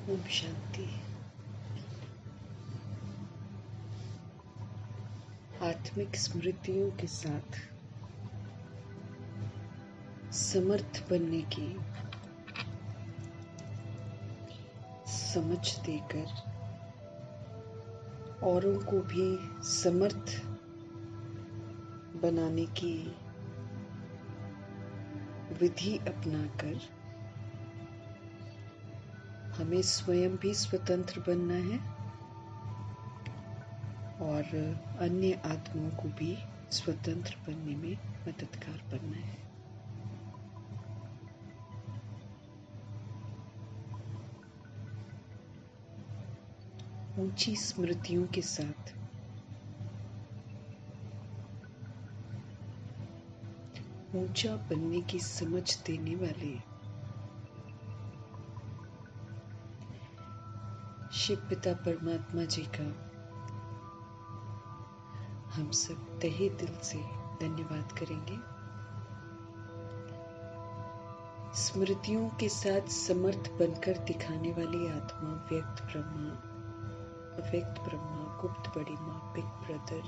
ओम शांति। आत्मिक स्मृतियों के साथ समर्थ बनने की समझ देकर औरों को भी समर्थ बनाने की विधि अपनाकर हमें स्वयं भी स्वतंत्र बनना है और अन्य आत्माओं को भी स्वतंत्र बनने में मददगार बनना है। ऊंची स्मृतियों के साथ ऊंचा बनने की समझ देने वाले शिव पिता परमात्मा जी का हम सब तहे दिल से धन्यवाद करेंगे। स्मृतियों के साथ समर्थ बनकर दिखाने वाली आत्मा व्यक्त ब्रह्मा, अव्यक्त ब्रह्मा, गुप्त बड़ी माँ, big brother,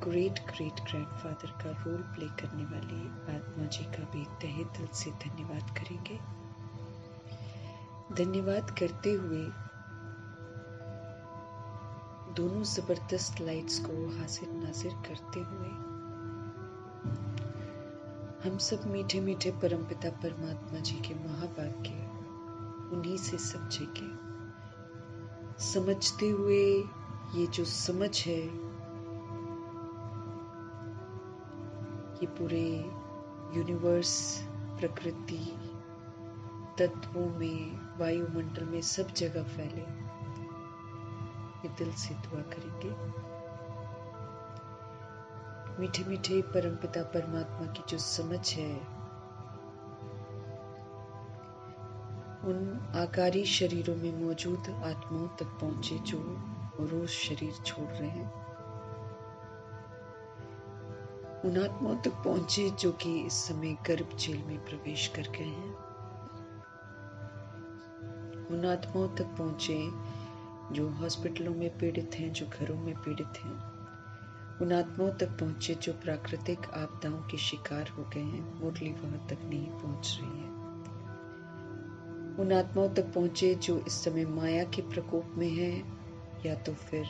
great great grandfather का रोल प्ले करने वाली आत्मा जी का भी तहे दिल से धन्यवाद करेंगे। धन्यवाद करते हुए दोनों जबरदस्त लाइट्स को हासिल नासिर करते हुए हम सब मीठे मीठे परमपिता परमात्मा जी के महावाक्य उन्हीं से समझेंगे। समझते हुए ये जो समझ है ये पूरे यूनिवर्स, प्रकृति, तत्वों में, वायुमंडल में सब जगह फैले, ये दिल से दुआ करेंगे। मीठे मीठे परमपिता परमात्मा की जो समझ है उन आकारी शरीरों में मौजूद आत्माओं तक पहुंचे जो रोज शरीर छोड़ रहे हैं, उन आत्माओं तक पहुंचे जो कि इस समय गर्भ जेल में प्रवेश कर गए हैं, उन आत्माओं तक पहुंचे जो हॉस्पिटलों में पीड़ित हैं, जो घरों में पीड़ित हैं, उन आत्माओं तक पहुंचे जो प्राकृतिक आपदाओं के शिकार हो गए हैं, मुरली वहां तक नहीं पहुंच रही है, उन आत्माओं तक पहुंचे जो इस समय माया के प्रकोप में है या तो फिर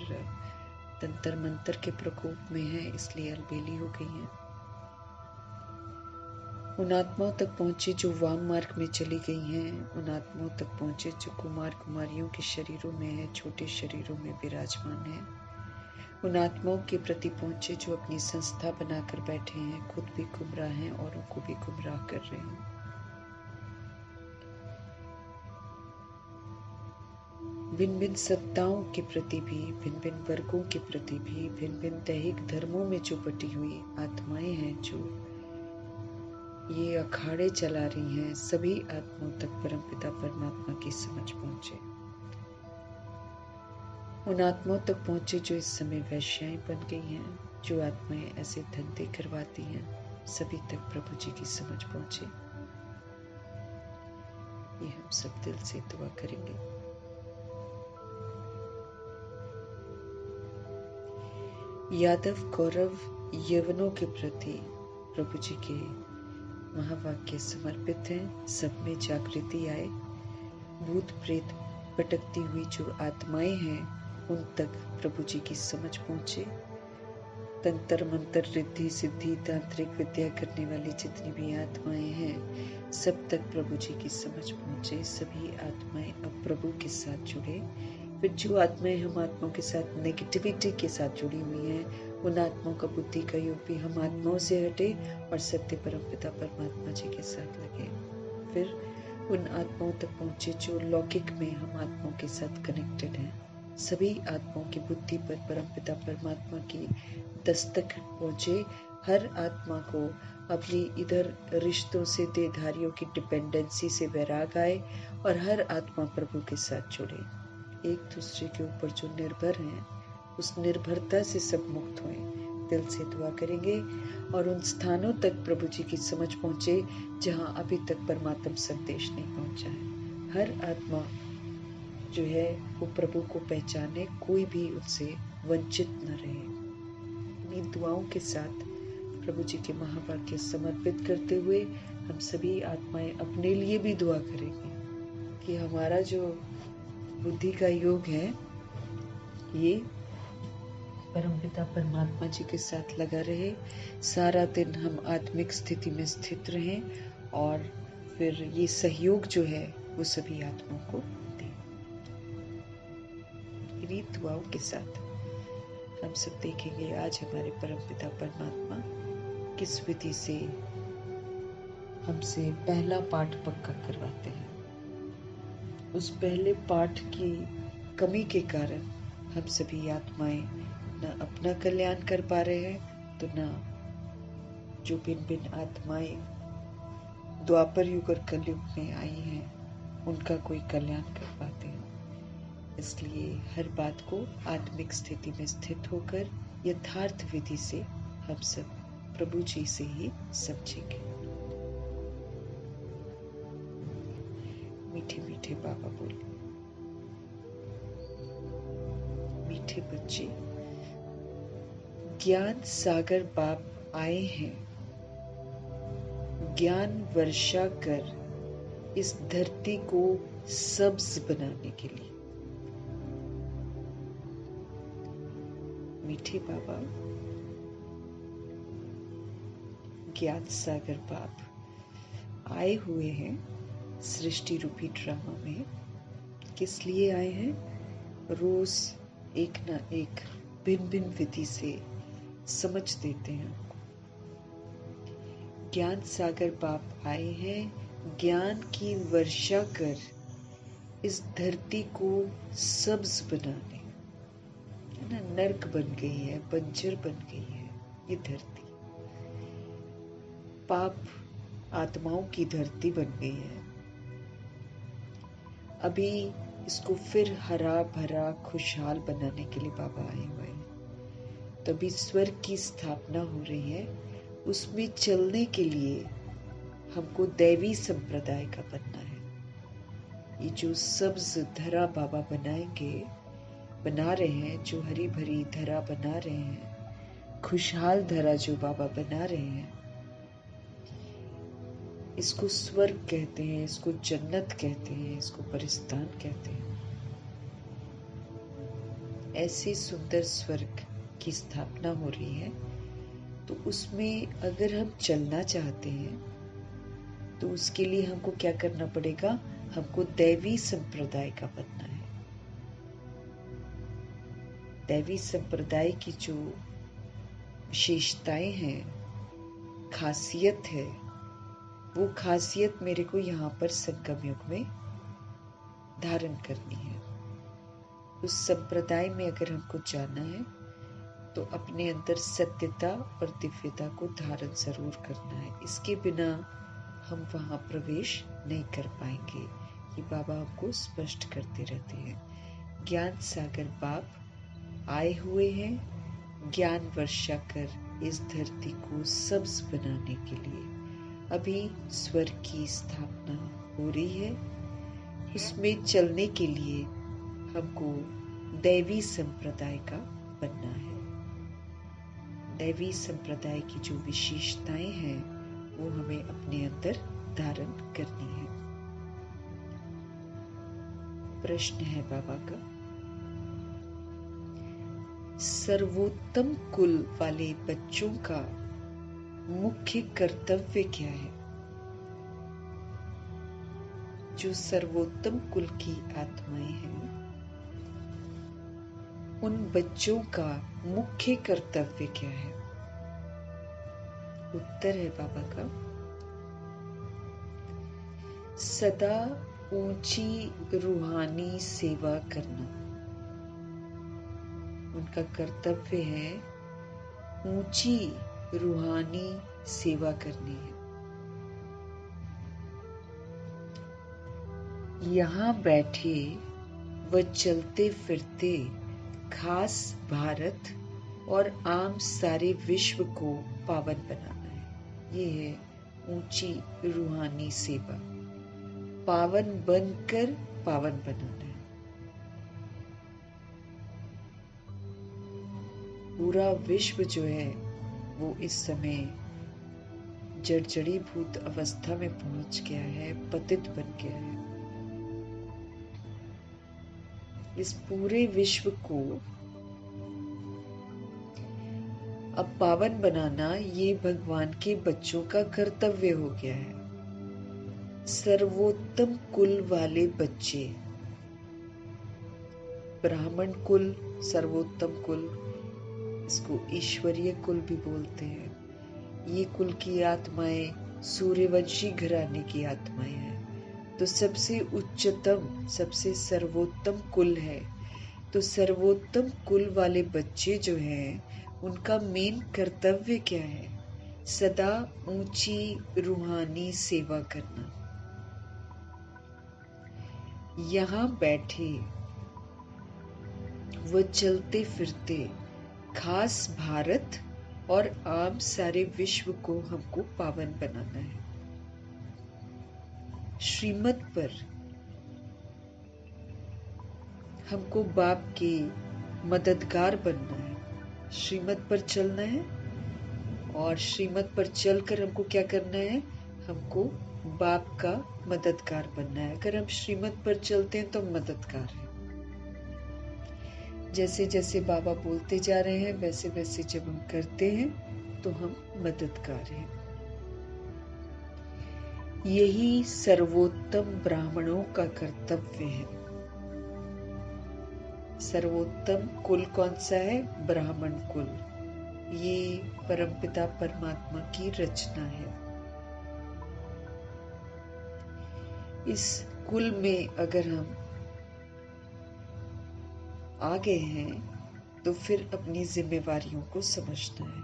तंत्र मंत्र के प्रकोप में है इसलिए अलबेली हो गई है, उन आत्माओं तक पहुंचे जो वाम मार्ग में चली गई हैं, उन आत्माओं तक पहुंचे जो कुमार कुमारियों के शरीरों में है, छोटे शरीरों में विराजमान है, उन आत्माओं के प्रति पहुंचे जो अपनी संस्था बनाकर बैठे हैं, खुद भी गुमराह हैं और उनको भी गुमराह कर रहे हैं, भिन्न भिन्न सत्ताओं के प्रति भी, भिन्न भिन्न वर्गों के प्रति भी, भिन्न भिन्न दैहिक धर्मों में जो बटी हुई आत्माएं हैं जो ये अखाड़े चला रही हैं, सभी आत्माओं तक परमपिता परमात्मा की समझ पहुंचे। उन आत्माओं तक पहुंचे जो इस समय वैश्याएं बन गई हैं, जो आत्माएं ऐसे धंधे करवाती हैं, सभी तक प्रभु जी की समझ पहुंचे। ये हम सब दिल से दुआ करेंगे। यादव गौरव यवनों के प्रति प्रभु जी के महावाक्य समर्पित हैं। सब में जागृति आए, भूत प्रेत भटकती हुई जो आत्माएं हैं उन तक प्रभु जी की समझ पहुंचे। तंत्र मंत्र, रिद्धि सिद्धि, तांत्रिक विद्या करने वाली जितनी भी आत्माएं हैं सब तक प्रभु जी की समझ पहुंचे। सभी आत्माएं अब प्रभु के साथ जुड़े। फिर जो आत्माएं हम आत्माओं के साथ नेगेटिविटी के साथ जुड़ी हुई हैं उन आत्माओं का बुद्धि का योग भी हम आत्माओं से हटे और सत्य परमपिता परमात्मा जी के साथ लगे। फिर उन आत्माओं तक पहुंचे जो लौकिक में हम आत्माओं के साथ कनेक्टेड हैं। सभी आत्माओं की बुद्धि पर परमपिता परमात्मा की दस्तक पहुंचे। हर आत्मा को अपनी इधर रिश्तों से, देहधारियों की डिपेंडेंसी से वैराग आए और हर आत्मा प्रभु के साथ जुड़े। एक दूसरे के ऊपर जो निर्भर हैं उस निर्भरता से सब मुक्त हुए। दिल से दुआ करेंगे और उन स्थानों तक प्रभु जी की समझ पहुंचे जहां अभी तक परमात्म संदेश नहीं पहुंचा है। हर आत्मा जो है वो प्रभु को पहचाने, कोई भी उनसे वंचित न रहे। इन्हीं दुआओं के साथ प्रभु जी के महावाक्य समर्पित करते हुए हम सभी आत्माएं अपने लिए भी दुआ करेंगे कि हमारा जो बुद्धि का योग है ये परमपिता परमात्मा जी के साथ लगा रहे, सारा दिन हम आत्मिक स्थिति में स्थित रहें और फिर ये सहयोग जो है वो सभी आत्माओं को दें। इन्हीं दुआओं के साथ हम सब देखेंगे आज हमारे परमपिता परमात्मा किस विधि से हमसे पहला पाठ पक्का करवाते हैं। उस पहले पाठ की कमी के कारण हम सभी आत्माएं न अपना कल्याण कर पा रहे हैं, तो न जो भिन्न भिन्न आत्माएं द्वापर युग और कलयुग में आई हैं उनका कोई कल्याण कर पाते हैं। इसलिए हर बात को आत्मिक स्थिति में स्थित होकर यथार्थ विधि से हम सब प्रभु जी से ही समझेंगे। मीठे मीठे बाबा बोले, मीठे बच्चे, ज्ञान सागर बाप आए हैं ज्ञान वर्षा कर इस धरती को सब्ज बनाने के लिए। मीठे बाबा ज्ञान सागर बाप आए हुए हैं सृष्टि रूपी ड्रामा में। किस लिए आए हैं? रोज एक ना एक भिन्न भिन्न विधि से समझ देते हैं। ज्ञान सागर बाप आए हैं ज्ञान की वर्षा कर इस धरती को सब्ज बनाने। है ना, नर्क बन गई है, बंजर बन गई है ये धरती, पाप आत्माओं की धरती बन गई है। अभी इसको फिर हरा भरा खुशहाल बनाने के लिए बाबा आए हुए हैं। तभी स्वर्ग की स्थापना हो रही है, उसमें चलने के लिए हमको दैवी संप्रदाय का बनना है। ये जो सब्ज धरा बाबा बना रहे हैं, जो हरी भरी धरा बना रहे हैं, खुशहाल धरा जो बाबा बना रहे हैं, इसको स्वर्ग कहते हैं, इसको जन्नत कहते हैं, इसको परिस्तान कहते हैं। ऐसे सुंदर स्वर्ग की स्थापना हो रही है, तो उसमें अगर हम चलना चाहते हैं तो उसके लिए हमको क्या करना पड़ेगा? हमको दैवी संप्रदाय का बनना है। दैवी संप्रदाय की जो विशेषताएं हैं, खासियत है, वो खासियत मेरे को यहाँ पर संगम युग में धारण करनी है। उस संप्रदाय में अगर हमको जाना है तो अपने अंदर सत्यता और दिव्यता को धारण जरूर करना है। इसके बिना हम वहां प्रवेश नहीं कर पाएंगे। ये बाबा हमको स्पष्ट करते रहते हैं। ज्ञान सागर बाप आए हुए हैं ज्ञान वर्षा कर इस धरती को सब्ज बनाने के लिए। अभी स्वर्ग की स्थापना हो रही है, उसमें चलने के लिए हमको दैवी संप्रदाय का बनना है। दैवी संप्रदाय की जो विशेषताएं हैं वो हमें अपने अंदर धारण करनी है। प्रश्न है बाबा का, सर्वोत्तम कुल वाले बच्चों का मुख्य कर्तव्य क्या है? जो सर्वोत्तम कुल की आत्माएं हैं, उन बच्चों का मुख्य कर्तव्य क्या है? उत्तर है बाबा का, सदा ऊंची रूहानी सेवा करना। उनका कर्तव्य है ऊंची रूहानी सेवा करनी है। यहाँ बैठे व चलते फिरते खास भारत और आम सारे विश्व को पावन बनाना है। ये है ऊंची रूहानी सेवा। पावन बनकर पावन बनाना है। पूरा विश्व जो है वो इस समय जर्जरीभूत अवस्था में पहुंच गया है, पतित बन गया है। इस पूरे विश्व को अब पावन बनाना ये भगवान के बच्चों का कर्तव्य हो गया है। सर्वोत्तम कुल वाले बच्चे, ब्राह्मण कुल, सर्वोत्तम कुल, इसको ईश्वरीय कुल भी बोलते हैं। ये कुल की आत्माएं सूर्यवंशी घराने की आत्माएं हैं। तो सबसे उच्चतम, सबसे सर्वोत्तम कुल है। तो सर्वोत्तम कुल वाले बच्चे जो हैं, उनका मेन कर्तव्य क्या है? सदा ऊंची रूहानी सेवा करना। यहाँ बैठे व चलते फिरते खास भारत और आम सारे विश्व को हमको पावन बनाना है। श्रीमत पर हमको बाप के मददगार बनना है, श्रीमत पर चलना है। और श्रीमत पर चलकर हमको क्या करना है? हमको बाप का मददगार बनना है। अगर हम श्रीमत पर चलते हैं तो मददगार है। जैसे जैसे बाबा बोलते जा रहे हैं, वैसे वैसे जब हम करते हैं तो हम मददगार हैं। यही सर्वोत्तम ब्राह्मणों का कर्तव्य है। सर्वोत्तम कुल कौन सा है? ब्राह्मण कुल। ये परमपिता परमात्मा की रचना है। इस कुल में अगर हम आ गए हैं तो फिर अपनी जिम्मेवारियों को समझना है।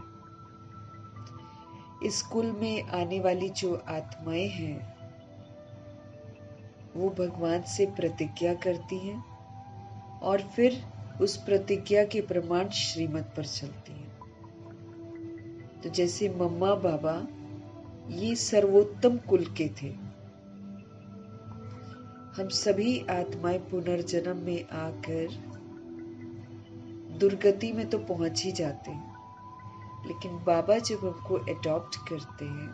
इस कुल में आने वाली जो आत्माएं हैं वो भगवान से प्रतिज्ञा करती हैं और फिर उस प्रतिज्ञा के प्रमाण श्रीमत पर चलती हैं। तो जैसे मम्मा बाबा ये सर्वोत्तम कुल के थे। हम सभी आत्माएं पुनर्जन्म में आकर दुर्गति में तो पहुंच ही जाते हैं, लेकिन बाबा जब हमको अडॉप्ट करते हैं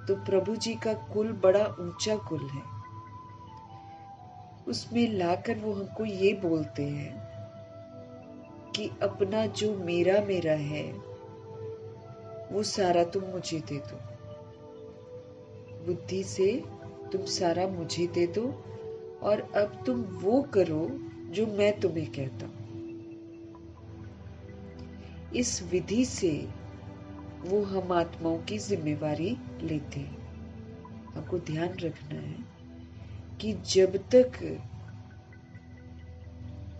तो प्रभु जी का कुल बड़ा ऊंचा कुल है। उसमें लाकर वो हमको ये बोलते हैं कि अपना जो मेरा मेरा है वो सारा तुम मुझे दे दो। बुद्धि से तुम सारा मुझे दे दो और अब तुम वो करो जो मैं तुम्हें कहता हूं। इस विधि से वो हम आत्माओं की जिम्मेवारी लेते हैं। हमको ध्यान रखना है कि जब तक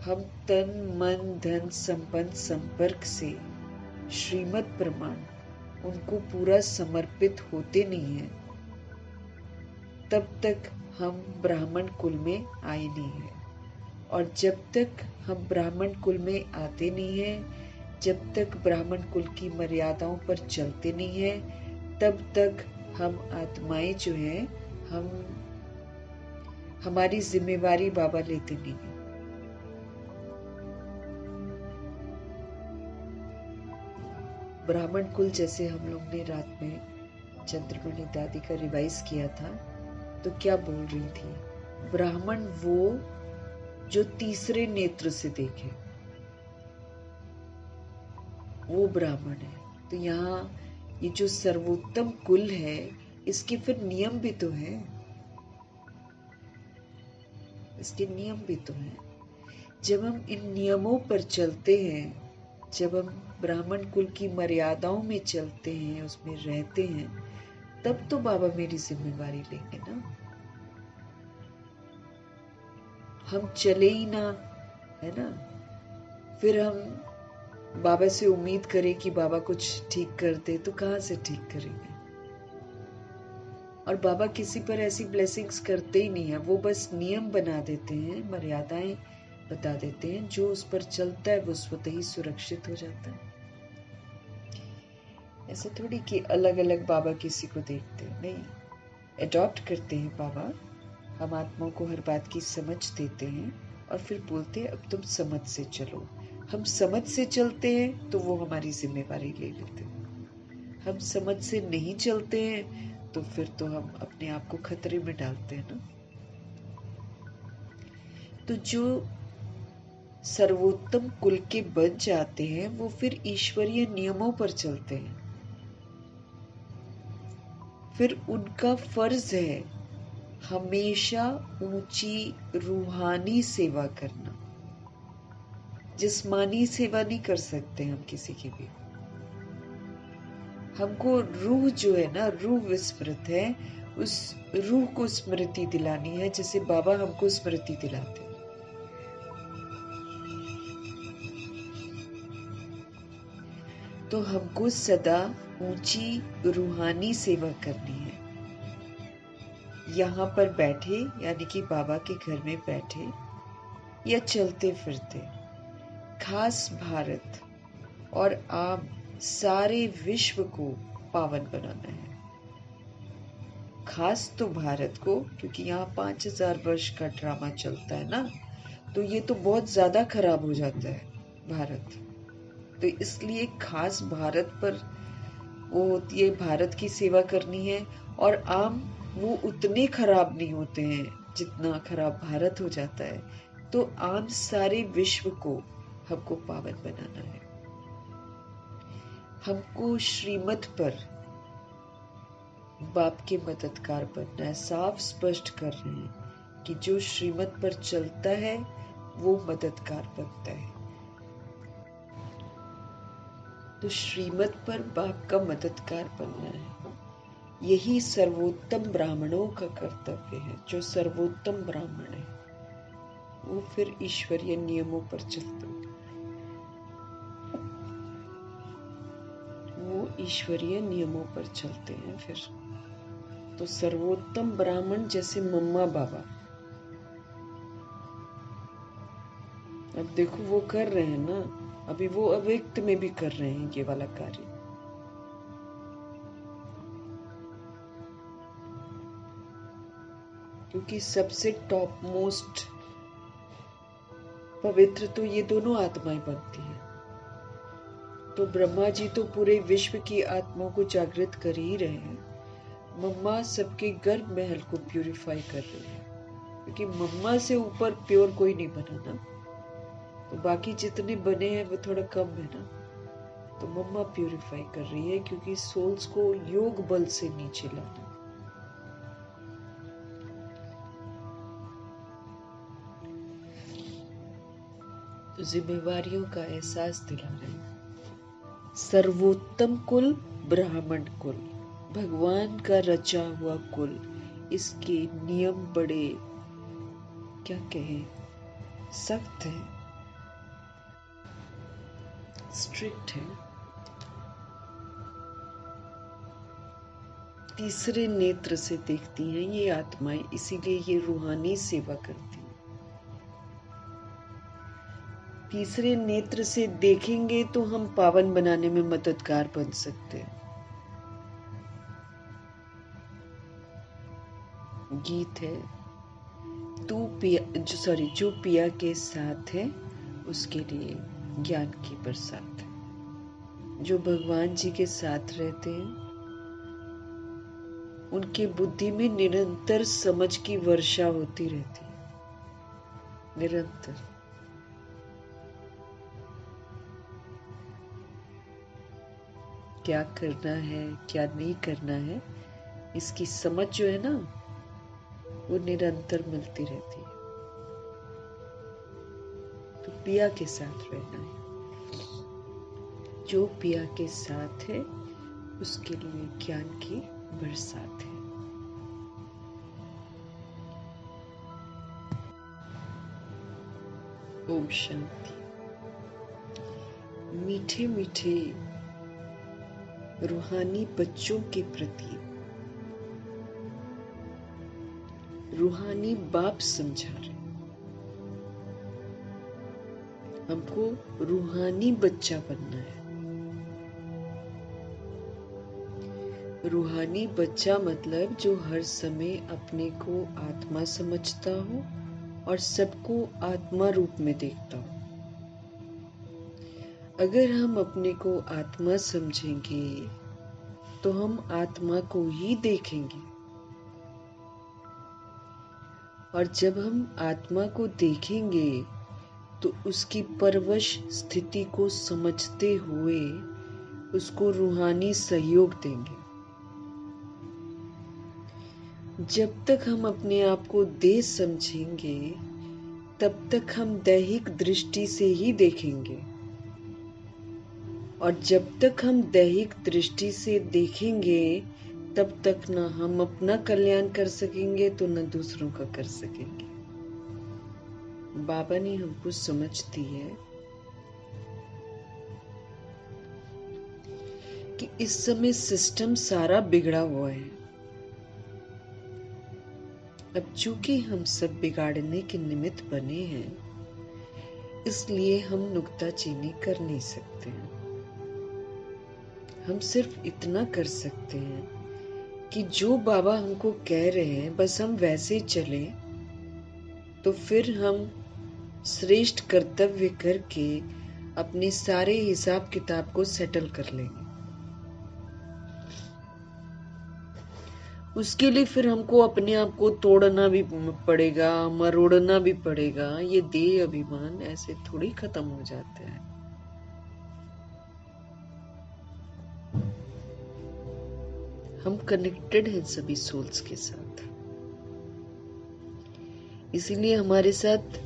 हम तन मन धन संपन्न संपर्क से श्रीमत प्रमाण उनको पूरा समर्पित होते नहीं हैं, तब तक हम ब्राह्मण कुल में आए नहीं हैं। और जब तक हम ब्राह्मण कुल में आते नहीं हैं, जब तक ब्राह्मण कुल की मर्यादाओं पर चलते नहीं हैं, तब तक हम आत्माएं जो हैं, हम हमारी जिम्मेवारी बाबा लेते नहीं हैं। ब्राह्मण कुल जैसे हम लोग ने रात में चंद्रमणि दादी का रिवाइज किया था, तो क्या बोल रही थी? ब्राह्मण वो जो तीसरे नेत्र से देखे, वो ब्राह्मण है। तो यहाँ ये जो सर्वोत्तम कुल है, इसके फिर नियम भी तो है, इसके नियम भी तो हैं। जब हम इन नियमों पर चलते हैं, जब हम ब्राह्मण कुल की मर्यादाओं में चलते हैं, उसमें रहते हैं, तब तो बाबा मेरी जिम्मेवारी लेंगे ना। हम चले ही ना, है ना, फिर हम बाबा से उम्मीद करें कि बाबा कुछ ठीक कर दे, तो कहाँ से ठीक करेंगे? और बाबा किसी पर ऐसी ब्लेसिंग्स करते ही नहीं है। वो बस नियम बना देते हैं, मर्यादाएं बता देते हैं, जो उस पर चलता है वो स्वतः ही सुरक्षित हो जाता है। ऐसा थोड़ी कि अलग अलग बाबा किसी को देखते हैं, नहीं, अडॉप्ट करते हैं बाबा। हम आत्माओं को हर बात की समझ देते हैं और फिर बोलते हैं अब तुम समझ से चलो, हम समझ से चलते हैं तो वो हमारी जिम्मेवारी ले लेते हैं, हम समझ से नहीं चलते हैं तो फिर तो हम अपने आप को खतरे में डालते हैं ना। तो जो सर्वोत्तम कुल के बन जाते हैं वो फिर ईश्वरीय नियमों पर चलते हैं। फिर उनका फर्ज है हमेशा ऊंची रूहानी सेवा करना। जिस्मानी सेवा नहीं कर सकते हम किसी की भी। हमको रूह जो है ना, रूह विस्मृत है, उस रूह को स्मृति दिलानी है, जैसे बाबा हमको स्मृति दिलाते हैं। तो हमको सदा ऊंची रूहानी सेवा करनी है। यहाँ पर बैठे यानी कि बाबा के घर में बैठे या चलते फिरते, खास भारत और आम सारे विश्व को पावन बनाना है। खास तो भारत को, क्योंकि यहाँ 5000 वर्ष का ड्रामा चलता है ना, तो ये तो बहुत ज्यादा खराब हो जाता है भारत। तो इसलिए खास भारत पर वो होती है, भारत की सेवा करनी है। और आम वो उतने खराब नहीं होते हैं जितना खराब भारत हो जाता है। तो आम सारे विश्व को हमको पावन बनाना है। हमको श्रीमत पर बाप के मददगार बनना है। साफ स्पष्ट कर रहे हैं कि जो श्रीमत पर चलता है वो मददगार बनता है। तो श्रीमत पर बाप का मददगार बनना है। यही सर्वोत्तम ब्राह्मणों का कर्तव्य है। जो सर्वोत्तम ब्राह्मण है वो फिर ईश्वरीय नियमों पर चलते हैं, वो ईश्वरीय नियमों पर चलते हैं। फिर तो सर्वोत्तम ब्राह्मण जैसे मम्मा बाबा, अब देखो वो कर रहे हैं ना, अभी वो अव्यक्त में भी कर रहे हैं ये वाला कार्य। क्योंकि सबसे टॉप मोस्ट पवित्र तो ये दोनों आत्माएं बनती हैं। तो ब्रह्मा जी तो पूरे विश्व की आत्माओं को जागृत कर ही रहे हैं। मम्मा सबके गर्भ महल को प्यूरिफाई कर रही है, क्योंकि मम्मा से ऊपर प्योर कोई नहीं बना ना। तो बाकी जितने बने हैं वो थोड़ा कम है ना। तो मम्मा प्यूरिफाई कर रही है, क्योंकि सोल्स को योग बल से नीचे लाना। तो जिम्मेवारियों का एहसास दिला रहे हैं। सर्वोत्तम कुल ब्राह्मण कुल, भगवान का रचा हुआ कुल, इसके नियम बड़े क्या कहें, सख्त है, स्ट्रिक्ट है। तीसरे नेत्र से देखती हैं ये आत्माएं, इसीलिए ये रूहानी सेवा करती हैं। तीसरे नेत्र से देखेंगे तो हम पावन बनाने में मददगार बन सकते हैं। गीत है, जो पिया के साथ है उसके लिए ज्ञान की बरसात है। जो भगवान जी के साथ रहते हैं उनकी बुद्धि में निरंतर समझ की वर्षा होती रहती है, निरंतर। क्या करना है क्या नहीं करना है, इसकी समझ जो है ना वो निरंतर मिलती रहती है। तो पिया के साथ रहना है। जो पिया के साथ है उसके लिए ज्ञान की बरसात है। ओम शांति। मीठे मीठे रूहानी बच्चों के प्रति रूहानी बाप समझा रहे, हमको रूहानी बच्चा बनना है। रूहानी बच्चा मतलब जो हर समय अपने को आत्मा समझता हो और सबको आत्मा रूप में देखता हो। अगर हम अपने को आत्मा समझेंगे तो हम आत्मा को ही देखेंगे, और जब हम आत्मा को देखेंगे तो उसकी परवश स्थिति को समझते हुए उसको रूहानी सहयोग देंगे। जब तक हम अपने आप को देह समझेंगे तब तक हम दैहिक दृष्टि से ही देखेंगे, और जब तक हम दैहिक दृष्टि से देखेंगे तब तक ना हम अपना कल्याण कर सकेंगे तो न दूसरों का कर सकेंगे। बाबा ने हमको समझ दी है कि इस समय सिस्टम सारा बिगड़ा हुआ है। अब चूंकि हम सब बिगाड़ने के निमित्त बने हैं, इसलिए हम नुक्ताचीनी कर नहीं सकते हैं। हम सिर्फ इतना कर सकते हैं कि जो बाबा हमको कह रहे हैं बस हम वैसे चलें, तो फिर हम श्रेष्ठ कर्तव्य करके अपने सारे हिसाब किताब को सेटल कर लेंगे। उसके लिए फिर हमको अपने आप को तोड़ना भी पड़ेगा, मरोड़ना भी पड़ेगा। ये देह अभिमान ऐसे थोड़ी खत्म हो जाता है। हम कनेक्टेड हैं सभी सोल्स के साथ, इसीलिए हमारे साथ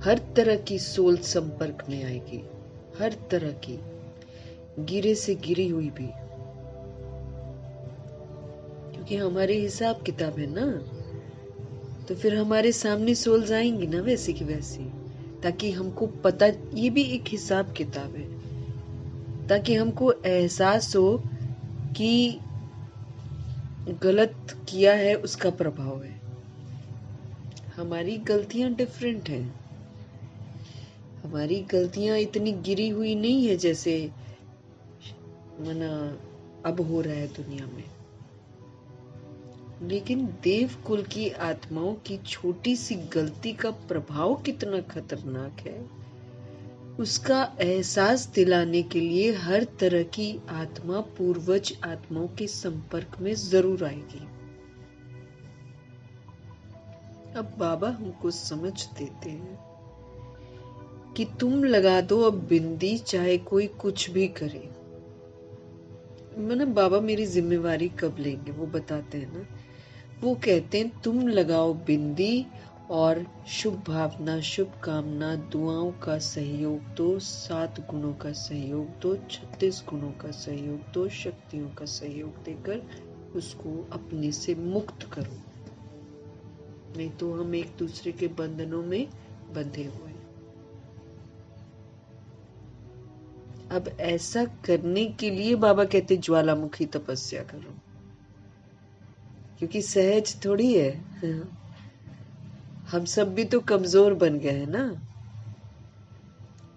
हर तरह की सोल संपर्क में आएगी, हर तरह की, गिरे से गिरी हुई भी, क्योंकि हमारे हिसाब किताब है ना। तो फिर हमारे सामने सोल्स आएंगी ना वैसी की वैसी, ताकि हमको पता, ये भी एक हिसाब किताब है, ताकि हमको एहसास हो कि गलत किया है उसका प्रभाव है। हमारी गलतियां डिफरेंट हैं, हमारी गलतियां इतनी गिरी हुई नहीं है जैसे मना अब हो रहा है दुनिया में। लेकिन देव कुल की आत्माओं की छोटी सी गलती का प्रभाव कितना खतरनाक है, उसका एहसास दिलाने के लिए हर तरह की आत्मा पूर्वज आत्माओं के संपर्क में जरूर आएगी। अब बाबा हमको समझ देते हैं कि तुम लगा दो अब बिंदी, चाहे कोई कुछ भी करे। मतलब बाबा मेरी जिम्मेवारी कब लेंगे वो बताते हैं ना। वो कहते हैं तुम लगाओ बिंदी और शुभ भावना, शुभ कामना, दुआओं का सहयोग दो, 7 गुणों का सहयोग दो, 36 गुणों का सहयोग दो, शक्तियों का सहयोग देकर उसको अपने से मुक्त करो। नहीं तो हम एक दूसरे के बंधनों में बंधे हुए हैं। अब ऐसा करने के लिए बाबा कहते ज्वालामुखी तपस्या करो, क्योंकि सहज थोड़ी है। हम सब भी तो कमजोर बन गए हैं ना,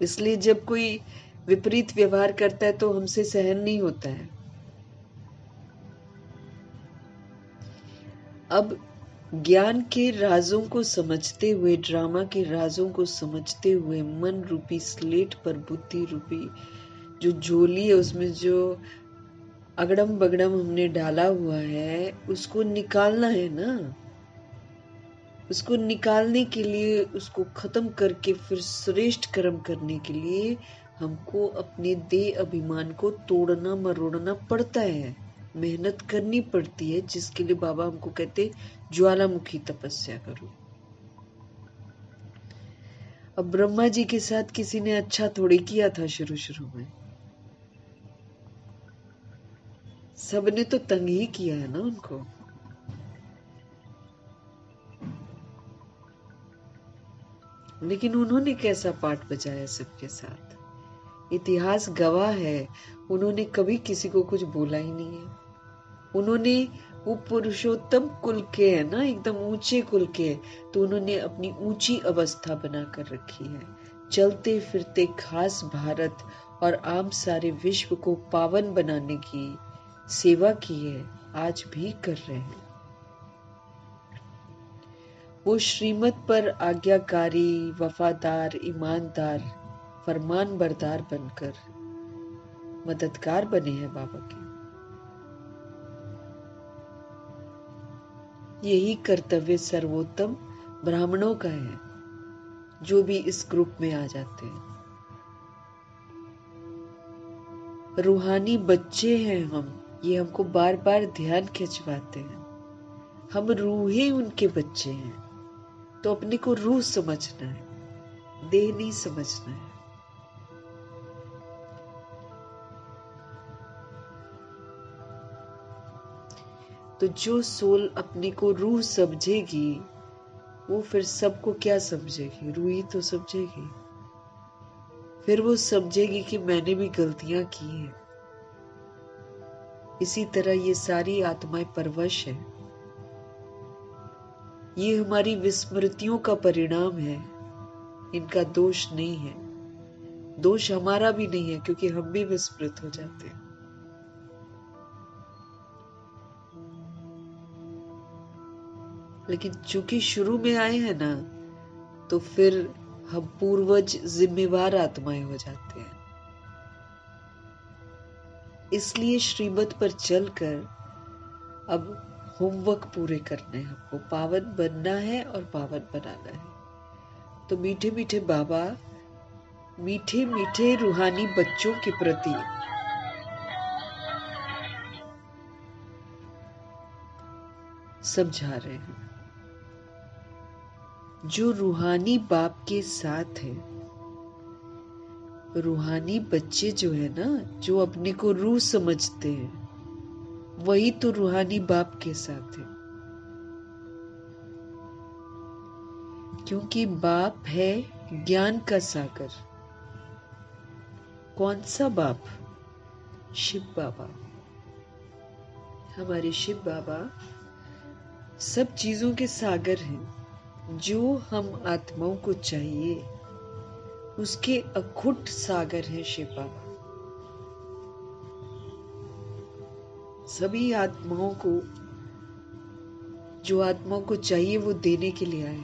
इसलिए जब कोई विपरीत व्यवहार करता है तो हमसे सहन नहीं होता है। अब ज्ञान के राजों को समझते हुए, ड्रामा के राजों को समझते हुए, मन रूपी स्लेट पर बुद्धि रूपी जो झोली है उसमें जो अगड़म बगड़म हमने डाला हुआ है उसको निकालना है ना। उसको निकालने के लिए, उसको खत्म करके फिर श्रेष्ठ कर्म करने के लिए हमको अपने देह अभिमान को तोड़ना मरोड़ना पड़ता है, मेहनत करनी पड़ती है, जिसके लिए बाबा हमको कहते ज्वालामुखी तपस्या करो। अब ब्रह्मा जी के साथ किसी ने अच्छा थोड़ी किया था शुरू शुरू में, सबने तो तंग ही किया है ना उनको। लेकिन उन्होंने कैसा पाठ बजाया सबके साथ, इतिहास गवाह है। उन्होंने कभी किसी को कुछ बोला ही नहीं है। उन्होंने, वो पुरुषोत्तम कुल के है ना, एकदम ऊंचे कुल के, तो उन्होंने अपनी ऊंची अवस्था बनाकर रखी है। चलते फिरते खास भारत और आम सारे विश्व को पावन बनाने की सेवा की है, आज भी कर रहे हैं। वो श्रीमत पर आज्ञाकारी, वफादार, ईमानदार, फरमान बरदार बनकर मददगार बने हैं बाबा के। यही कर्तव्य सर्वोत्तम ब्राह्मणों का है, जो भी इस ग्रुप में आ जाते हैं। रूहानी बच्चे हैं हम, ये हमको बार बार ध्यान खिंचवाते हैं। हम रूहें उनके बच्चे हैं, तो अपने को रूह समझना है, देह नहीं समझना है। तो जो सोल अपने को रूह समझेगी, वो फिर सबको क्या समझेगी? रूह ही तो समझेगी। फिर वो समझेगी कि मैंने भी गलतियां की हैं। इसी तरह ये सारी आत्माएं परवश है। ये हमारी विस्मृतियों का परिणाम है, इनका दोष नहीं है। दोष हमारा भी नहीं है, क्योंकि हम भी विस्मृत हो जाते हैं। लेकिन चूंकि शुरू में आए हैं ना, तो फिर हम पूर्वज जिम्मेवार आत्माएं हो जाते हैं। इसलिए श्रीमत पर चलकर अब होमवर्क पूरे करने हैं, हमको पावन बनना है और पावन बनाना है। तो मीठे मीठे बाबा मीठे मीठे रूहानी बच्चों के प्रति समझा रहे हैं, जो रूहानी बाप के साथ है। रूहानी बच्चे जो है ना, जो अपने को रूह समझते हैं, वही तो रूहानी बाप के साथ है। क्योंकि बाप है ज्ञान का सागर। कौन सा बाप? शिव बाबा। हमारे शिव बाबा सब चीजों के सागर हैं। जो हम आत्माओं को चाहिए, उसके अखुट सागर है शिव बाबा। सभी आत्माओं को, जो आत्माओं को चाहिए, वो देने के लिए आए।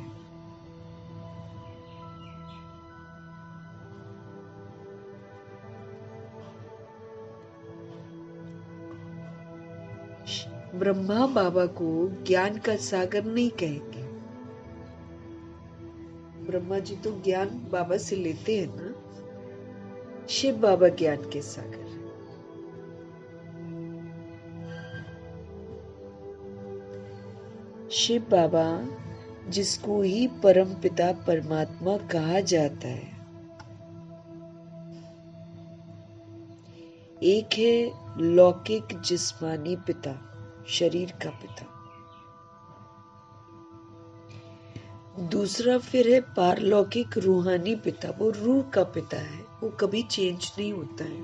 ब्रह्मा बाबा को ज्ञान का सागर नहीं कहेंगे। ब्रह्मा जी तो ज्ञान बाबा से लेते हैं ना। शिव बाबा ज्ञान के सागर। शिव बाबा, जिसको ही परम पिता परमात्मा कहा जाता है, एक है लौकिक जिस्मानी पिता, शरीर का पिता। दूसरा फिर है पारलौकिक रूहानी पिता, वो रूह का पिता है, वो कभी चेंज नहीं होता है।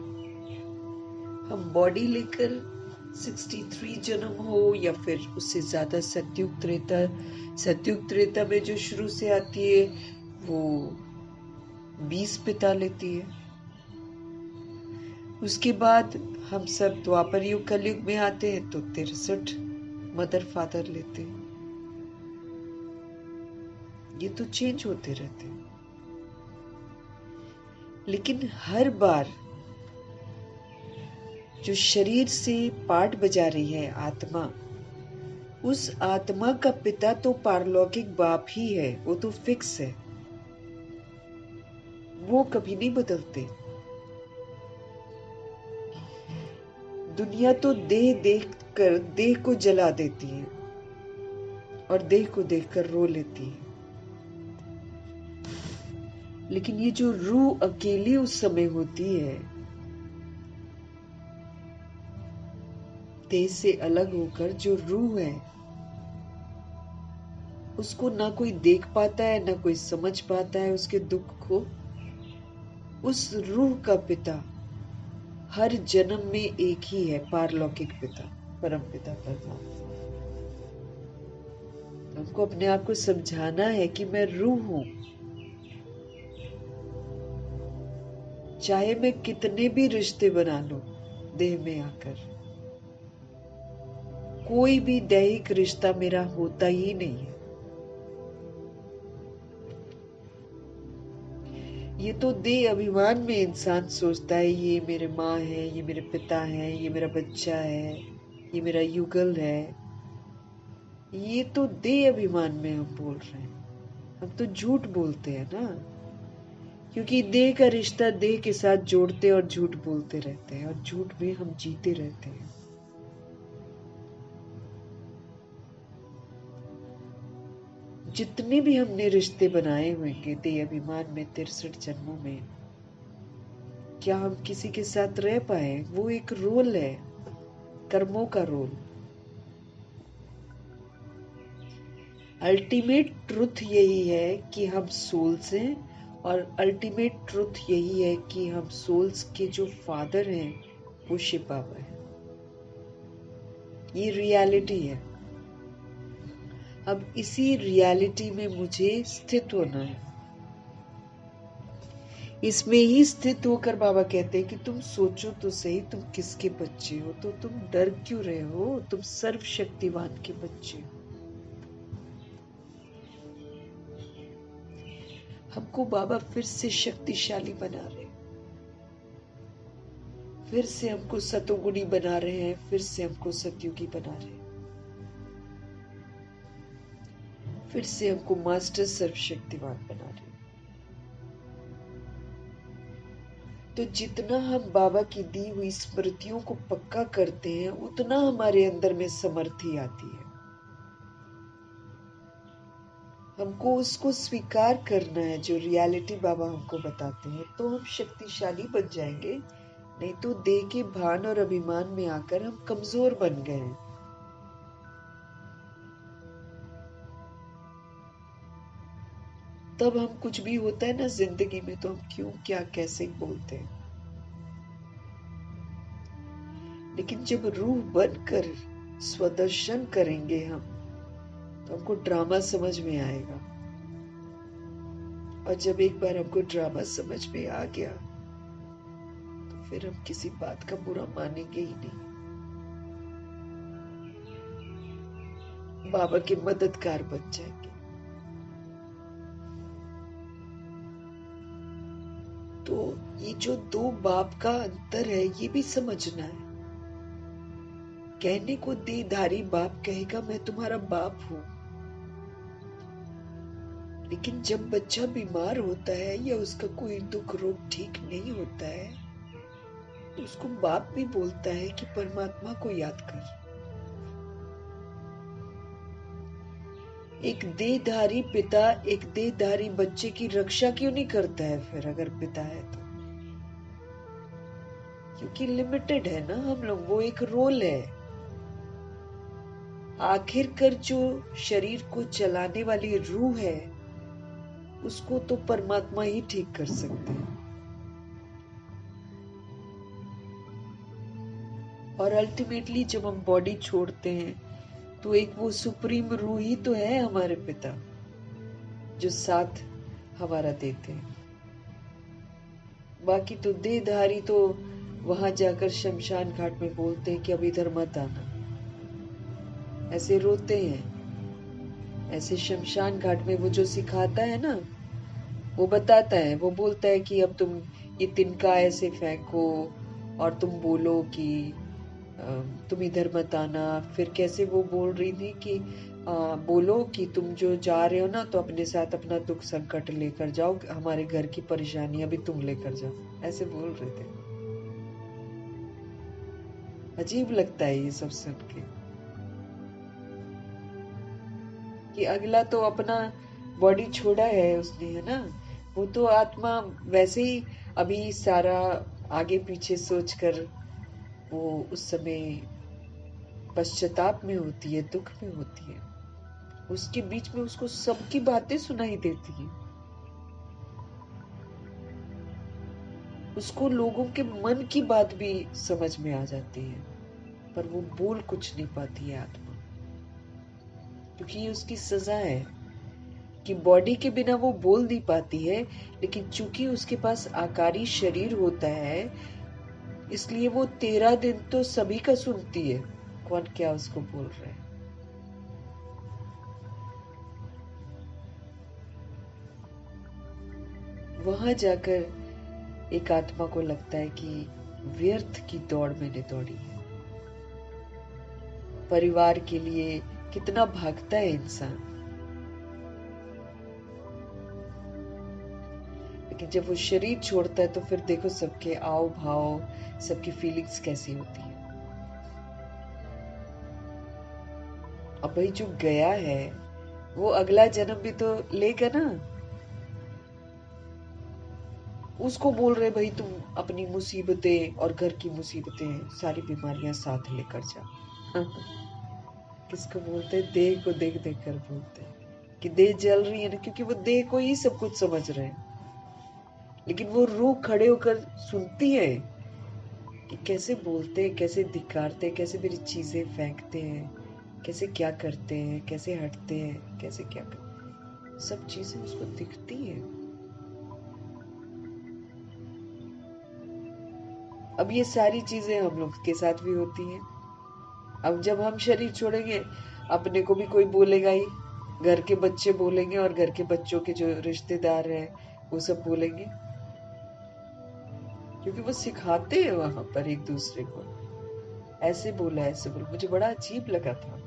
हम बॉडी लेकर 63 जन्म हो या फिर उससे ज्यादा सतयुग त्रेता में जो शुरू से आती है वो 20 पिता लेती है। उसके बाद हम सब द्वापर युग कलयुग में आते हैं तो 63 मदर फादर लेते हैं। ये तो चेंज होते रहते हैं। लेकिन हर बार जो शरीर से पार्ट बजा रही है आत्मा, उस आत्मा का पिता तो पारलौकिक बाप ही है। वो तो फिक्स है, वो कभी नहीं बदलते। दुनिया तो देह को जला देती है और देह को देखकर रो लेती है। लेकिन ये जो रूह अकेली उस समय होती है, देह से अलग होकर, जो रूह है उसको ना कोई देख पाता है, ना कोई समझ पाता है उसके दुख को। उस रूह का पिता हर जन्म में एक ही है, पारलौकिक पिता, परम पिता परमात्मा। हमको अपने आप को समझाना है कि मैं रूह हूं। चाहे मैं कितने भी रिश्ते बना लूं देह में आकर, कोई भी दैहिक रिश्ता मेरा होता ही नहीं है। ये तो देह अभिमान में इंसान सोचता है ये मेरे माँ है, ये मेरे पिता है, ये मेरा बच्चा है, ये मेरा युगल है। ये तो देह अभिमान में हम बोल रहे हैं। हम तो झूठ बोलते हैं ना, क्योंकि देह का रिश्ता देह के साथ जोड़ते और झूठ बोलते रहते हैं और झूठ में हम जीते रहते हैं। जितने भी हमने रिश्ते बनाए होंगे देह अभिमान में 63 जन्मों में, क्या हम किसी के साथ रह पाए? वो एक रोल है, कर्मों का रोल। अल्टीमेट ट्रुथ यही है कि हम सोल्स हैं, और अल्टीमेट ट्रुथ यही है कि हम सोल्स के जो फादर हैं वो शिव बाबा है। ये रियलिटी है। अब इसी रियलिटी में मुझे स्थित होना है। इसमें ही स्थित होकर बाबा कहते हैं कि तुम सोचो तो सही, तुम किसके बच्चे हो? तो तुम डर क्यों रहे हो? तुम सर्वशक्तिवान के बच्चे हो। हमको बाबा फिर से शक्तिशाली बना रहे, फिर से हमको सतोगुणी बना रहे हैं, फिर से हमको सतयुगी बना रहे हैं, फिर से हमको मास्टर सर्वशक्तिवान बना रहे हैं। तो जितना हम बाबा की दी हुई स्मृतियों को पक्का करते हैं, उतना हमारे अंदर में समर्थी आती है। हमको उसको स्वीकार करना है जो रियलिटी बाबा हमको बताते हैं, तो हम शक्तिशाली बन जाएंगे। नहीं तो देह के भान और अभिमान में आकर हम कमजोर बन गए हैं। तब हम कुछ भी होता है ना जिंदगी में, तो हम क्यों क्या कैसे बोलते हैं। लेकिन जब रूह बनकर स्वदर्शन करेंगे हम, तो हमको ड्रामा समझ में आएगा। और जब एक बार हमको ड्रामा समझ में आ गया, तो फिर हम किसी बात का बुरा मानेंगे ही नहीं। बाबा के मददगार बन जाएंगे। तो ये जो दो बाप का अंतर है, ये भी समझना है। कहने को देहधारी बाप कहेगा मैं तुम्हारा बाप हूं, लेकिन जब बच्चा बीमार होता है या उसका कोई दुख रोग ठीक नहीं होता है, तो उसको बाप भी बोलता है कि परमात्मा को याद कर। एक देहधारी पिता एक देहधारी बच्चे की रक्षा क्यों नहीं करता है फिर, अगर पिता है तो? क्योंकि लिमिटेड है ना हम लोग, वो एक रोल है। आखिरकार जो शरीर को चलाने वाली रूह है, उसको तो परमात्मा ही ठीक कर सकते हैं। और अल्टीमेटली जब हम बॉडी छोड़ते हैं, तो एक वो सुप्रीम रूह ही तो है हमारे पिता, जो साथ हमारा देते हैं। बाकी तो देहधारी तो वहां जाकर शमशान घाट में बोलते हैं कि अब इधर मत आना, ऐसे रोते हैं। ऐसे शमशान घाट में वो जो सिखाता है ना, वो बताता है, वो बोलता है कि अब तुम ये तिनका ऐसे फेंको और तुम बोलो कि तुम इधर मत आना। फिर कैसे वो बोल रही थी कि बोलो कि तुम जो जा रहे हो ना, तो अपने साथ अपना दुख संकट लेकर जाओ, हमारे घर की परेशानियां भी तुम लेकर जाओ, ऐसे बोल रहे थे। अजीब लगता है ये सब सुन के, कि अगला तो अपना बॉडी छोड़ा है उसने, है ना। वो तो आत्मा वैसे ही अभी सारा आगे पीछे सोचकर वो उस समय पश्चाताप में होती है, दुख में होती है। उसके बीच में उसको सबकी बातें सुनाई देती हैं, उसको लोगों के मन की बात भी समझ में आ जाती है, पर वो बोल कुछ नहीं पाती है आत्मा, क्योंकि ये उसकी सजा है कि बॉडी के बिना वो बोल नहीं पाती है। लेकिन चूंकि उसके पास आकारी शरीर होता है, इसलिए वो 13 दिन तो सभी का सुनती है, कौन क्या उसको बोल रहा है। वहां जाकर एक आत्मा को लगता है कि व्यर्थ की दौड़ मैंने दौड़ी है। परिवार के लिए कितना भागता है इंसान, लेकिन जब वो शरीर छोड़ता है तो फिर देखो सबके आव भाव, सबकी फीलिंग्स कैसी होती है। अब भाई जो गया है वो अगला जन्म भी तो लेगा ना। उसको बोल रहे भाई तुम अपनी मुसीबतें और घर की मुसीबतें, सारी बीमारियां साथ लेकर जा। किसको बोलते हैं? देह को देख देख कर बोलते हैं कि देह जल रही है ना, क्योंकि वो देह को ही सब कुछ समझ रहे हैं। लेकिन वो रूह खड़े होकर सुनती है कि कैसे बोलते हैं, कैसे धिक्कारते हैं, कैसे मेरी चीजें फेंकते हैं, कैसे क्या करते हैं, कैसे हटते हैं, कैसे क्या करते हैं। सब चीजें उसको दिखती है। अब ये सारी चीजें हम लोग के साथ भी होती हैं। अब जब हम शरीर छोड़ेंगे, अपने को भी कोई बोलेगा ही, घर के बच्चे बोलेंगे और घर के बच्चों के जो रिश्तेदार हैं वो सब बोलेंगे, क्योंकि वो सिखाते हैं वहां पर एक दूसरे को, ऐसे बोला ऐसे बोला। मुझे बड़ा अजीब लगा था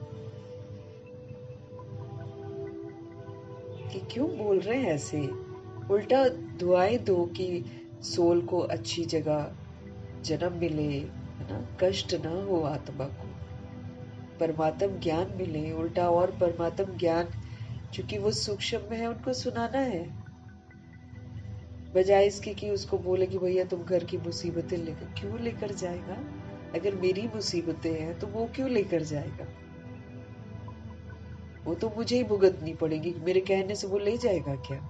कि क्यों बोल रहे हैं ऐसे। उल्टा दुआएं दो कि सोल को अच्छी जगह जन्म मिले, है ना, कष्ट ना हो आत्मा को, परमात्म ज्ञान मिले। उल्टा और परमात्म ज्ञान, चूंकि वो सूक्ष्म में है, उनको सुनाना है, बजाय इसके कि उसको बोले कि भैया तुम घर की मुसीबतें लेकर। क्यों लेकर जाएगा? अगर मेरी मुसीबतें हैं तो वो क्यों लेकर जाएगा? वो तो मुझे ही भुगतनी पड़ेगी, मेरे कहने से वो ले जाएगा क्या?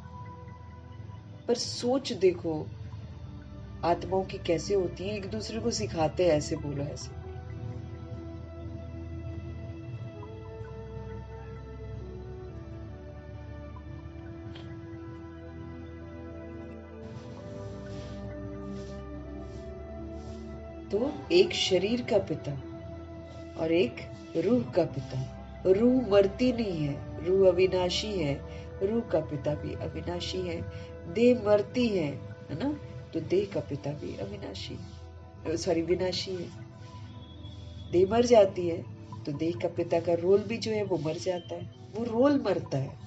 पर सोच देखो आत्माओं की कैसे होती है, एक दूसरे को सिखाते हैं ऐसे बोलो ऐसे। तो एक शरीर का पिता और एक रूह का पिता। रूह मरती नहीं है, रूह अविनाशी है। रूह का पिता भी अविनाशी है। देह मरती है ना, तो देह का पिता भी अविनाशी, सॉरी विनाशी है। देह मर जाती है तो देह का पिता का रोल भी जो है वो मर जाता है, वो रोल मरता है।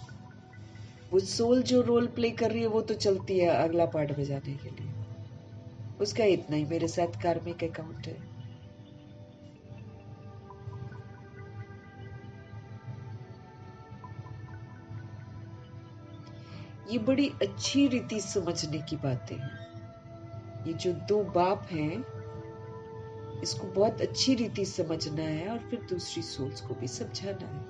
वो सोल जो रोल प्ले कर रही है वो तो चलती है अगला पार्ट बजाने के लिए। उसका इतना ही मेरे साथ कार्मिक अकाउंट है। ये बड़ी अच्छी रीति समझने की बातें हैं। ये जो दो बाप हैं, इसको बहुत अच्छी रीति समझना है और फिर दूसरी सोल्स को भी समझाना है।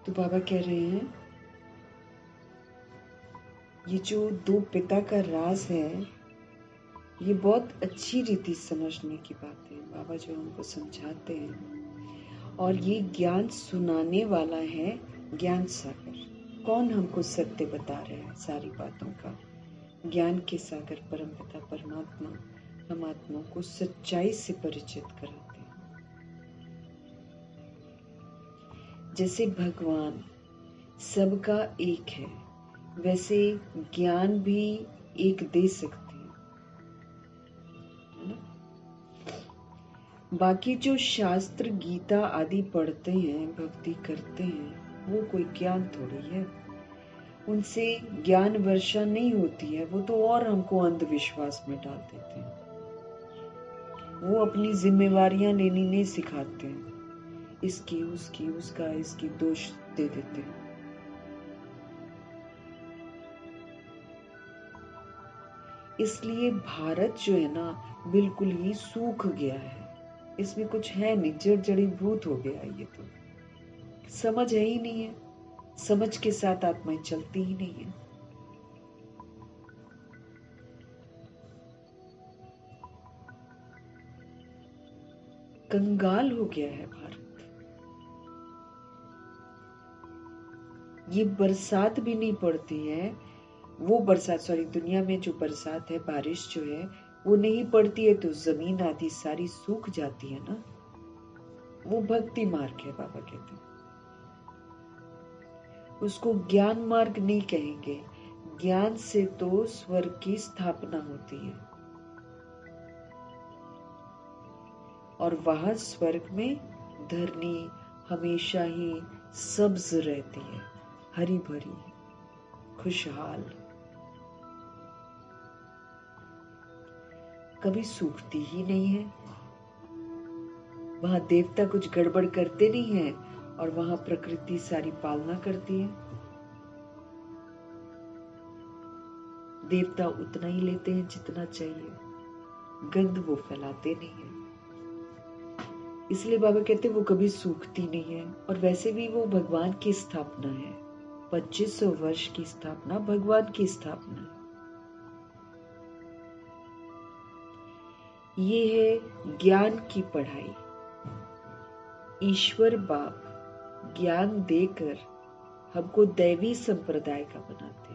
तो बाबा कह रहे हैं ये जो दो पिता का राज है, ये बहुत अच्छी रीति समझने की बात है। बाबा जो हमको समझाते हैं, और ये ज्ञान सुनाने वाला है ज्ञान सागर। कौन हमको सत्य बता रहा है सारी बातों का? ज्ञान के सागर परमपिता परमात्मा हम आत्माओं को सच्चाई से परिचित कराते हैं। जैसे भगवान सबका एक है, वैसे ज्ञान भी एक दे सकते हैं, है ना? बाकी जो शास्त्र गीता आदि पढ़ते हैं, भक्ति करते हैं, वो कोई ज्ञान थोड़ी है। उनसे ज्ञान वर्षा नहीं होती है, वो तो और हमको अंधविश्वास में डाल देते हैं। वो अपनी जिम्मेवारियां लेनी नहीं सिखाते हैं, इसकी उसकी उसका इसकी दोष दे देते हैं। इसलिए भारत जो है ना बिल्कुल ही सूख गया है, इसमें कुछ है नहीं, जड़ जड़ीभूत हो गया है। ये तो समझ है ही नहीं है, समझ के साथ आत्माएं चलती ही नहीं है। कंगाल हो गया है भारत। ये बरसात भी नहीं पड़ती है, वो बरसात, सॉरी, दुनिया में जो बरसात है, बारिश जो है, वो नहीं पड़ती है तो जमीन आदि सारी सूख जाती है ना। वो भक्ति मार्ग है, बाबा कहते हैं। उसको ज्ञान मार्ग नहीं कहेंगे। ज्ञान से तो स्वर्ग की स्थापना होती है, और वहां स्वर्ग में धरनी हमेशा ही सब्ज रहती है, हरी भरी, खुशहाल, कभी सूखती ही नहीं है। वहां देवता कुछ गड़बड़ करते नहीं है, और वहां प्रकृति सारी पालना करती है। देवता उतना ही लेते हैं जितना चाहिए, गंध वो फैलाते नहीं है। इसलिए बाबा कहते हैं वो कभी सूखती नहीं है। और वैसे भी वो भगवान की स्थापना है। 2500 वर्ष की स्थापना भगवान की स्थापना है। ये है ज्ञान की पढ़ाई। ईश्वर बाप ज्ञान देकर हमको दैवी संप्रदाय का बनाते,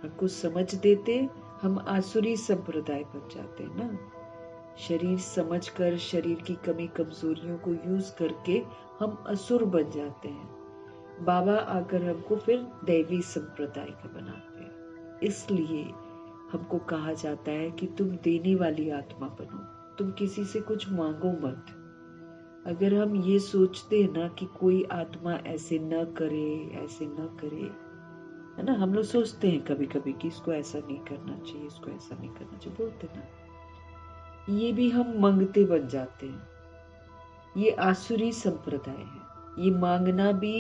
हमको समझ देते, हम आसुरी संप्रदाय बन जाते हैं ना। शरीर समझकर शरीर की कमी कमजोरियों को यूज करके हम असुर बन जाते हैं। बाबा आकर हमको फिर दैवी संप्रदाय का बनाते हैं। इसलिए हमको कहा जाता है कि तुम देने वाली आत्मा बनो, तुम किसी से कुछ मांगो मत। अगर हम ये सोचते हैं ना कि कोई आत्मा ऐसे न करे, ऐसे न करे, है ना, हम लोग सोचते हैं कभी कभी कि इसको ऐसा नहीं करना चाहिए, इसको ऐसा नहीं करना चाहिए, बोलते ना, ये भी हम मांगते बन जाते हैं। ये आसुरी संप्रदाय है। ये मांगना भी,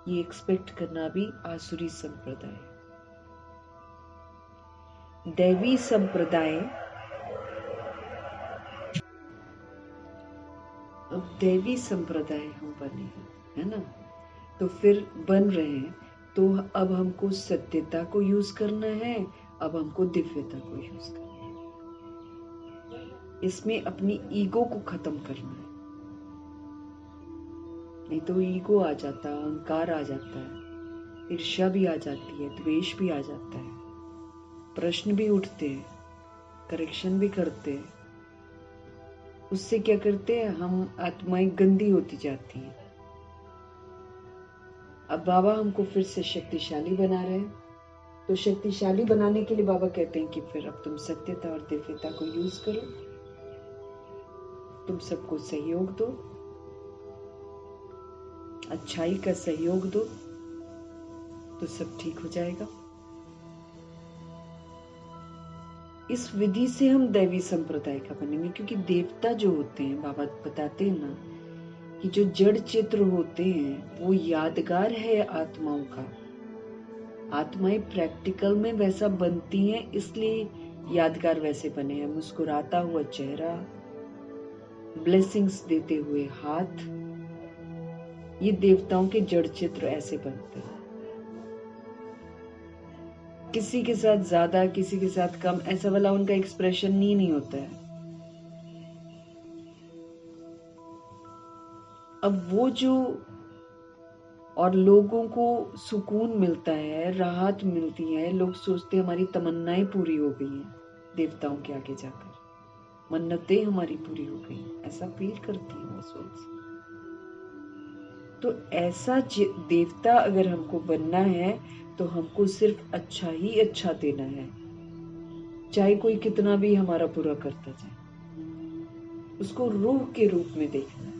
ये एक्सपेक्ट करना भी आसुरी संप्रदाय है। दैवी संप्रदाय, अब दैवी संप्रदाय हम बने हैं, है ना, तो फिर बन रहे हैं, तो अब हमको सत्यता को यूज करना है, अब हमको दिव्यता को यूज करना है। इसमें अपनी ईगो को खत्म करना है। नहीं तो ईगो आ जाता है, अहंकार आ जाता है, ईर्ष्या भी आ जाती है, द्वेष भी आ जाता है, प्रश्न भी उठते हैं, करेक्शन भी करते हैं। उससे क्या करते हैं, हम आत्माएं गंदी होती जाती हैं। अब बाबा हमको फिर से शक्तिशाली बना रहे हैं, तो शक्तिशाली बनाने के लिए बाबा कहते हैं कि फिर अब तुम सत्यता और दिव्यता को यूज करो, तुम सबको सहयोग दो, अच्छाई का सहयोग दो, तो सब ठीक हो जाएगा। इस विधि से हम दैवी संप्रदाय का बनेंगे, क्योंकि देवता जो होते हैं, बाबा बताते हैं ना कि जो जड़ चित्र होते हैं वो यादगार है आत्माओं का। आत्माएं प्रैक्टिकल में वैसा बनती हैं, इसलिए यादगार वैसे बने हैं। मुस्कुराता हुआ चेहरा, ब्लेसिंग्स देते हुए हाथ, ये देवताओं के जड़ चित्र ऐसे बनते हैं। किसी के साथ ज्यादा, किसी के साथ कम, ऐसा वाला उनका एक्सप्रेशन ही नहीं होता है। अब वो जो, और लोगों को सुकून मिलता है, राहत मिलती है, लोग सोचते हैं हमारी तमन्नाएं पूरी हो गई हैं, देवताओं के आगे जाकर मन्नतें हमारी पूरी हो गई, ऐसा फील करती है वो सोच। तो ऐसा देवता अगर हमको बनना है तो हमको सिर्फ अच्छा ही अच्छा देना है, चाहे कोई कितना भी हमारा बुरा करता जाए। उसको रूह के रूप में देखना है,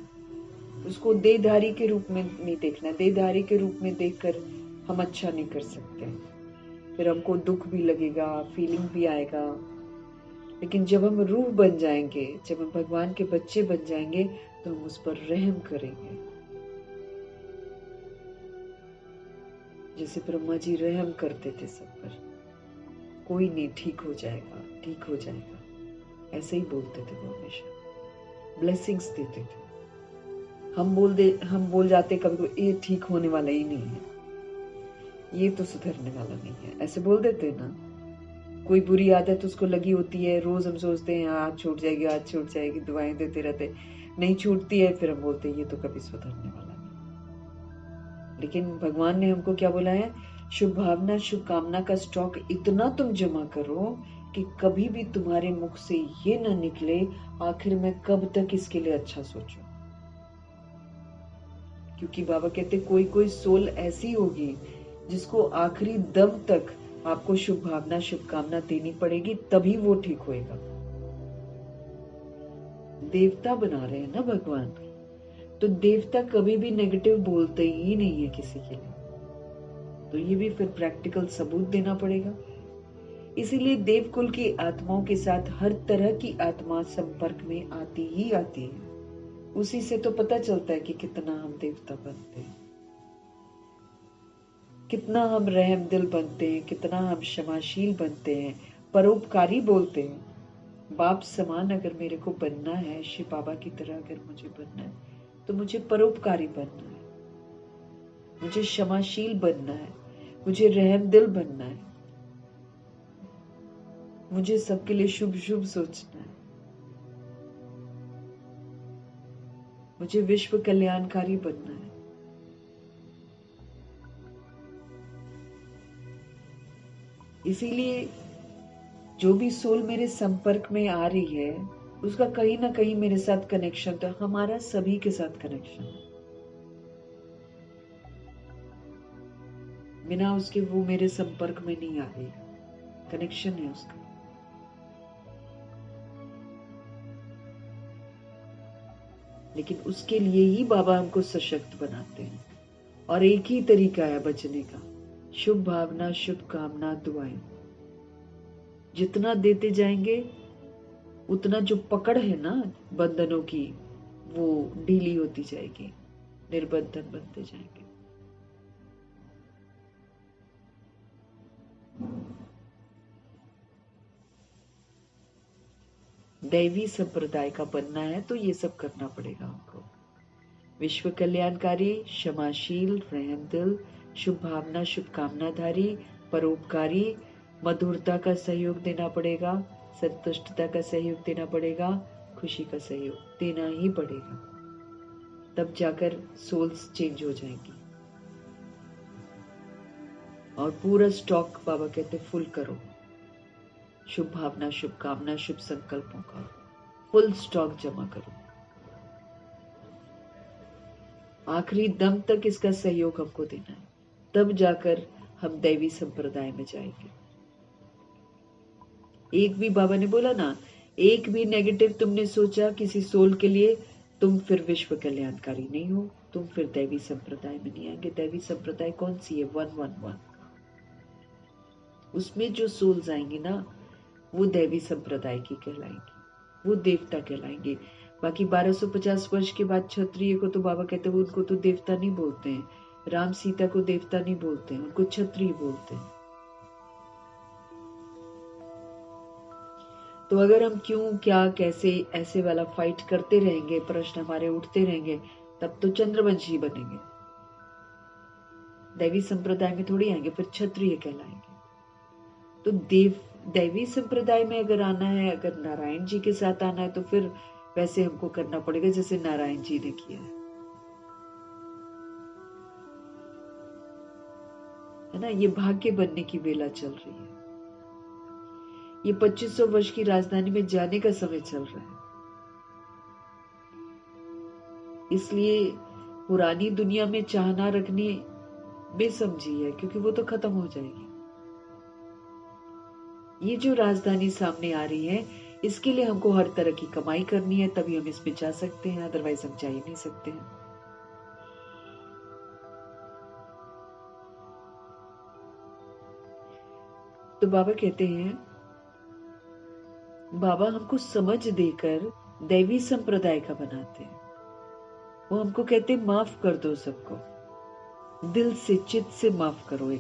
उसको देहधारी के रूप में नहीं देखना। देहधारी के रूप में देखकर हम अच्छा नहीं कर सकते, फिर हमको दुख भी लगेगा, फीलिंग भी आएगा। लेकिन जब हम रूह बन जाएंगे, जब हम भगवान के बच्चे बन जाएंगे, तो हम उस पर रहम करेंगे, जैसे ब्रह्मा जी रहम करते थे सब पर। कोई नहीं, ठीक हो जाएगा, ठीक हो जाएगा, ऐसे ही बोलते थे वो हमेशा, ब्लेसिंग्स देते थे। हम बोल जाते कभी कभी, ये ठीक होने वाला ही नहीं है, ये तो सुधरने वाला नहीं है, ऐसे बोल देते ना। कोई बुरी आदत उसको लगी होती है, रोज हम सोचते हैं आज छूट जाएगी, आज छूट जाएगी, दुआएं देते रहते, नहीं छूटती है, फिर हम बोलते हैं ये तो कभी सुधरने वाला नहीं। लेकिन भगवान ने हमको क्या बोला है, शुभ भावना शुभ कामना का स्टॉक इतना तुम जमा करो कि कभी भी तुम्हारे मुख से ये ना निकले आखिर मैं कब तक इसके लिए अच्छा सोचूं। क्योंकि बाबा कहते कोई कोई सोल ऐसी होगी जिसको आखिरी दम तक आपको शुभ भावना शुभकामना देनी पड़ेगी, तभी वो ठीक होएगा। देवता बना रहे हैं ना भगवान, तो देवता कभी भी नेगेटिव बोलते ही नहीं है किसी के लिए, तो ये भी फिर प्रैक्टिकल सबूत देना पड़ेगा। इसीलिए देवकुल की आत्माओं के साथ हर तरह की आत्मा संपर्क में आती ही आती है। उसी से तो पता चलता है कि कितना हम देवता बनते हैं, कितना हम रहम दिल बनते हैं, कितना हम क्षमाशील बनते हैं, परोपकारी बोलते हैं। बाप समान अगर मेरे को बनना है, शिव बाबा की तरह अगर मुझे बनना है, तो मुझे परोपकारी बनना है, मुझे क्षमाशील बनना है, मुझे रहम दिल बनना है, मुझे सबके लिए शुभ शुभ सोचना है, मुझे विश्व कल्याणकारी बनना है। इसीलिए जो भी सोल मेरे संपर्क में आ रही है उसका कहीं ना कहीं मेरे साथ कनेक्शन, तो हमारा सभी के साथ कनेक्शन है। बिना उसके वो मेरे संपर्क में नहीं आ रही, कनेक्शन है उसका। लेकिन उसके लिए ही बाबा हमको सशक्त बनाते हैं, और एक ही तरीका है बचने का, शुभ भावना शुभकामना दुआएं। जितना देते जाएंगे उतना जो पकड़ है ना बंधनों की, वो ढीली होती जाएगी, निर्बंधन बनते जाएंगे। दैवी संप्रदाय का बनना है तो ये सब करना पड़ेगा हमको। विश्व कल्याणकारी, क्षमाशील, रहमदिल, शुभ भावना शुभकामनाधारी, परोपकारी, मधुरता का सहयोग देना पड़ेगा, संतुष्टता का सहयोग देना पड़ेगा, खुशी का सहयोग देना ही पड़ेगा। तब जाकर सोल्स चेंज हो जाएंगी। और पूरा स्टॉक बाबा कहते फुल करो, शुभ भावना शुभकामना शुभ संकल्पों का फुल स्टॉक जमा करो। आखिरी दम तक इसका सहयोग हमको देना है, तब जाकर हम दैवी संप्रदाय में जाएंगे। एक भी बाबा ने बोला ना, एक भी नेगेटिव तुमने सोचा किसी सोल के लिए, तुम फिर विश्व कल्याणकारी नहीं हो, तुम फिर दैवी संप्रदाय में नहीं आएंगे। दैवी संप्रदाय कौन सी है? 111। उसमें जो सोल्स आएंगी ना, वो दैवी संप्रदाय की कहलाएंगी, वो देवता कहलाएंगे। बाकी 1250 वर्ष के बाद क्षत्रिय को तो बाबा कहते हैं उनको तो देवता नहीं बोलते हैं, राम सीता को देवता नहीं बोलते हैं, उनको क्षत्रिय बोलते हैं। तो अगर हम क्यों क्या कैसे ऐसे वाला फाइट करते रहेंगे, प्रश्न हमारे उठते रहेंगे, तब तो चंद्रवंशी बनेंगे, दैवी संप्रदाय में थोड़ी आएंगे, फिर क्षत्रिय कहलाएंगे। तो दैवी संप्रदाय में अगर आना है, अगर नारायण जी के साथ आना है, तो फिर वैसे हमको करना पड़ेगा जैसे नारायण जी ने किया है ना। ये भाग्य बनने की वेला चल रही है, ये 2500 वर्ष की राजधानी में जाने का समय चल रहा है। इसलिए पुरानी दुनिया में चाहना रखनी बेसमझी है, क्योंकि वो तो खत्म हो जाएगी। ये जो राजधानी सामने आ रही है, इसके लिए हमको हर तरह की कमाई करनी है, तभी हम इसमें जा सकते हैं, अदरवाइज हम जा ही नहीं सकते हैं। तो बाबा कहते हैं, बाबा हमको समझ देकर दैवी संप्रदाय का बनाते हैं। वो हमको कहते हैं माफ कर दो सबको, दिल से चित्त से माफ करो,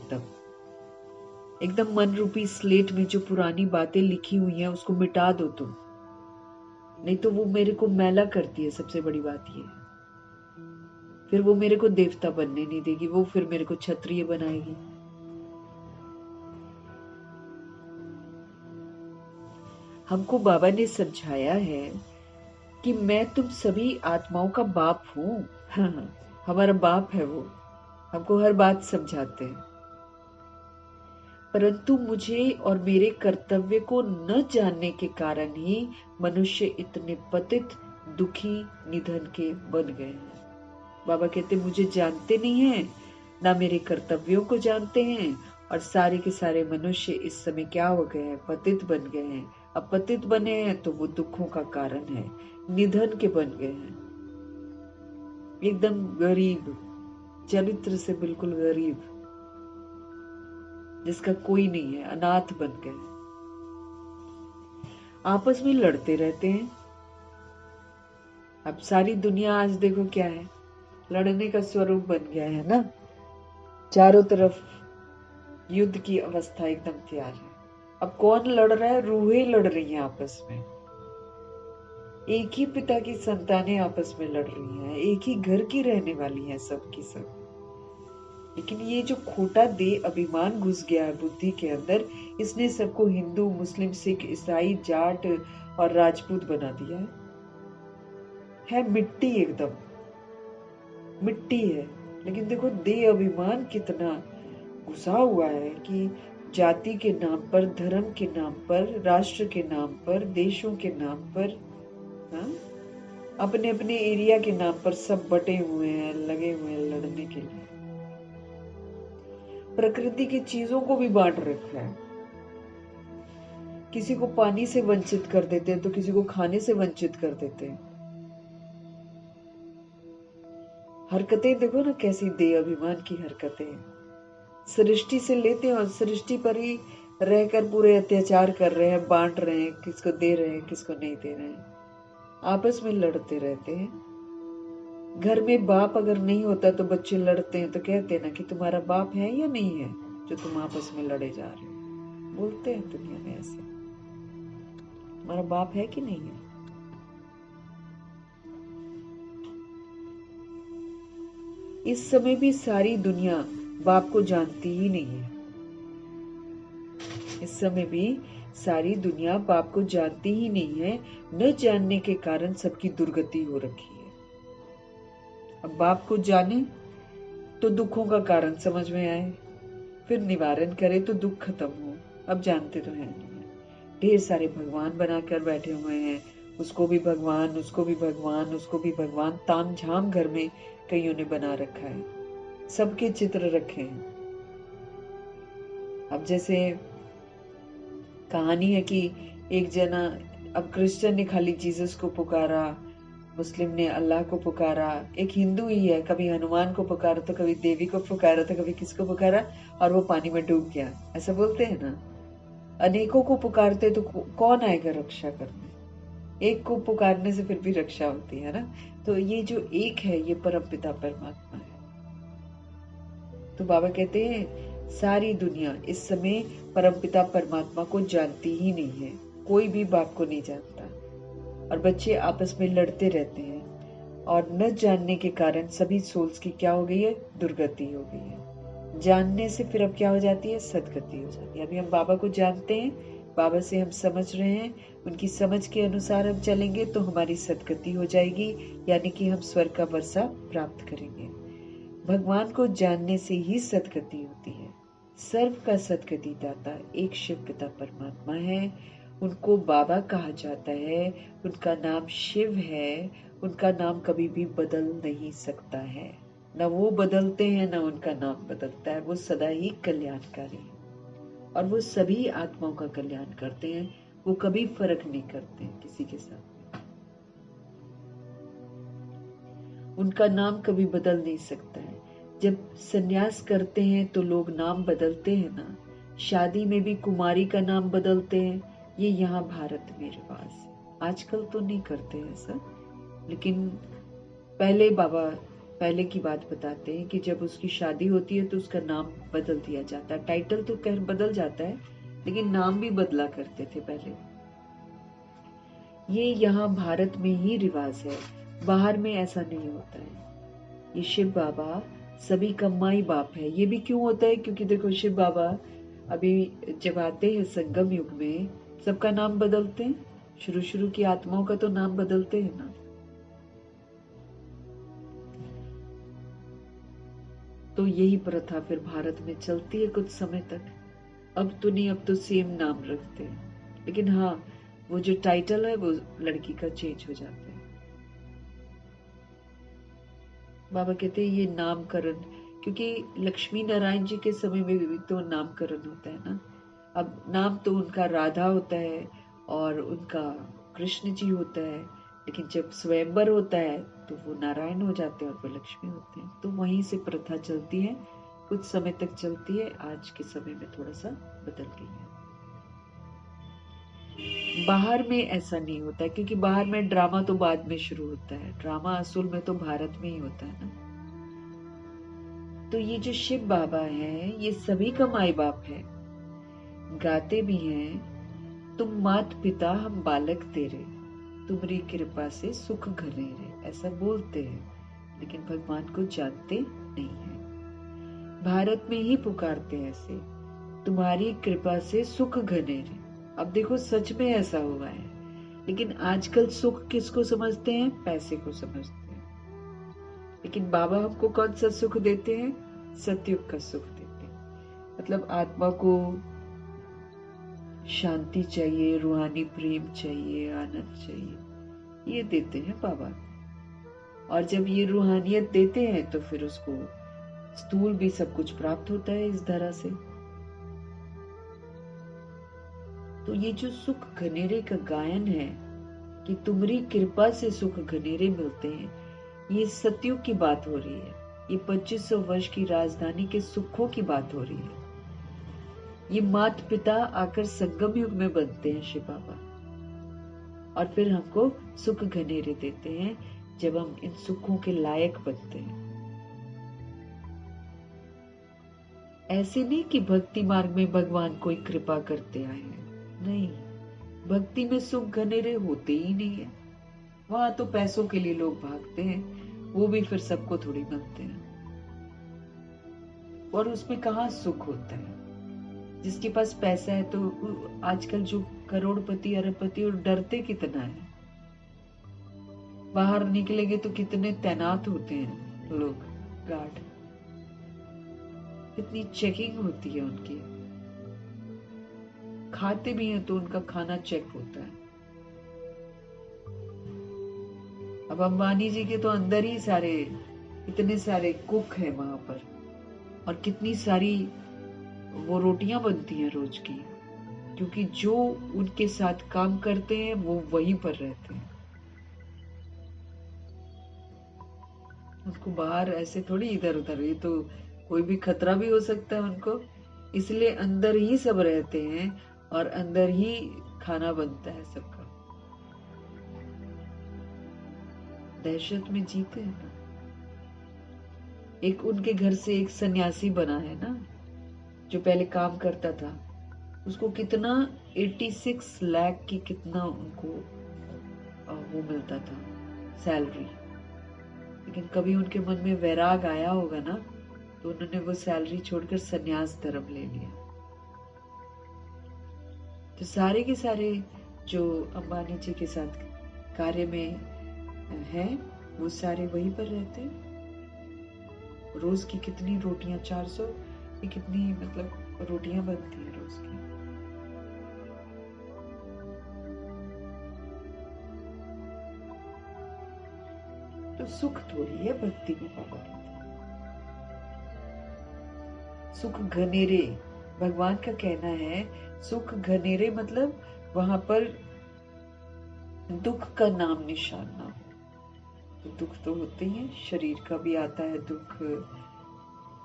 एकदम मन रूपी स्लेट में जो पुरानी बातें लिखी हुई हैं उसको मिटा दो तुम, नहीं तो वो मेरे को मैला करती है। सबसे बड़ी बात ये है, फिर वो मेरे को देवता बनने नहीं देगी, वो फिर मेरे को क्षत्रिय बनाएगी। हमको बाबा ने समझाया है कि मैं तुम सभी आत्माओं का बाप हूं। हमारा बाप है वो, हमको हर बात समझाते हैं। परंतु मुझे और मेरे कर्तव्य को न जानने के कारण ही मनुष्य इतने पतित, दुखी, निधन के बन गए हैं। बाबा कहते मुझे जानते नहीं हैं, ना मेरे कर्तव्यों को जानते हैं, और सारे के सारे मनुष्य इस समय क्या हो गए हैं, पतित बन गए हैं। अब पतित बने हैं तो वो दुखों का कारण है, निधन के बन गए हैं, एकदम गरीब, चरित्र से बिल्कुल गरीब, जिसका कोई नहीं है, अनाथ बन गए, आपस में लड़ते रहते हैं। अब सारी दुनिया आज देखो क्या है, लड़ने का स्वरूप बन गया है ना। चारों तरफ युद्ध की अवस्था एकदम तैयार है। अब कौन लड़ रहा है? रूहें लड़ रही हैं आपस में। एक ही पिता की संतानें आपस में लड़ रही हैं, एक ही घर की रहने वाली हैं सब की सब। लेकिन ये जो खोटा देह अभिमान घुस गया है बुद्धि के अंदर, इसने सबको हिंदू, मुस्लिम, सिख, ईसाई, जाट और राजपूत बना दिया है मिट्टी, एकदम मिट्टी है। लेकिन देखो देह अभिमान कितना घुसा हुआ है कि जाति के नाम पर, धर्म के नाम पर, राष्ट्र के नाम पर, देशों के नाम पर, हाँ? अपने अपने एरिया के नाम पर सब बटे हुए हैं, लगे हुए हैं लड़ने के लिए। प्रकृति की चीजों को भी बांट रखा है। किसी को पानी से वंचित कर देते हैं तो किसी को खाने से वंचित कर देते हैं। हरकतें देखो ना कैसी देह अभिमान की हरकतें, सृष्टि से लेते हैं और सृष्टि पर ही रहकर पूरे अत्याचार कर रहे हैं, बांट रहे हैं, किसको दे रहे हैं, किसको नहीं दे रहे हैं, आपस में लड़ते रहते हैं। घर में बाप अगर नहीं होता तो बच्चे लड़ते हैं तो कहते हैं ना कि तुम्हारा बाप है या नहीं है जो तुम आपस में लड़े जा रहे हो। बोलते हैं दुनिया में ऐसे, तुम्हारा बाप है कि नहीं है। इस समय भी सारी दुनिया बाप को जानती ही नहीं है। इस समय भी सारी दुनिया बाप को जानती ही नहीं है। न जानने के कारण सबकी दुर्गति हो रखी है। अब बाप को जाने तो दुखों का कारण समझ में आए, फिर निवारण करे तो दुख खत्म हो। अब जानते तो हैं नहीं, ढेर सारे भगवान बनाकर बैठे हुए हैं, उसको भी भगवान, उसको भी भगवान, उसको भी भगवान, ताम झाम घर में कईयों ने बना रखा है, सबके चित्र रखे हैं। अब जैसे कहानी है कि एक जना, अब क्रिश्चियन ने खाली जीसस को पुकारा, मुस्लिम ने अल्लाह को पुकारा, एक हिंदू ही है कभी हनुमान को पुकारा तो कभी देवी को पुकारा तो कभी किसको पुकारा, और वो पानी में डूब गया। ऐसा बोलते हैं ना, अनेकों को पुकारते तो कौन आएगा रक्षा करने? एक को पुकारने से फिर भी रक्षा होती है ना। तो ये जो एक है ये परमपिता परमात्मा है। तो बाबा कहते हैं सारी दुनिया इस समय परमपिता परमात्मा को जानती ही नहीं है, कोई भी बाप को नहीं जानता, और बच्चे आपस में लड़ते रहते हैं, और न जानने के कारण सभी सोल्स की क्या हो गई है, दुर्गति हो गई है। जानने से फिर अब क्या हो जाती है, सदगति हो जाती है। अभी हम बाबा को जानते हैं, बाबा से हम समझ रहे हैं, उनकी समझ के अनुसार हम चलेंगे तो हमारी सदगति हो जाएगी, यानी कि हम स्वर्ग का वर्षा प्राप्त करेंगे। भगवान को जानने से ही सदगति होती है। सर्व का सदगति दाता एक शिव पिता परमात्मा है, उनको बाबा कहा जाता है, उनका नाम शिव है, उनका नाम कभी भी बदल नहीं सकता है, न वो बदलते हैं न उनका नाम बदलता है। वो सदा ही कल्याणकारी है और वो सभी आत्माओं का कल्याण करते हैं। वो कभी फर्क नहीं करते हैं किसी के साथ। उनका नाम कभी बदल नहीं सकता है। जब सन्यास करते हैं तो लोग नाम बदलते हैं ना, शादी में भी कुमारी का नाम बदलते हैं। ये यहाँ भारत में रिवाज है। आजकल तो नहीं करते ऐसा, लेकिन पहले बाबा पहले की बात बताते हैं कि जब उसकी शादी होती है तो उसका नाम बदल दिया जाता है। टाइटल तो खैर बदल जाता है, लेकिन नाम भी बदला करते थे पहले। ये यहाँ भारत में ही रिवाज है, बाहर में ऐसा नहीं होता है। ये शिव बाबा सभी का माई बाप है। ये भी क्यों होता है? क्योंकि देखो शिव बाबा अभी जब आते हैं संगम युग में, सबका नाम बदलते हैं। शुरू शुरू की आत्माओं का तो नाम बदलते हैं ना। तो यही प्रथा फिर भारत में चलती है कुछ समय तक, अब तो नहीं, अब तो सेम नाम रखते हैं, लेकिन हाँ वो जो टाइटल है वो लड़की का चेंज हो जाता है। बाबा कहते हैं ये नामकरण, क्योंकि लक्ष्मी नारायण जी के समय में भी तो नामकरण होता है ना। अब नाम तो उनका राधा होता है और उनका कृष्ण जी होता है, लेकिन जब स्वयंवर होता है तो वो नारायण हो जाते हैं और वो लक्ष्मी होते हैं। तो वहीं से प्रथा चलती है, कुछ समय तक चलती है, आज के समय में थोड़ा सा बदल गई है। बाहर में ऐसा नहीं होता है, क्योंकि बाहर में ड्रामा तो बाद में शुरू होता है, ड्रामा असल में तो भारत में ही होता है ना। तो ये जो शिव बाबा है ये सभी का माई बाप है, गाते भी हैं, तुम मात पिता हम बालक तेरे, तुम्हारी कृपा से सुख घने रे, ऐसा बोलते हैं, लेकिन भगवान को जानते नहीं है। भारत में ही पुकारते हैं ऐसे, तुम्हारी कृपा से सुख घने रे। अब देखो सच में ऐसा हुआ है, लेकिन आजकल सुख किसको समझते हैं? पैसे को समझते हैं। लेकिन बाबा हमको कौन सा सुख देते हैं? सतयुग का सुख देते हैं। मतलब आत्मा को शांति चाहिए, रूहानी प्रेम चाहिए, आनंद चाहिए, ये देते हैं बाबा। और जब ये रूहानियत देते हैं तो फिर उसको स्थूल भी सब कुछ प्राप्त होता है इस धरा से। तो ये जो सुख घनेरे का गायन है कि तुम्हारी कृपा से सुख घनेरे मिलते हैं, ये सतयुग की बात हो रही है। ये 2500 वर्ष की राजधानी के सुखों की बात हो रही है। ये माता पिता आकर संगम युग में बनते हैं शिव बाबा, और फिर हमको सुख घनेरे देते हैं जब हम इन सुखों के लायक बनते हैं। ऐसे नहीं कि भक्ति मार्ग में भगवान कोई कृपा करते आए हैं, नहीं, भक्ति में सुख घनेरे होते ही नहीं है। वहां तो पैसों के लिए लोग भागते हैं, वो भी फिर सबको थोड़ी मिलते हैं, और उसमें कहाँ सुख होता है। जिसके पास पैसा है तो आजकल जो करोड़पति अरबपति, और डरते कितना है, बाहर निकलेंगे तो कितने तैनात होते हैं लोग, गार्ड, कितनी चेकिंग होती है उनकी। खाते भी हैं तो उनका खाना चेक होता है। अब अंबानी जी के तो अंदर ही सारे इतने सारे कुक हैं वहां पर, और कितनी सारी वो रोटियां बनती हैं रोज की, क्योंकि जो उनके साथ काम करते हैं वो वहीं पर रहते हैं। उनको बाहर ऐसे थोड़ी इधर उधर, ये तो कोई भी खतरा भी हो सकता है उनको, इसलिए अंदर ही सब रहते हैं और अंदर ही खाना बनता है सबका। दहशत में जीते हैं ना। एक उनके घर से एक सन्यासी बना है ना, जो पहले काम करता था, उसको कितना 86 लाख की कितना उनको वो मिलता था सैलरी। लेकिन कभी उनके मन में वैराग आया होगा ना, तो उन्होंने वो सैलरी छोड़कर सन्यास धर्म ले लिया। तो सारे के सारे जो अंबानी जी के साथ कार्य में हैं, वो सारे वहीं पर रहते हैं। रोज की कितनी रोटियां, 400 की कितनी मतलब रोटियां बनती है रोज की। तो सुख थोड़ी है भक्ति में, बाबा कहते हैं सुख घनेरे। भगवान का कहना है सुख घनेरे, मतलब वहां पर दुख का नाम निशान ना हो। तो दुख तो होते ही है, शरीर का भी आता है दुख,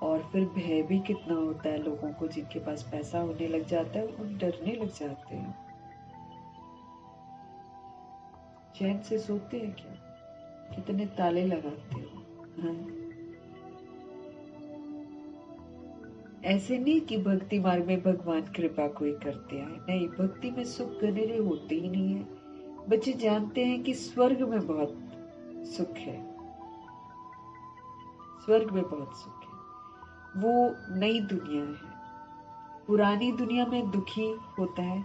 और फिर भय भी कितना होता है लोगों को, जिनके पास पैसा होने लग जाता है वो डरने लग जाते हैं। चैन से सोते हैं क्या? कितने ताले लगाते हो। हाँ? ऐसे नहीं कि भक्ति मार्ग में भगवान कृपा कोई करते आए, नहीं, भक्ति में सुख घनेरे होते ही नहीं है। बच्चे जानते हैं कि स्वर्ग में बहुत सुख है, स्वर्ग में बहुत सुख है, वो नई दुनिया है। पुरानी दुनिया में दुखी होता है।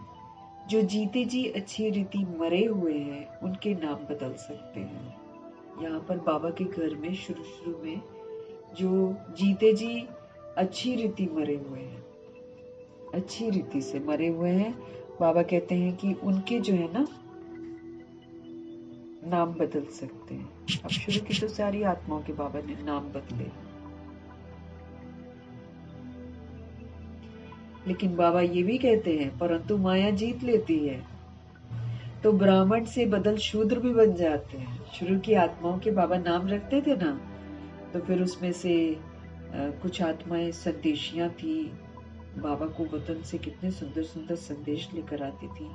जो जीते जी अच्छी रीति मरे हुए हैं उनके नाम बदल सकते हैं। यहाँ पर बाबा के घर में शुरू शुरू में जो जीते जी अच्छी रीति मरे हुए हैं, अच्छी रीति से मरे हुए हैं, बाबा कहते हैं कि उनके जो है ना नाम बदल सकते हैं। अब शुरू की तो सारी आत्माओं के बाबा ने नाम बदले, लेकिन बाबा ये भी कहते हैं परंतु माया जीत लेती है, तो ब्राह्मण से बदल शूद्र भी बन जाते हैं। शुरू की आत्माओं के बाबा नाम रखते थे ना, तो फिर उसमें से कुछ आत्माएं संदेशियां थी, बाबा को वतन से कितने सुंदर सुंदर संदेश लेकर आती थी,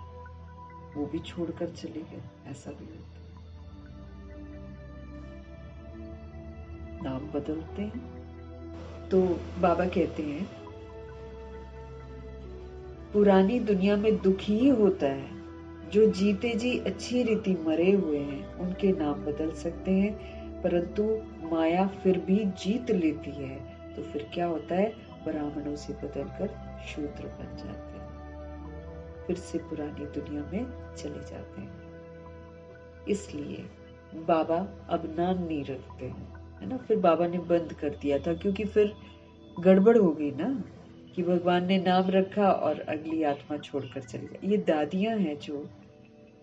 वो भी छोड़कर चले गए। ऐसा भी होता है, नाम बदलते हैं। तो बाबा कहते हैं पुरानी दुनिया में दुख ही होता है, जो जीते जी अच्छी रीति मरे हुए हैं उनके नाम बदल सकते हैं, परंतु माया फिर भी जीत लेती है, तो फिर क्या होता है, ब्राह्मणों से बदलकर शूद्र बन जाते हैं, फिर से पुरानी दुनिया में चले जाते हैं। इसलिए बाबा अब नाम नहीं रखते हैं, है ना। फिर बाबा ने बंद कर दिया था, क्योंकि फिर गड़बड़ हो गई ना, कि भगवान ने नाम रखा और अगली आत्मा छोड़कर चली जाए। ये दादियां हैं जो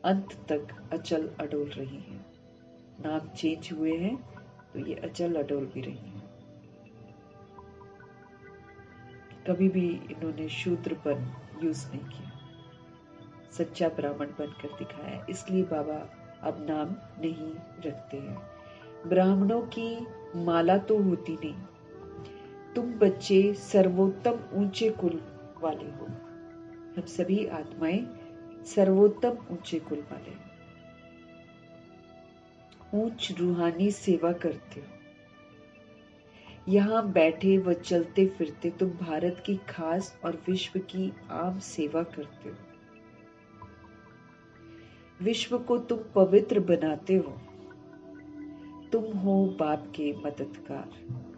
अंत तक अचल अडोल रही हैं। नाम चेंज हुए हैं तो ये अचल अडोल भी रही हैं। कभी भी इन्होंने शूद्रपन यूज नहीं किया, सच्चा ब्राह्मण बनकर दिखाया। इसलिए बाबा अब नाम नहीं रखते हैं। ब्राह्मणों की माला तो होती नहीं, तुम बच्चे सर्वोत्तम ऊंचे कुल वाले हो। हम सभी आत्माएं सर्वोत्तम ऊंचे कुल वाले, ऊंच रूहानी सेवा करते हो। यहाँ बैठे व चलते फिरते तुम भारत की खास और विश्व की आम सेवा करते हो। विश्व को तुम पवित्र बनाते हो। तुम हो बाप के मददगार।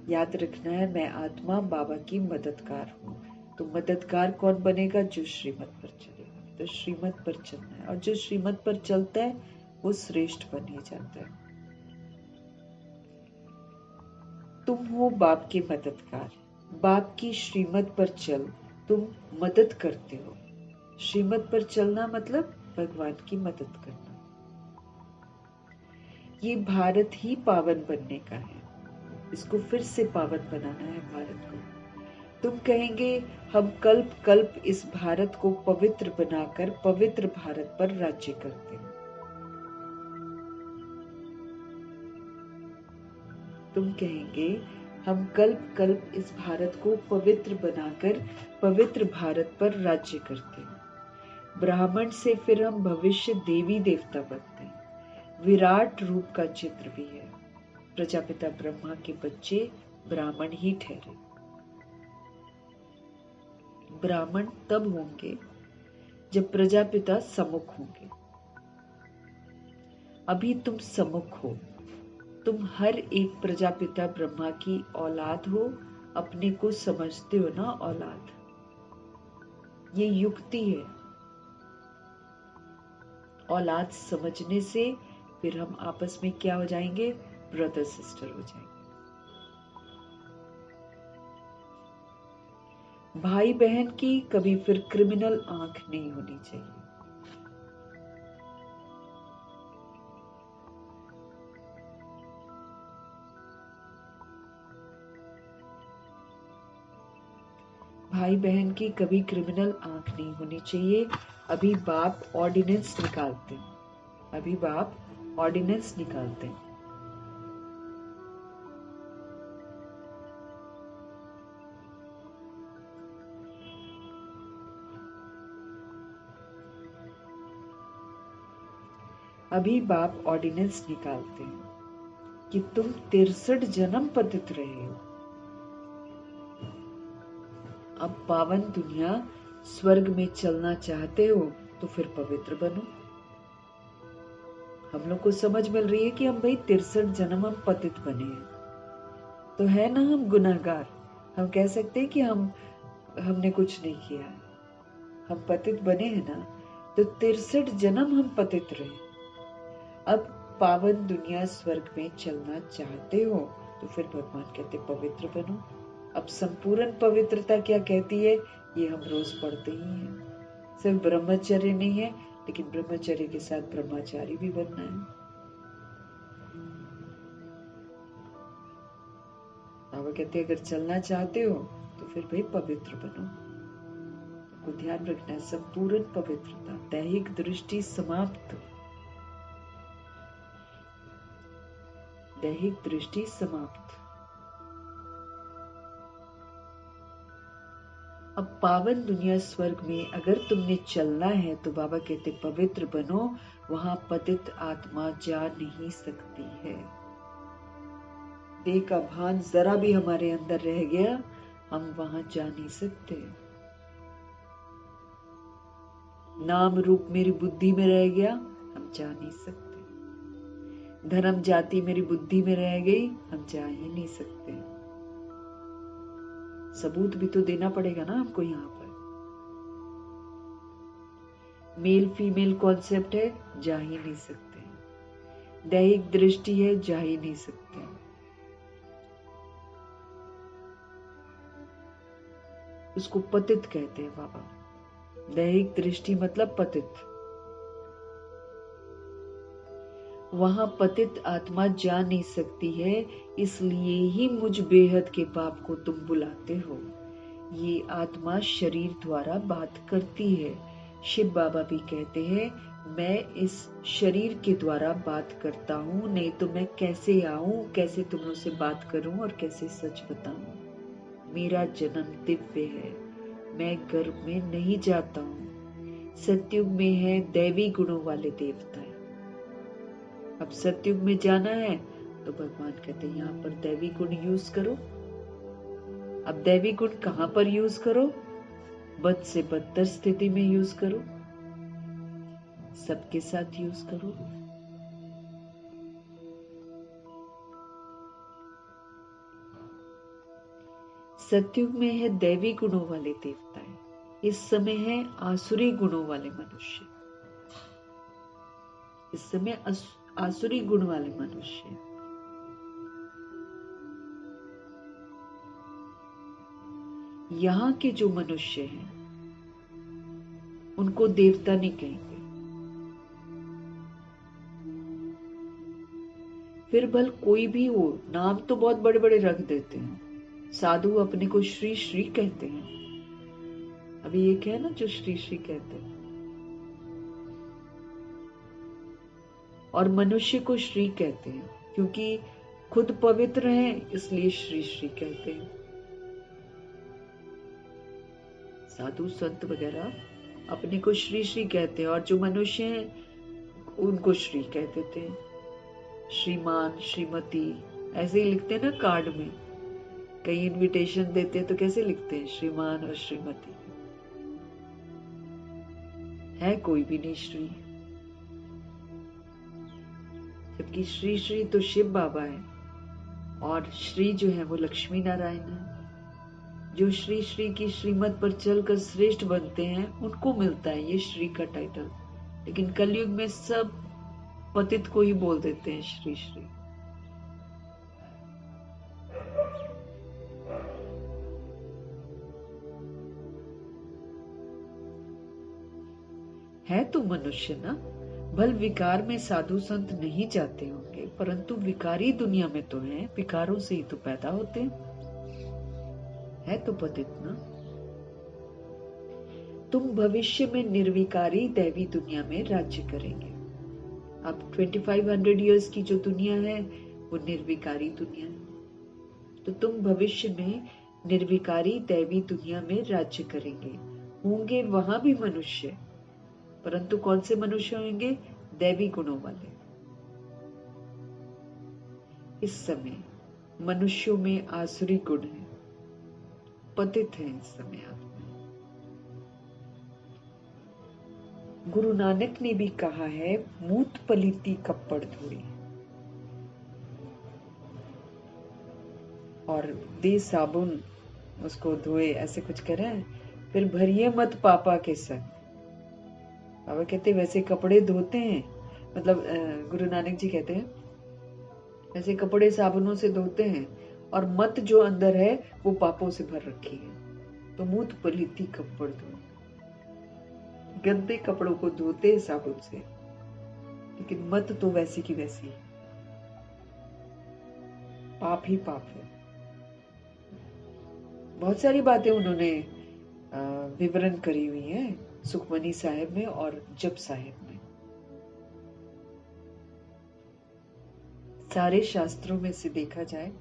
याद रखना है, मैं आत्मा बाबा की मददगार हूँ। तो मददगार कौन बनेगा? जो श्रीमत पर चलेगा। तो श्रीमत पर चलना है, और जो श्रीमत पर चलता है वो श्रेष्ठ बन ही जाता है। तुम हो बाप के मददगार, बाप की श्रीमत पर चल, तुम मदद करते हो। श्रीमत पर चलना मतलब भगवान की मदद करना। ये भारत ही पावन बनने का है, इसको फिर से पावन बनाना है भारत को। तुम कहेंगे हम कल्प कल्प इस भारत को पवित्र बनाकर पवित्र भारत पर राज्य करते हैं। तुम कहेंगे हम कल्प कल्प इस भारत को पवित्र बनाकर पवित्र भारत पर राज्य करते हैं। ब्राह्मण से फिर हम भविष्य देवी देवता बनते हैं। विराट रूप का चित्र भी है। प्रजापिता ब्रह्मा के बच्चे ब्राह्मण ही ठहरे। ब्राह्मण तब होंगे जब प्रजापिता सम्मुख होंगे। अभी तुम सम्मुख हो, तुम हर एक प्रजापिता ब्रह्मा की औलाद हो। अपने को समझते हो ना औलाद, ये युक्ति है। औलाद समझने से फिर हम आपस में क्या हो जाएंगे? ब्रदर सिस्टर हो जाएंगे। भाई बहन की कभी फिर क्रिमिनल आंख नहीं होनी चाहिए। भाई बहन की कभी क्रिमिनल आंख नहीं होनी चाहिए। अभी बाप ऑर्डिनेंस निकालते हैं, अभी बाप ऑर्डिनेंस निकालते हैं। अभी बाप ऑर्डिनेंस निकालते हैं कि तुम 63 जन्म पतित रहे हो। अब पावन दुनिया स्वर्ग में चलना चाहते हो तो फिर पवित्र बनो। हम लोग को समझ मिल रही है कि हम भाई 63 जन्म हम पतित बने हैं, तो है ना हम गुनाहगार। हम कह सकते हैं कि हमने कुछ नहीं किया, हम पतित बने हैं ना, तो 63 जन्म हम पतित रहे। अब पावन दुनिया स्वर्ग में चलना चाहते हो तो फिर भगवान कहते पवित्र बनो। अब संपूर्ण पवित्रता क्या कहती है? ये हम रोज पढ़ते ही हैं। सिर्फ ब्रह्मचर्य नहीं है, लेकिन ब्रह्मचर्य के साथ ब्रह्मचारी भी बनना है। बाबा कहते हैं अगर चलना चाहते हो तो फिर भाई पवित्र बनो। को ध्यान रखना है, संपूर्ण पवित्रता, दैहिक दृष्टि समाप्त, दैहिक दृष्टि समाप्त। अब पावन दुनिया स्वर्ग में अगर तुमने चलना है तो बाबा कहते पवित्र बनो, वहां पतित आत्मा जा नहीं सकती है। देह का भान जरा भी हमारे अंदर रह गया, हम वहां जा नहीं सकते। नाम रूप मेरी बुद्धि में रह गया, हम जा नहीं सकते। धर्म जाति मेरी बुद्धि में रह गई, हम जा ही नहीं सकते। सबूत भी तो देना पड़ेगा ना हमको। यहाँ पर मेल फीमेल कॉन्सेप्ट है, जा ही नहीं सकते। दैहिक दृष्टि है, जा ही नहीं सकते। उसको पतित कहते हैं बाबा। दैहिक दृष्टि मतलब पतित। वहां पतित आत्मा जा नहीं सकती है, इसलिए ही मुझ बेहद के पाप को तुम बुलाते हो। ये आत्मा शरीर द्वारा बात करती है। शिव बाबा भी कहते हैं मैं इस शरीर के द्वारा बात करता हूँ, नहीं तो मैं कैसे आऊं, कैसे तुमों से बात करूं और कैसे सच बताऊं। मेरा जन्म दिव्य है, मैं गर्भ में नहीं जाता हूँ। सतयुग में है दैवी गुणों वाले देवता है। अब सतयुग में जाना है तो भगवान कहते हैं यहाँ पर दैवी गुण यूज करो। अब दैवी गुण कहाँ पर यूज करो? बद से बदतर स्थिति में यूज करो, सबके साथ यूज करो। सतयुग में है दैवी गुणों वाले देवता है, इस समय है आसुरी गुणों वाले मनुष्य। इस समय आसुरी गुण वाले मनुष्य। यहाँ के जो मनुष्य हैं उनको देवता नहीं कहेंगे। फिर भल कोई भी हो, नाम तो बहुत बड़े बड़े रख देते हैं। साधु अपने को श्री श्री कहते हैं। अभी एक है ना जो श्री श्री कहते हैं, और मनुष्य को श्री कहते हैं क्योंकि खुद पवित्र हैं, इसलिए श्री श्री कहते हैं। साधु संत वगैरह अपने को श्री श्री कहते हैं, और जो मनुष्य हैं उनको श्री कह देते हैं। श्रीमान, श्रीमती ऐसे ही लिखते हैं ना कार्ड में। कई इनविटेशन देते हैं तो कैसे लिखते हैं? श्रीमान और श्रीमती। है कोई भी नहीं श्री, जबकि श्री श्री तो शिव बाबा है, और श्री जो है वो लक्ष्मी नारायण है। जो श्री श्री की श्रीमत पर चलकर श्रेष्ठ बनते हैं उनको मिलता है ये श्री का टाइटल। लेकिन कलयुग में सब पतित को ही बोल देते हैं श्री श्री। है तो मनुष्य ना। भल विकार में साधु संत नहीं जाते होंगे, परंतु विकारी दुनिया में तो हैं। विकारों से ही तो पैदा होते हैं। है तो पतित ना। तुम भविष्य में निर्विकारी दैवी दुनिया में राज्य करेंगे। अब 2500 इयर्स की जो दुनिया है वो निर्विकारी दुनिया है। तो तुम भविष्य में निर्विकारी दैवी दुनिया में राज्य करेंगे। होंगे वहां भी मनुष्य, परंतु कौन से मनुष्य होंगे? दैवी गुणों वाले। इस समय मनुष्यों में आसुरी गुण है, पतित है इस समय आप। गुरु नानक ने भी कहा है मूत पलीती कपड़ धोई, और दे साबुन उसको धोए, ऐसे कुछ कह रहे हैं। फिर भरिए मत पापा के संग। बाबा कहते वैसे कपड़े धोते हैं, मतलब गुरु नानक जी कहते हैं वैसे कपड़े साबुनों से धोते हैं, और मत जो अंदर है वो पापों से भर रखी है। तो मूत पलीती कपड़ धो। गंदे कपड़ों को धोते हैं साबुन से, लेकिन मत तो वैसी की वैसी। पाप ही पाप है। बहुत सारी बातें उन्होंने विवरण करी हुई है सुखमनी साहिब में और जप साहिब में। सारे शास्त्रों में से देखा जाए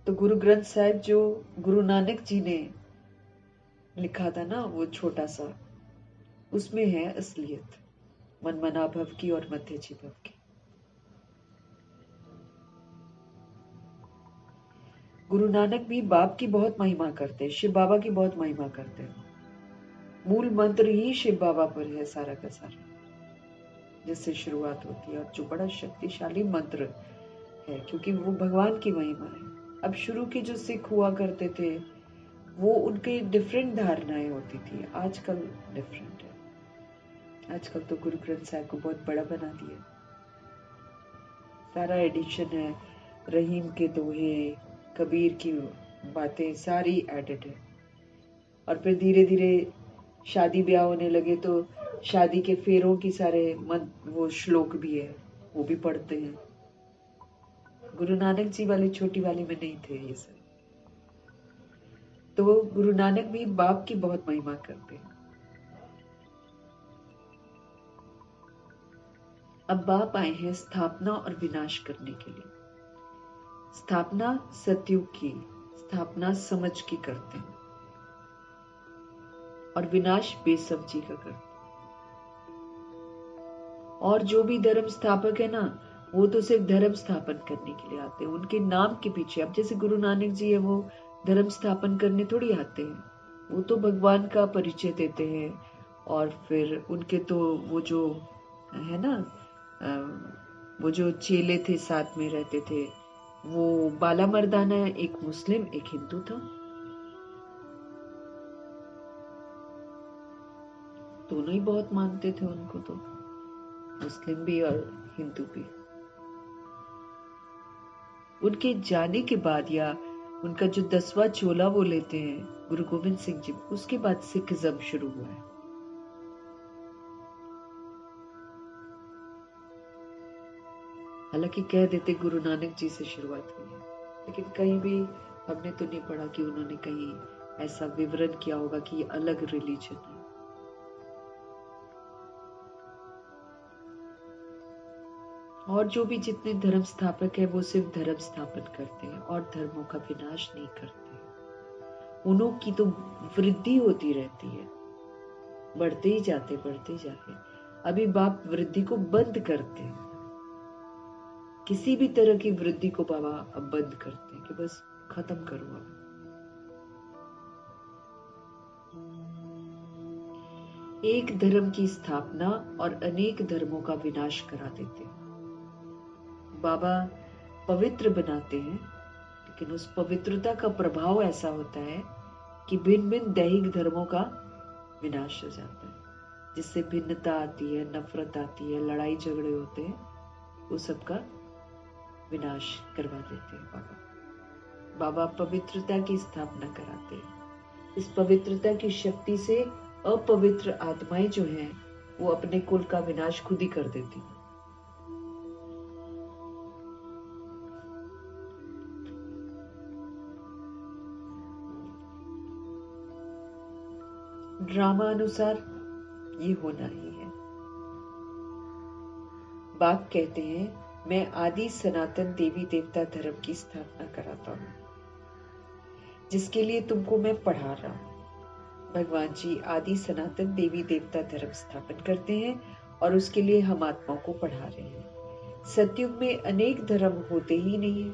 तो गुरु ग्रंथ साहिब जो गुरु नानक जी ने लिखा था ना, वो छोटा सा, उसमें है असलियत मनमना भव की और मध्यजी भव की। गुरु नानक भी बाप की बहुत महिमा करते हैं, शिव बाबा की बहुत महिमा करते हैं। मूल मंत्र ही शिव बाबा पर है सारा का सारा, जिससे शुरुआत होती है, और जो बड़ा शक्तिशाली मंत्र है क्योंकि वो भगवान की महिमा है। अब शुरू के जो सिख हुआ करते थे वो उनके डिफरेंट धारणाएं होती थी, आजकल डिफरेंट है। आजकल तो गुरु ग्रंथ साहिब को बहुत बड़ा बना दिया, सारा एडिशन है, रहीम के दोहे, कबीर की बातें सारी एडिड है। और फिर धीरे धीरे शादी ब्याह होने लगे तो शादी के फेरों की सारे वो श्लोक भी है, वो भी पढ़ते हैं। गुरु नानक जी वाली छोटी वाली में नहीं थे ये सब। तो गुरु नानक भी बाप की बहुत महिमा करते हैं। अब बाप आए हैं स्थापना और विनाश करने के लिए। स्थापना सतयुग की, स्थापना समझ की करते हैं, और विनाश बेसब जी का करते हैं। और जो भी धर्म स्थापक है ना, वो तो सिर्फ धर्म स्थापन करने के लिए आते हैं, उनके नाम के पीछे। अब जैसे गुरु नानक जी है, वो धर्म स्थापन करने थोड़ी आते हैं, वो तो भगवान का परिचय देते हैं। और फिर उनके तो वो जो है ना, वो जो चेले थे साथ में रहते थे, वो बाला मर्दाना, एक मुस्लिम एक हिंदू था, दोनों ही बहुत मानते थे उनको, तो मुस्लिम भी और हिंदू भी। उनके जाने के बाद या उनका जो 10वां चोला वो लेते हैं गुरु गोविंद सिंह जी, उसके बाद सिखिज्म शुरू हुआ है। हालांकि कह देते गुरु नानक जी से शुरुआत हुई है, लेकिन कहीं भी हमने तो नहीं पढ़ा कि उन्होंने कहीं ऐसा विवरण किया होगा कि ये अलग रिलीजन है। और जो भी जितने धर्म स्थापक है वो सिर्फ धर्म स्थापन करते हैं और धर्मों का विनाश नहीं करते। उन्हों की तो वृद्धि होती रहती है, बढ़ते ही जाते बढ़ते ही जाते। अभी बाप वृद्धि को बंद करते हैं, किसी भी तरह की वृद्धि को बाबा अब बंद करते हैं कि बस खत्म करो अब। एक धर्म की स्थापना और अनेक धर्मों का विनाश करा देते हैं। बाबा पवित्र बनाते हैं, लेकिन उस पवित्रता का प्रभाव ऐसा होता है कि भिन्न भिन्न दैहिक धर्मों का विनाश हो जाता है, जिससे भिन्नता आती है, नफरत आती है, लड़ाई झगड़े होते हैं, वो सबका विनाश करवा देते हैं बाबा। बाबा पवित्रता की स्थापना कराते हैं। इस पवित्रता की शक्ति से अपवित्र आत्माएं जो हैं वो अपने कुल का विनाश खुद ही कर देती हैं। ड्रामा अनुसार ये होना ही है। बाप कहते हैं, मैं आदि सनातन देवी देवता धर्म की स्थापना कराता हूं, जिसके लिए तुमको मैं पढ़ा रहा हूं। भगवान जी आदि सनातन देवी देवता धर्म स्थापन करते हैं और उसके लिए हम आत्माओं को पढ़ा रहे हैं। सतयुग में अनेक धर्म होते ही नहीं।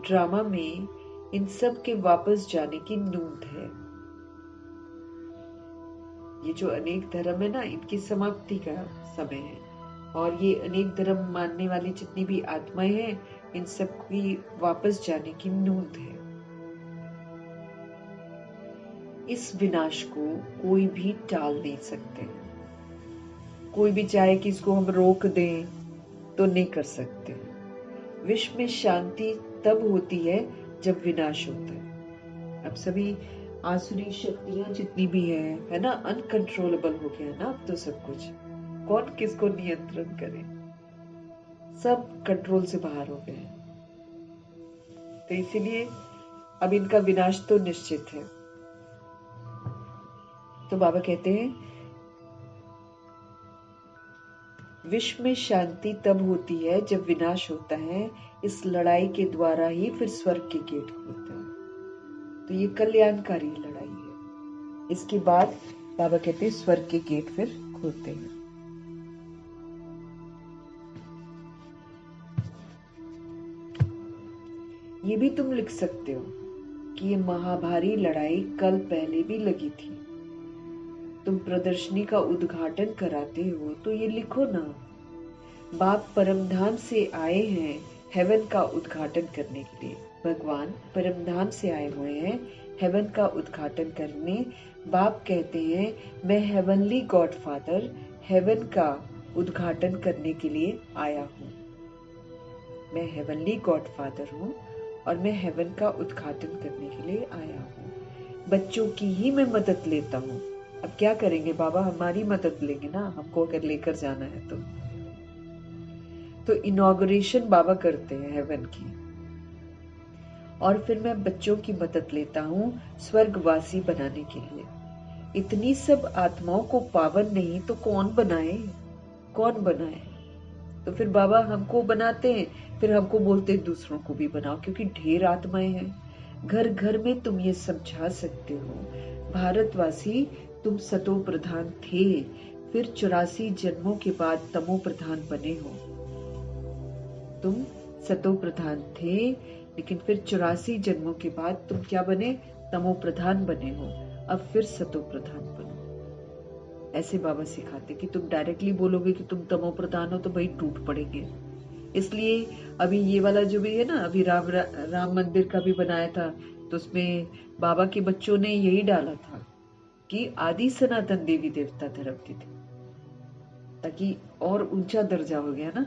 ड्रामा में इन सब के वापस जाने की नूंद है। ये जो अनेक धर्म है ना, इनकी समाप्ति का समय है, और ये अनेक धर्म मानने वाली जितनी भी आत्माएं हैं, इन सब की वापस जाने की नूंद है। इस विनाश को कोई भी टाल नहीं सकते। कोई भी चाहे कि इसको हम रोक दें तो नहीं कर सकते। विश्व में शांति तब होती है जब विनाश होता है। अब सभी आसुरी शक्तियां जितनी भी है ना, अनकंट्रोलेबल हो गया है ना अब तो सब कुछ। कौन किसको नियंत्रण करे, सब कंट्रोल से बाहर हो गए हैं। तो इसीलिए अब इनका विनाश तो निश्चित है। तो बाबा कहते हैं विश्व में शांति तब होती है जब विनाश होता है, इस लड़ाई के द्वारा ही फिर स्वर्ग के गेट खुलते हैं। तो ये कल्याणकारी लड़ाई है। इसके बाद बाबा कहते हैं स्वर्ग के गेट फिर खुलते हैं। ये भी तुम लिख सकते हो कि ये महाभारी लड़ाई कल पहले भी लगी थी। तुम प्रदर्शनी का उद्घाटन कराते हो तो ये लिखो ना, बाप परमधाम से आए हैं हेवन का उद्घाटन करने के लिए। भगवान परमधाम से आए हुए हैं हेवन का उद्घाटन करने। बाप कहते हैं मैं हेवनली गॉडफादर हेवन का उद्घाटन करने के लिए आया हूँ। मैं हेवनली गॉडफादर हूँ और मैं हेवन का उद्घाटन करने के लिए आया हूँ। बच्चों की ही मैं मदद लेता हूँ। अब क्या करेंगे बाबा, हमारी मदद लेंगे ना, हमको अगर लेकर जाना है तो इनॉग्रेशन बाबा करते हैं हेवन की। और फिर मैं बच्चों की मदद लेता हूँ स्वर्गवासी बनाने के लिए। इतनी सब आत्माओं को पावन नहीं तो कौन बनाए, कौन बनाए? तो फिर बाबा हमको बनाते हैं, फिर हमको बोलते हैं दूसरों को भी बनाओ, क्योंकि ढेर आत्माएं हैं। घर घर में तुम ये समझा सकते हो भारतवासी तुम सतो प्रधान थे, फिर 84 जन्मों के बाद तमो प्रधान बने हो। तुम सतो प्रधान थे लेकिन फिर 84 जन्मों के बाद तुम क्या बने, तमो प्रधान बने हो। अब फिर सतो प्रधान बनो। ऐसे बाबा सिखाते कि तुम डायरेक्टली बोलोगे कि तुम तमो प्रधान हो तो भाई टूट पड़ेंगे। इसलिए अभी ये वाला जो भी है ना, अभी राम मंदिर का भी बनाया था, तो उसमें बाबा के बच्चों ने यही डाला था कि आदि सनातन देवी देवता धर्म की थी, ताकि और ऊंचा दर्जा हो गया ना।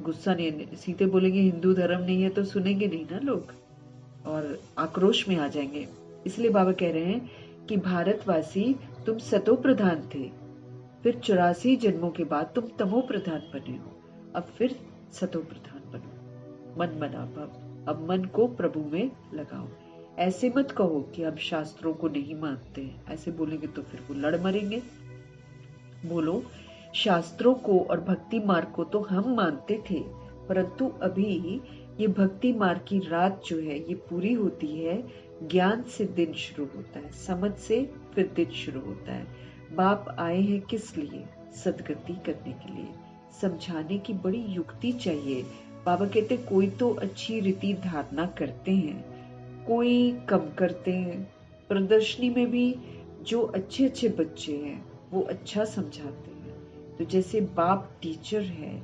गुस्सा नहीं, सीधे बोलेंगे हिंदू धर्म नहीं है तो सुनेंगे नहीं ना लोग और आक्रोश में आ जाएंगे। इसलिए बाबा कह रहे हैं कि भारतवासी तुम सतो प्रधान थे, फिर 84 जन्मों के बाद तुम तमो प्रधान बने हो, अब फिर सतो प्रधान बनो। मन बना भाव, अब मन को प्रभु में लगाओ। ऐसे मत कहो कि हम शास्त्रों को नहीं मानते, ऐसे बोलेंगे तो फिर वो लड़ मरेंगे। बोलो शास्त्रों को और भक्ति मार्ग को तो हम मानते थे, परंतु अभी ये भक्ति मार्ग की रात जो है ये पूरी होती है, ज्ञान से दिन शुरू होता है, समझ से फिर दिन शुरू होता है। बाप आए हैं किस लिए, सदगति करने के लिए। समझाने की बड़ी युक्ति चाहिए। बाबा कहते कोई तो अच्छी रीति धारणा करते हैं, कोई कम करते हैं। प्रदर्शनी में भी जो अच्छे अच्छे बच्चे हैं वो अच्छा समझाते हैं। तो जैसे बाप टीचर है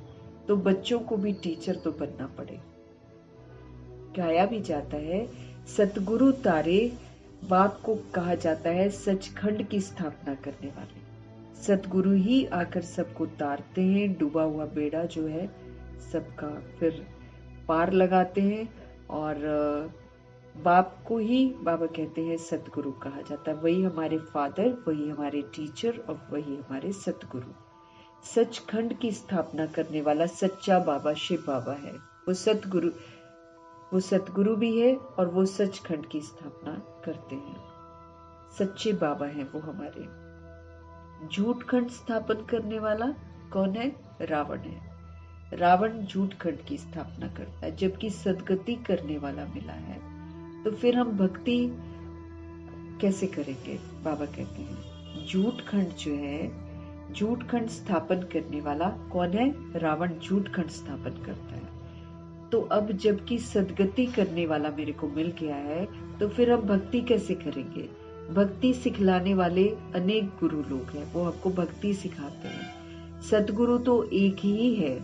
तो बच्चों को भी टीचर तो बनना पड़ेगा। गाया भी जाता है सतगुरु तारे, बाप को कहा जाता है सचखंड की स्थापना करने वाले। सतगुरु ही आकर सबको तारते हैं, डूबा हुआ बेड़ा जो है सबका फिर पार लगाते हैं। और बाप को ही बाबा कहते हैं सतगुरु कहा जाता है। वही हमारे फादर, वही हमारे टीचर और वही हमारे सतगुरु। सचखंड की स्थापना करने वाला सच्चा बाबा शिव बाबा है। वो सतगुरु भी है और वो सचखंड की स्थापना करते हैं। सच्चे बाबा हैं वो हमारे। झूठ खंड स्थापन करने वाला कौन है, रावण है। रावण झूठ खंड की स्थापना करता है, जबकि सदगति करने वाला मिला है। तो फिर हम भक्ति कैसे करेंगे? बाबा कहते हैं झूठ खंड जो है, झूठ खंड स्थापन करने वाला कौन है, रावण झूठ खंड स्थापन करता है। तो अब जबकि सदगति करने वाला मेरे को मिल गया है, तो फिर हम भक्ति कैसे करेंगे? भक्ति सिखलाने वाले अनेक गुरु लोग हैं, वो हमको भक्ति सिखाते हैं। सतगुरु तो एक ही है,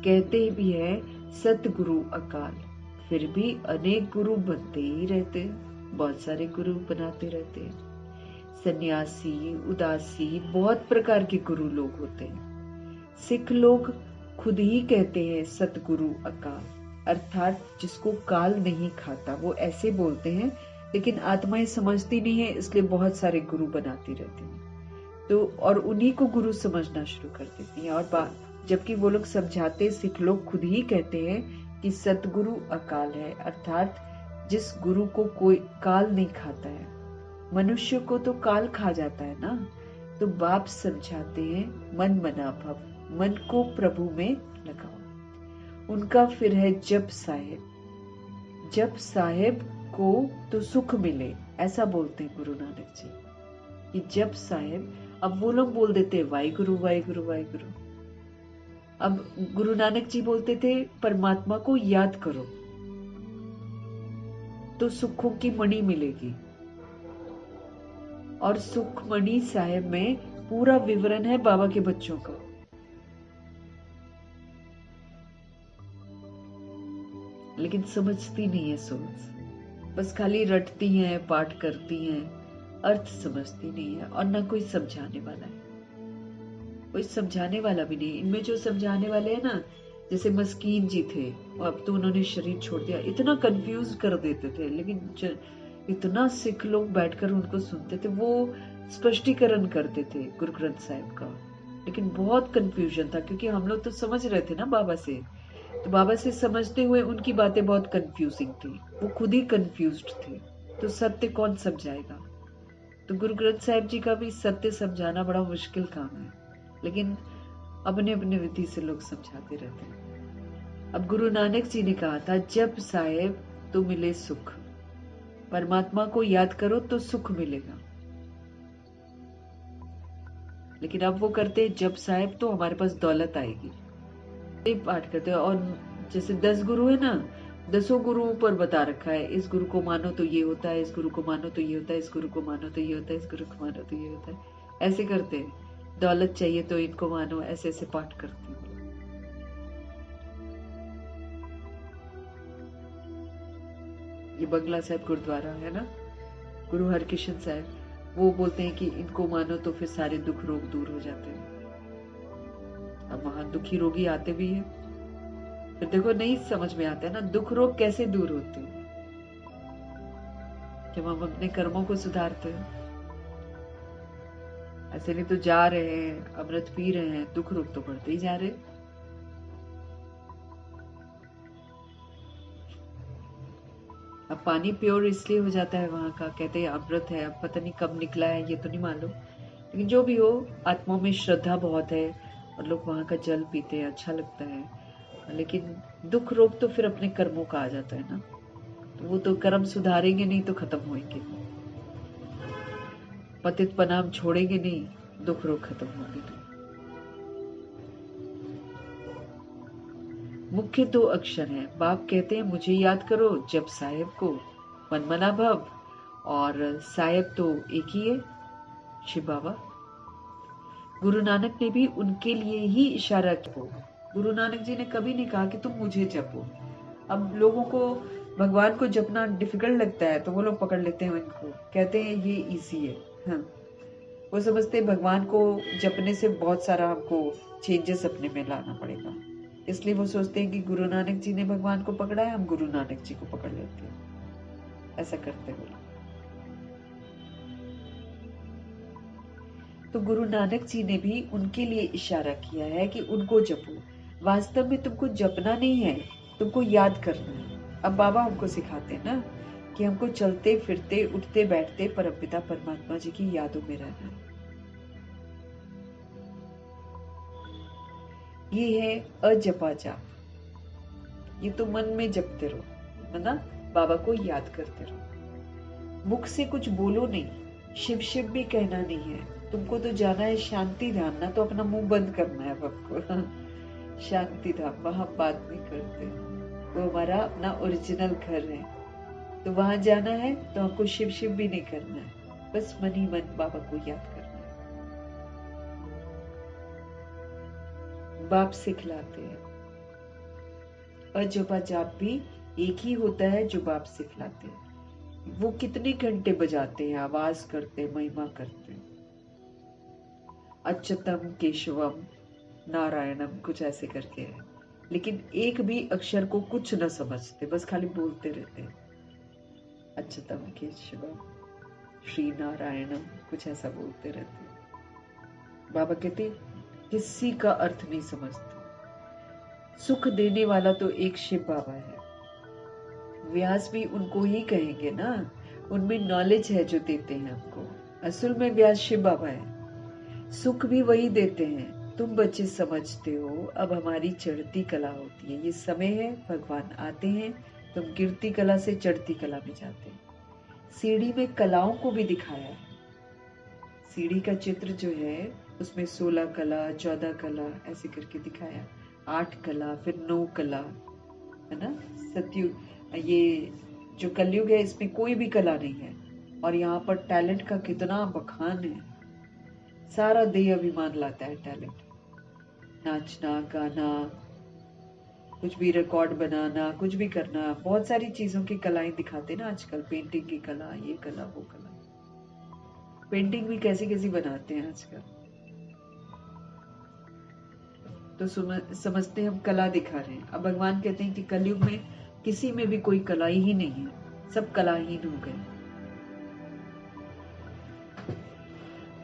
कहते भी है सतगुरु अकाल, फिर भी अनेक गुरु बनते ही रहते हैं, बहुत सारे गुरु बनाते रहते हैं। सन्यासी, उदासी, बहुत प्रकार के गुरु लोग होते हैं। सिख लोग खुद ही कहते हैं सतगुरु अकाल, अर्थात जिसको काल नहीं खाता। वो ऐसे बोलते हैं लेकिन आत्माएं समझती नहीं है, इसलिए बहुत सारे गुरु बनाती रहती हैं। तो और उन्हीं को गुरु समझना शुरू कर देती हैं। और जबकि वो लोग समझाते, सिख लोग खुद ही कहते हैं कि सतगुरु अकाल है, अर्थात जिस गुरु को कोई काल नहीं खाता है। मनुष्य को तो काल खा जाता है ना। तो बाप समझाते हैं मन मना भव, मन को प्रभु में लगाओ। उनका फिर है जप साहेब, जप साहेब को तो सुख मिले, ऐसा बोलते हैं गुरु नानक जी कि जप साहेब। अब वो लोग बोल देते हैं वाहिगुरु वाहिगुरु वाहिगुरु। अब गुरु नानक जी बोलते थे परमात्मा को याद करो तो सुखों की मणि मिलेगी। और सुखमणि साहेब में पूरा विवरण है बाबा के बच्चों का। लेकिन समझती नहीं है सोच, बस खाली रटती हैं, पाठ करती हैं, अर्थ समझती नहीं है। और ना कोई समझाने वाला है, कोई समझाने वाला भी नहीं। इनमें जो समझाने वाले हैं ना, जैसे मस्कीन जी थे, अब तो उन्होंने शरीर छोड़ दिया, इतना कंफ्यूज कर देते थे। लेकिन इतना सिख लोग बैठकर उनको सुनते थे, वो स्पष्टीकरण करते थे गुरु ग्रंथ साहिब का। लेकिन बहुत कंफ्यूजन था, क्योंकि हम लोग तो समझ रहे थे ना बाबा से, तो बाबा से समझते हुए उनकी बातें बहुत कंफ्यूजिंग थी, वो खुद ही कंफ्यूज्ड थे। तो सत्य कौन समझाएगा? तो गुरु ग्रंथ साहिब जी का भी सत्य समझाना बड़ा मुश्किल काम है, लेकिन अपने अपने विधि से लोग समझाते रहते हैं। अब गुरु नानक जी ने कहा था जप साहेब तो मिले सुख, परमात्मा को याद करो तो सुख मिलेगा। लेकिन अब वो करते जप साहेब तो हमारे पास दौलत आएगी, ये पाठ करते हैं। और जैसे 10 गुरु है ना, 10 गुरुओं पर बता रखा है, इस गुरु को मानो तो ये होता है, इस गुरु को मानो तो ये होता है, इस गुरु को मानो तो ये होता है, इस गुरु को मानो तो ये होता है। ऐसे करते हैं, दौलत चाहिए तो इनको मानो, ऐसे ऐसे पाठ करते हैं। ये बंगला साहिब गुरुद्वारा है ना, गुरु हरकिशन साहिब, वो बोलते हैं कि इनको मानो तो फिर सारे दुख रोग दूर हो जाते हैं। अब वहां दुखी रोगी आते भी हैं, फिर देखो नहीं समझ में आता है ना दुख रोग कैसे दूर होते हैं, जब हम अपने कर्मों को सुधारते हैं। ऐसे नहीं तो जा रहे हैं, अमृत पी रहे हैं, दुख रोग तो बढ़ते ही जा रहे। अब पानी प्योर इसलिए हो जाता है वहां का, कहते हैं अमृत है, अब पता नहीं कब निकला है, ये तो नहीं मालूम। लेकिन जो भी हो, आत्माओं में श्रद्धा बहुत है और लोग वहां का जल पीते हैं, अच्छा लगता है। लेकिन दुख रोग तो फिर अपने कर्मों का आ जाता है ना, तो वो तो कर्म सुधारेंगे नहीं तो खत्म होंगे, पतित पनाम छोड़ेंगे नहीं, दुख रोग खत्म होंगे नहीं। मुख्य 2 अक्षर हैं। बाप कहते हैं मुझे याद करो, जब साहेब को मनमना भव, और साहेब तो एक ही है, शिव बाबा। गुरु नानक ने भी उनके लिए ही इशारा किया। गुरु नानक जी ने कभी नहीं कहा कि तुम मुझे जपो। अब लोगों को भगवान को जपना डिफिकल्ट लगता है, तो वो लोग पकड़ लेते हैं इनको, कहते हैं ये इजी है। हाँ, वो समझते हैं भगवान को जपने से बहुत सारा हमको चेंजेस अपने में लाना पड़ेगा, इसलिए वो सोचते हैं कि गुरु नानक जी ने भगवान को पकड़ा है, हम गुरु नानक जी को पकड़ लेते हैं। ऐसा करते हैं। तो गुरु नानक जी ने भी उनके लिए इशारा किया है कि उनको जपो। वास्तव में तुमको जपना नहीं है, तुमको याद करना है। अब बाबा हमको सिखाते हैं ना कि हमको चलते फिरते उठते बैठते परमपिता परमात्मा जी की यादों में रहना है। ये है अजपा जाप। ये तो मन में जपते रहो, है ना, बाबा को याद करते रहो। मुख से कुछ बोलो नहीं, शिव शिव भी कहना नहीं है। तुमको तो जाना है शांति धाम ना, तो अपना मुंह बंद करना है आपको। शांति धाम, वहां बात नहीं करते, वो हमारा अपना ओरिजिनल घर है। तो वहां जाना है तो हमको शिव शिव भी नहीं करना है, बस मन ही मन बाबा को याद करना है। बाप सिखलाते हैं। अजपा जाप भी एक ही होता है जो बाप सिखलाते हैं। वो कितने घंटे बजाते हैं, आवाज करते, महिमा करते, अच्युतम केशवम नारायणम, कुछ ऐसे करके है। लेकिन एक भी अक्षर को कुछ न समझते, बस खाली बोलते रहते हैं। अच्युतम केशवम श्री नारायणम, कुछ ऐसा बोलते रहते हैं। बाबा कहते किसी का अर्थ नहीं समझते। सुख देने वाला तो एक शिव बाबा है, व्यास भी उनको ही कहेंगे ना, उनमें नॉलेज है जो देते हैं हमको। असल में व्यास शिव बाबा है, सुख भी वही देते हैं। तुम बच्चे समझते हो, अब हमारी चढ़ती कला होती है, ये समय है, भगवान आते हैं, तुम गिरती कला से चढ़ती कला में जाते हैं। सीढ़ी में कलाओं को भी दिखाया है। सीढ़ी का चित्र जो है उसमें 16 कला, 14 कला ऐसे करके दिखाया, 8 कला, फिर 9 कला, है ना। सतयुग, ये जो कलयुग है इसमें कोई भी कला नहीं है, और यहाँ पर टैलेंट का कितना बखान है। सारा देह अभिमान लाता है टैलेंट, नाचना, गाना, कुछ भी रिकॉर्ड बनाना, कुछ भी करना, बहुत सारी चीजों की कलाएं दिखाते ना आजकल। पेंटिंग की कला, ये कला, वो कला। पेंटिंग भी कैसी कैसी बनाते हैं आजकल। तो समझते हैं हम कला दिखा रहे हैं। अब भगवान कहते हैं कि कलयुग में किसी में भी कोई कला ही नहीं है, सब कलाहीन हो गए।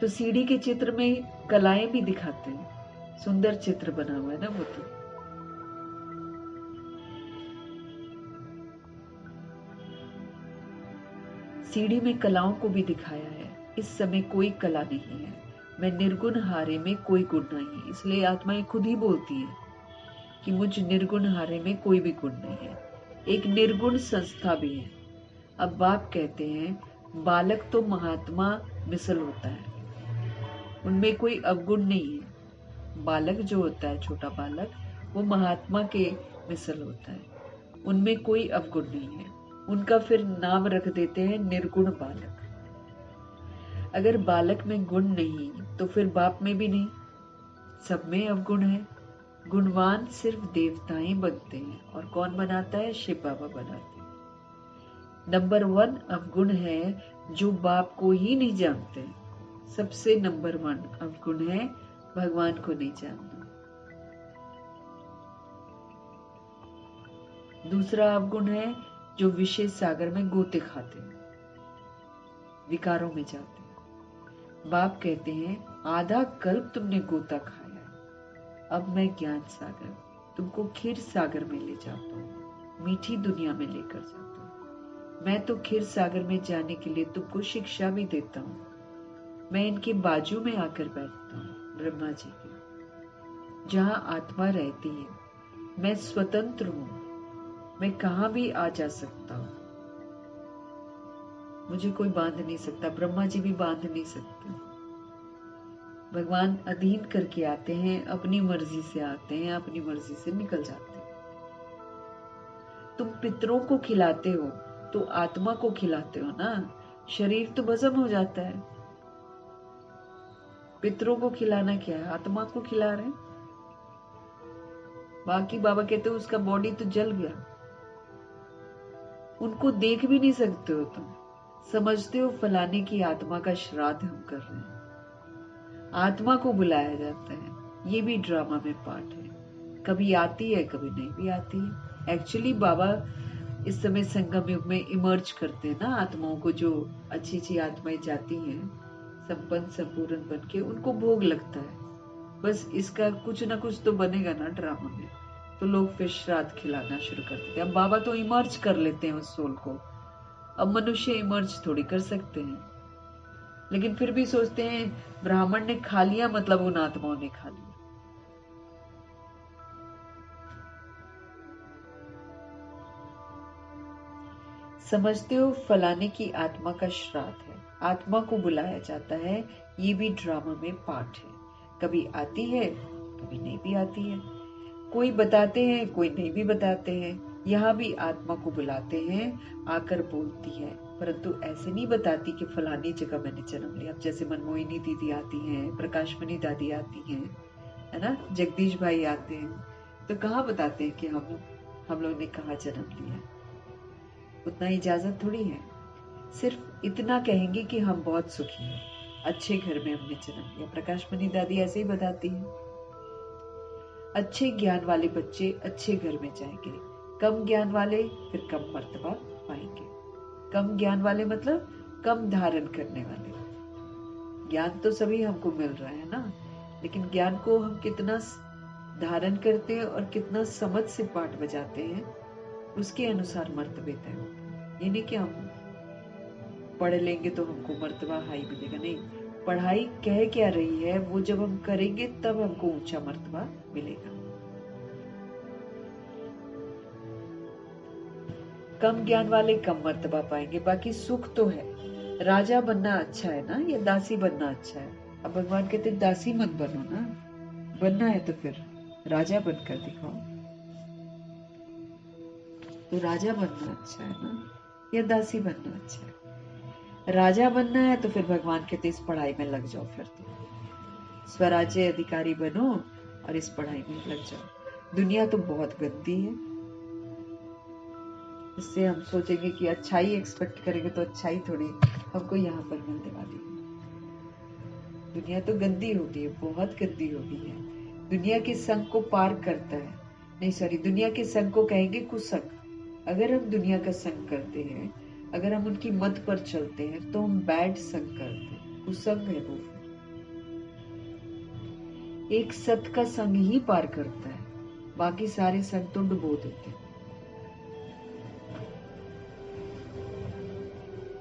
तो सीढ़ी के चित्र में कलाएं भी दिखाते हैं, सुंदर चित्र बना हुआ है ना वो। तो सीढ़ी में कलाओं को भी दिखाया है। इस समय कोई कला नहीं है, मैं निर्गुण हारे में कोई गुण नहीं। इसलिए आत्माएं खुद ही बोलती है कि मुझ निर्गुण हारे में कोई भी गुण नहीं है। एक निर्गुण संस्था भी है। अब बाप कहते हैं बालक तो महात्मा मिसल होता है, उनमें कोई अवगुण नहीं है। बालक जो होता है, छोटा बालक, वो महात्मा के मिसल होता है, उनमें कोई अवगुण नहीं है। उनका फिर नाम रख देते हैं निर्गुण बालक। अगर बालक में गुण नहीं तो फिर बाप में भी नहीं, सब में अवगुण है। गुणवान सिर्फ देवताएं बनते हैं, और कौन बनाता है? शिव बाबा बनाते हैं। नंबर 1 अवगुण है जो बाप को ही नहीं जानते। सबसे नंबर 1 अवगुण है भगवान को नहीं जानना। दूसरा अवगुण है जो विषय सागर में गोते खाते हैं, विकारों में जाते हैं। बाप कहते हैं आधा कल्प तुमने गोता खाया, अब मैं ज्ञान सागर तुमको खीर सागर में ले जाता हूँ, मीठी दुनिया में लेकर जाता हूँ। मैं तो खीर सागर में जाने के लिए तुमको शिक्षा भी देता हूँ। मैं इनके बाजू में आकर बैठता हूँ, ब्रह्मा जी के, जहाँ आत्मा रहती है। मैं स्वतंत्र हूँ, मैं कहाँ भी आ जा सकता हूँ, मुझे कोई बांध नहीं सकता। ब्रह्मा जी भी बांध नहीं सकते। भगवान अधीन करके आते हैं, अपनी मर्जी से आते हैं, अपनी मर्जी से निकल जाते हैं। तुम पितरों को खिलाते हो तो आत्मा को खिलाते हो ना, शरीर तो भस्म हो जाता है। पितरों को खिलाना क्या है? आत्मा को खिला रहे हैं। बाकी बाबा कहते हो उसका बॉडी तो जल गया, उनको देख भी नहीं सकते हो तुम। समझते हो फलाने की आत्मा का श्राद्ध हम कर रहे हैं, आत्मा को बुलाया जाता है। ये भी ड्रामा में पार्ट है, कभी आती है कभी नहीं भी आती है। एक्चुअली बाबा इस समय संगम युग में इमर्ज करते हैं ना आत्माओं को, जो अच्छी अच्छी आत्माएं जाती हैं संपन्न संपूर्ण बन के, उनको भोग लगता है। बस इसका कुछ ना कुछ तो बनेगा ना ड्रामा में, तो लोग फिर श्राद्ध खिलाना शुरू कर देते हैं। अब बाबा तो इमर्ज कर लेते हैं उस सोल को, अब मनुष्य इमर्ज थोड़ी कर सकते हैं। लेकिन फिर भी सोचते हैं ब्राह्मण ने खा लिया मतलब उन आत्माओं ने खा लिया। समझते हो फलाने की आत्मा का श्राद्ध है, आत्मा को बुलाया जाता है। ये भी ड्रामा में पार्ट है, कभी आती है कभी नहीं भी आती है। कोई बताते हैं कोई नहीं भी बताते हैं। यहाँ भी आत्मा को बुलाते हैं, आकर बोलती है, परंतु ऐसे नहीं बताती कि फलानी जगह मैंने जन्म लिया। अब जैसे मनमोहिनी दीदी आती हैं, प्रकाशमणि दादी आती हैं, है ना, जगदीश भाई आते हैं, तो कहाँ बताते हैं कि हम लोग ने कहाँ जन्म लिया। उतना इजाजत थोड़ी है। सिर्फ इतना कहेंगे कि हम बहुत सुखी हैं, अच्छे घर में हमने जन्म लिया। प्रकाशमणि दादी ऐसे ही बताती हैं। अच्छे ज्ञान वाले बच्चे अच्छे घर में जाएंगे, कम ज्ञान वाले फिर कम मर्तबा पाएंगे। कम ज्ञान वाले मतलब कम धारण करने वाले। ज्ञान तो सभी हमको मिल रहा है ना, लेकिन ज्ञान को हम कितना धारण करते हैं और कितना समझ से पाठ बजाते हैं, उसके अनुसार मर्तबे तय होते हैं। ये नहीं कि हम पढ़ लेंगे तो हमको मर्तबा हाई मिलेगा, नहीं। पढ़ाई कह क्या रही है, वो जब हम करेंगे तब हमको ऊंचा मर्तबा मिलेगा। कम ज्ञान वाले कम मर्तबा पाएंगे। बाकी सुख तो है। राजा बनना अच्छा है ना, या दासी बनना अच्छा है? अब भगवान कहते दासी मत बनो ना, बनना है तो फिर राजा बनकर दिखाओ। तो राजा बनना अच्छा है ना, या दासी बनना अच्छा है? राजा बनना है तो फिर भगवान कहते इस पढ़ाई में लग जाओ, फिर तो स्वराज्य अधिकारी बनो और इस पढ़ाई में लग जाओ। दुनिया तो बहुत गंदी है, इससे हम सोचेंगे कि अच्छाई एक्सपेक्ट करेंगे तो अच्छाई थोड़ी हमको यहाँ पर मिलने वाली है। दुनिया तो गंदी हो गई है, बहुत गंदी हो गई है। दुनिया के संग को पार करता है, नहीं सॉरी, दुनिया के संग को कहेंगे कुसंग। अगर हम दुनिया का संग करते हैं, अगर हम उनकी मत पर चलते हैं, तो हम बैड संग करते हैं, कुसंग है वो। एक सत का संग ही पार करता है, बाकी सारे संग तो डुबो देते हैं।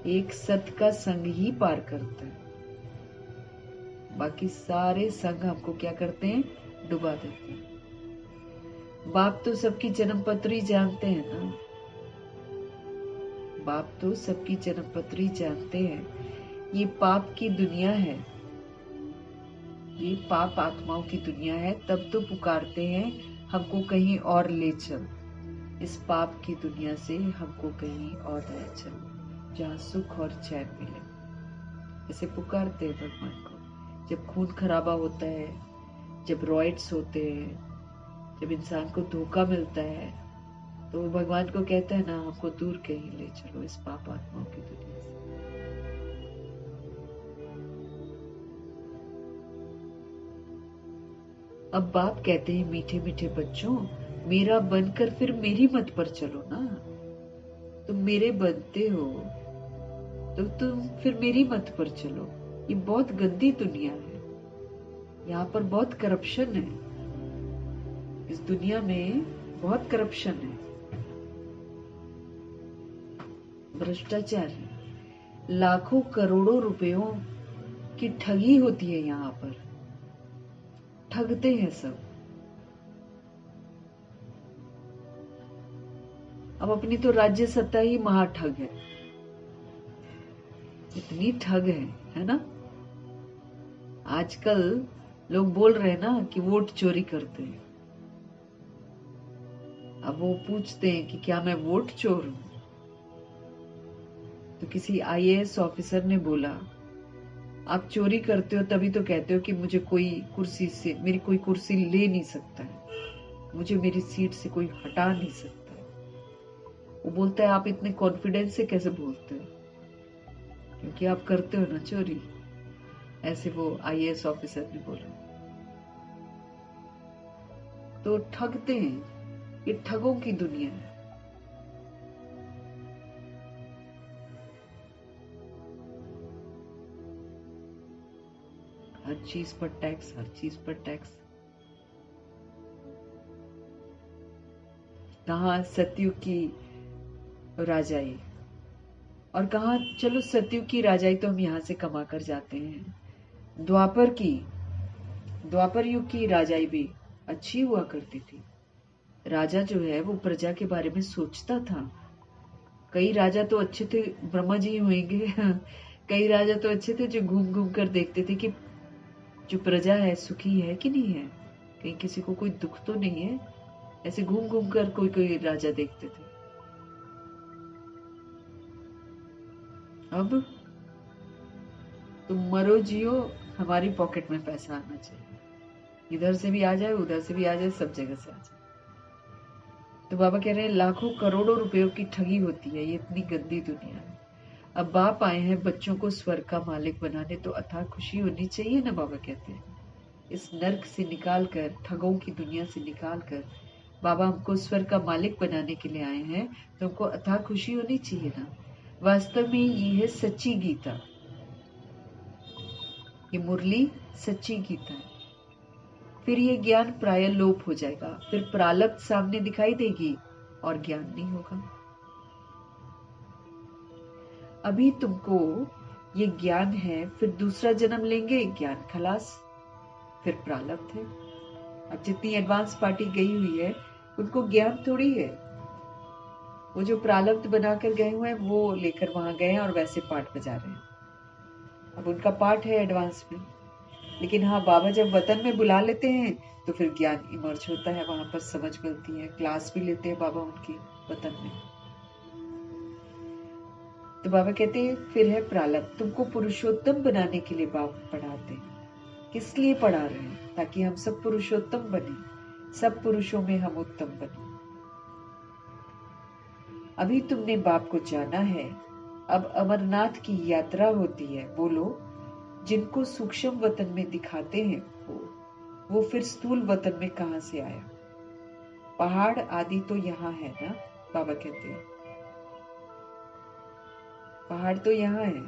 एक सत का संग ही पार करता है, बाकी सारे संग हमको क्या करते हैं, डुबा देते हैं। बाप तो सबकी जन्म पत्री जानते हैं ना, बाप तो सबकी जन्म पत्री जानते हैं। ये पाप की दुनिया है, ये पाप आत्माओं की दुनिया है, तब तो पुकारते हैं हमको कहीं और ले चल। इस पाप की दुनिया से हमको कहीं और ले चल, जहाँ सुख और चैन मिले। ऐसे पुकारते हैं भगवान को। जब खून खराबा होता है, जब रॉयट्स होते हैं, जब इंसान को धोखा मिलता है, तो वो भगवान को कहता है ना, हमको दूर कहीं ले चलो इस पाप आत्माओं की दुनिया से। अब बाप कहते हैं मीठे मीठे बच्चों, मेरा बनकर फिर मेरी मत पर चलो ना। तुम मेरे बनते हो तो तुम फिर मेरी मत पर चलो। ये बहुत गंदी दुनिया है, यहाँ पर बहुत करप्शन है। इस दुनिया में बहुत करप्शन है, भ्रष्टाचार है, लाखों करोड़ों रुपयों की ठगी होती है। यहाँ पर ठगते हैं सब। अब अपनी तो राज्य सत्ता ही महाठग है, इतनी ठग है ना। आजकल लोग बोल रहे हैं ना कि वोट चोरी करते हैं। अब वो पूछते हैं कि क्या मैं वोट चोर हूं? तो किसी आईएएस ऑफिसर ने बोला, आप चोरी करते हो तभी तो कहते हो कि मुझे कोई कुर्सी से, मेरी कोई कुर्सी ले नहीं सकता है, मुझे मेरी सीट से कोई हटा नहीं सकता है। वो बोलता है आप इतने कॉन्फिडेंस से कैसे बोलते हो? क्योंकि आप करते हो ना चोरी। ऐसे वो आईएएस ऑफिसर ने बोला। तो ठगते हैं, ये ठगों की दुनिया है। हर चीज पर टैक्स, हर चीज पर टैक्स। कहाँ सतयुग की राजाई, और कहा चलो सतयुग की राजाई तो हम यहाँ से कमा कर जाते हैं। द्वापर युग की राजाई भी अच्छी हुआ करती थी। राजा जो है वो प्रजा के बारे में सोचता था। कई राजा तो अच्छे थे, ब्रह्मा जी होंगे कई राजा तो अच्छे थे जो घूम घूम कर देखते थे कि जो प्रजा है सुखी है कि नहीं है, कहीं किसी को कोई दुख तो नहीं है। ऐसे घूम घूम कर कोई कोई राजा देखते थे। अब तुम मरो जियो, हमारी पॉकेट में पैसा आना चाहिए। इधर से भी आ जाए, उधर से भी आ जाए, सब जगह से आ जाए। तो बाबा कह रहे हैं लाखों करोड़ों रुपयों की ठगी होती है, ये इतनी गंदी दुनिया है। अब बाप आए हैं बच्चों को स्वर्ग का मालिक बनाने, तो अथाह खुशी होनी चाहिए ना। बाबा कहते हैं इस नर्क से निकाल कर, ठगों की दुनिया से निकाल कर बाबा हमको स्वर्ग का मालिक बनाने के लिए आए हैं, तो हमको अथाह खुशी होनी चाहिए ना। वास्तव में ये है सच्ची गीता। ये मुरली सच्ची गीता है। फिर ये ज्ञान प्राय लोप हो जाएगा, फिर प्रालब्ध सामने दिखाई देगी और ज्ञान नहीं होगा। अभी तुमको ये ज्ञान है, फिर दूसरा जन्म लेंगे, ज्ञान खलास, फिर प्रालब्ध है। अब जितनी एडवांस पार्टी गई हुई है उनको ज्ञान थोड़ी है, वो जो प्रालब्ध बनाकर गए हुए हैं वो लेकर वहां गए हैं और वैसे पाठ बजा रहे हैं। अब उनका पाठ है एडवांस में, लेकिन हाँ, बाबा जब वतन में बुला लेते हैं तो फिर ज्ञान इमर्ज होता है, वहां पर समझ मिलती है, क्लास भी लेते हैं बाबा उनकी वतन में। तो बाबा कहते हैं फिर है प्रालब्ध। तुमको पुरुषोत्तम बनाने के लिए बाबा पढ़ाते हैं। किस लिए पढ़ा रहे हैं? ताकि हम सब पुरुषोत्तम बने, सब पुरुषों में हम उत्तम बने। अभी तुमने बाप को जाना है, अब अमरनाथ की यात्रा होती है। बोलो, जिनको सूक्ष्म वतन में दिखाते हैं वो फिर स्थूल वतन में कहां से आया? पहाड़ आदि तो यहाँ है ना, बाबा कहते हैं। पहाड़ तो यहाँ है,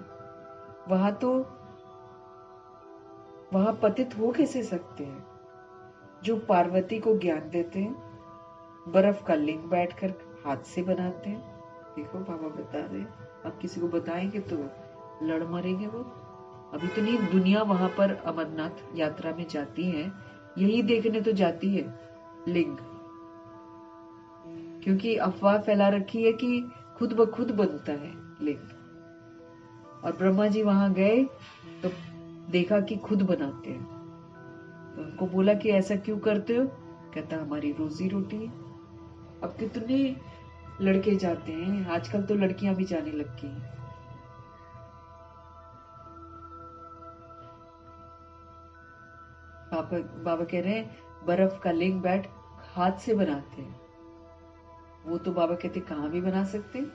वहां पतित हो कैसे सकते हैं? जो पार्वती को ज्ञान देते हैं, बर्फ का लिंग बैठकर हाथ से बनाते हैं। देखो बाबा बता रहे हैं, अब किसी को बताएंगे तो लड़ मरेंगे वो। अभी तो नहीं, दुनिया वहां पर अमरनाथ यात्रा में जाती है, यही देखने तो जाती है लिंग, क्योंकि अफवाह फैला रखी है कि खुद ब खुद बनता है लिंग। और ब्रह्मा जी वहां गए तो देखा कि खुद बनाते हैं, तो उनको बोला कि ऐसा क्यों करते हो? कहता हमारी रोजी रोटी है। अब कितने लड़के जाते हैं, आजकल तो लड़कियां भी जाने लग गई हैं। बाबा कह रहे हैं बर्फ का लिंग बैठ हाथ से बनाते हैं। वो तो बाबा कहते कहां भी बना सकते हैं,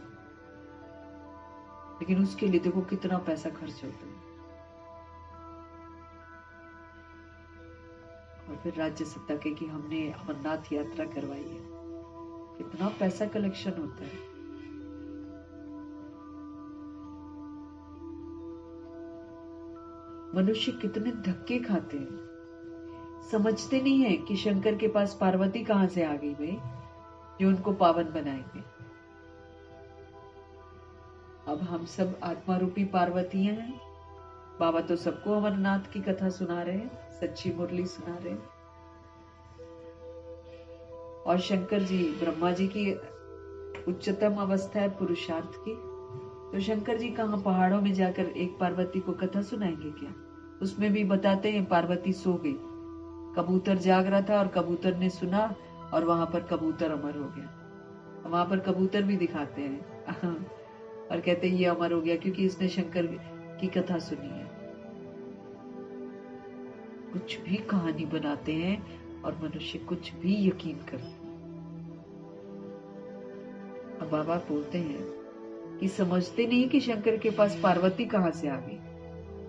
लेकिन उसके लिए देखो कितना पैसा खर्च होता है। और फिर राज्य सत्ता के कि हमने अमरनाथ यात्रा करवाई है, कितना पैसा कलेक्शन होता है। मनुष्य कितने धक्के खाते हैं, समझते नहीं है कि शंकर के पास पार्वती कहां से आ गई भाई, जो उनको पावन बनाएंगे। अब हम सब आत्मा रूपी पार्वतियां हैं। बाबा तो सबको अमरनाथ की कथा सुना रहे हैं, सच्ची मुरली सुना रहे हैं। और शंकर जी, ब्रह्मा जी की उच्चतम अवस्था है पुरुषार्थ की, तो शंकर जी कहां पहाड़ों में जाकर एक पार्वती को कथा सुनाएंगे क्या? उसमें भी बताते हैं पार्वती सो गई, कबूतर जाग रहा था और कबूतर ने सुना और वहां पर कबूतर अमर हो गया। वहां पर कबूतर भी दिखाते हैं और कहते हैं ये अमर हो गया क्योंकि इसने शंकर की कथा सुनी है। कुछ भी कहानी बनाते हैं और मनुष्य कुछ भी यकीन करते हैं। अब बाबा बोलते हैं कि समझते नहीं कि शंकर के पास पार्वती कहां से आ गई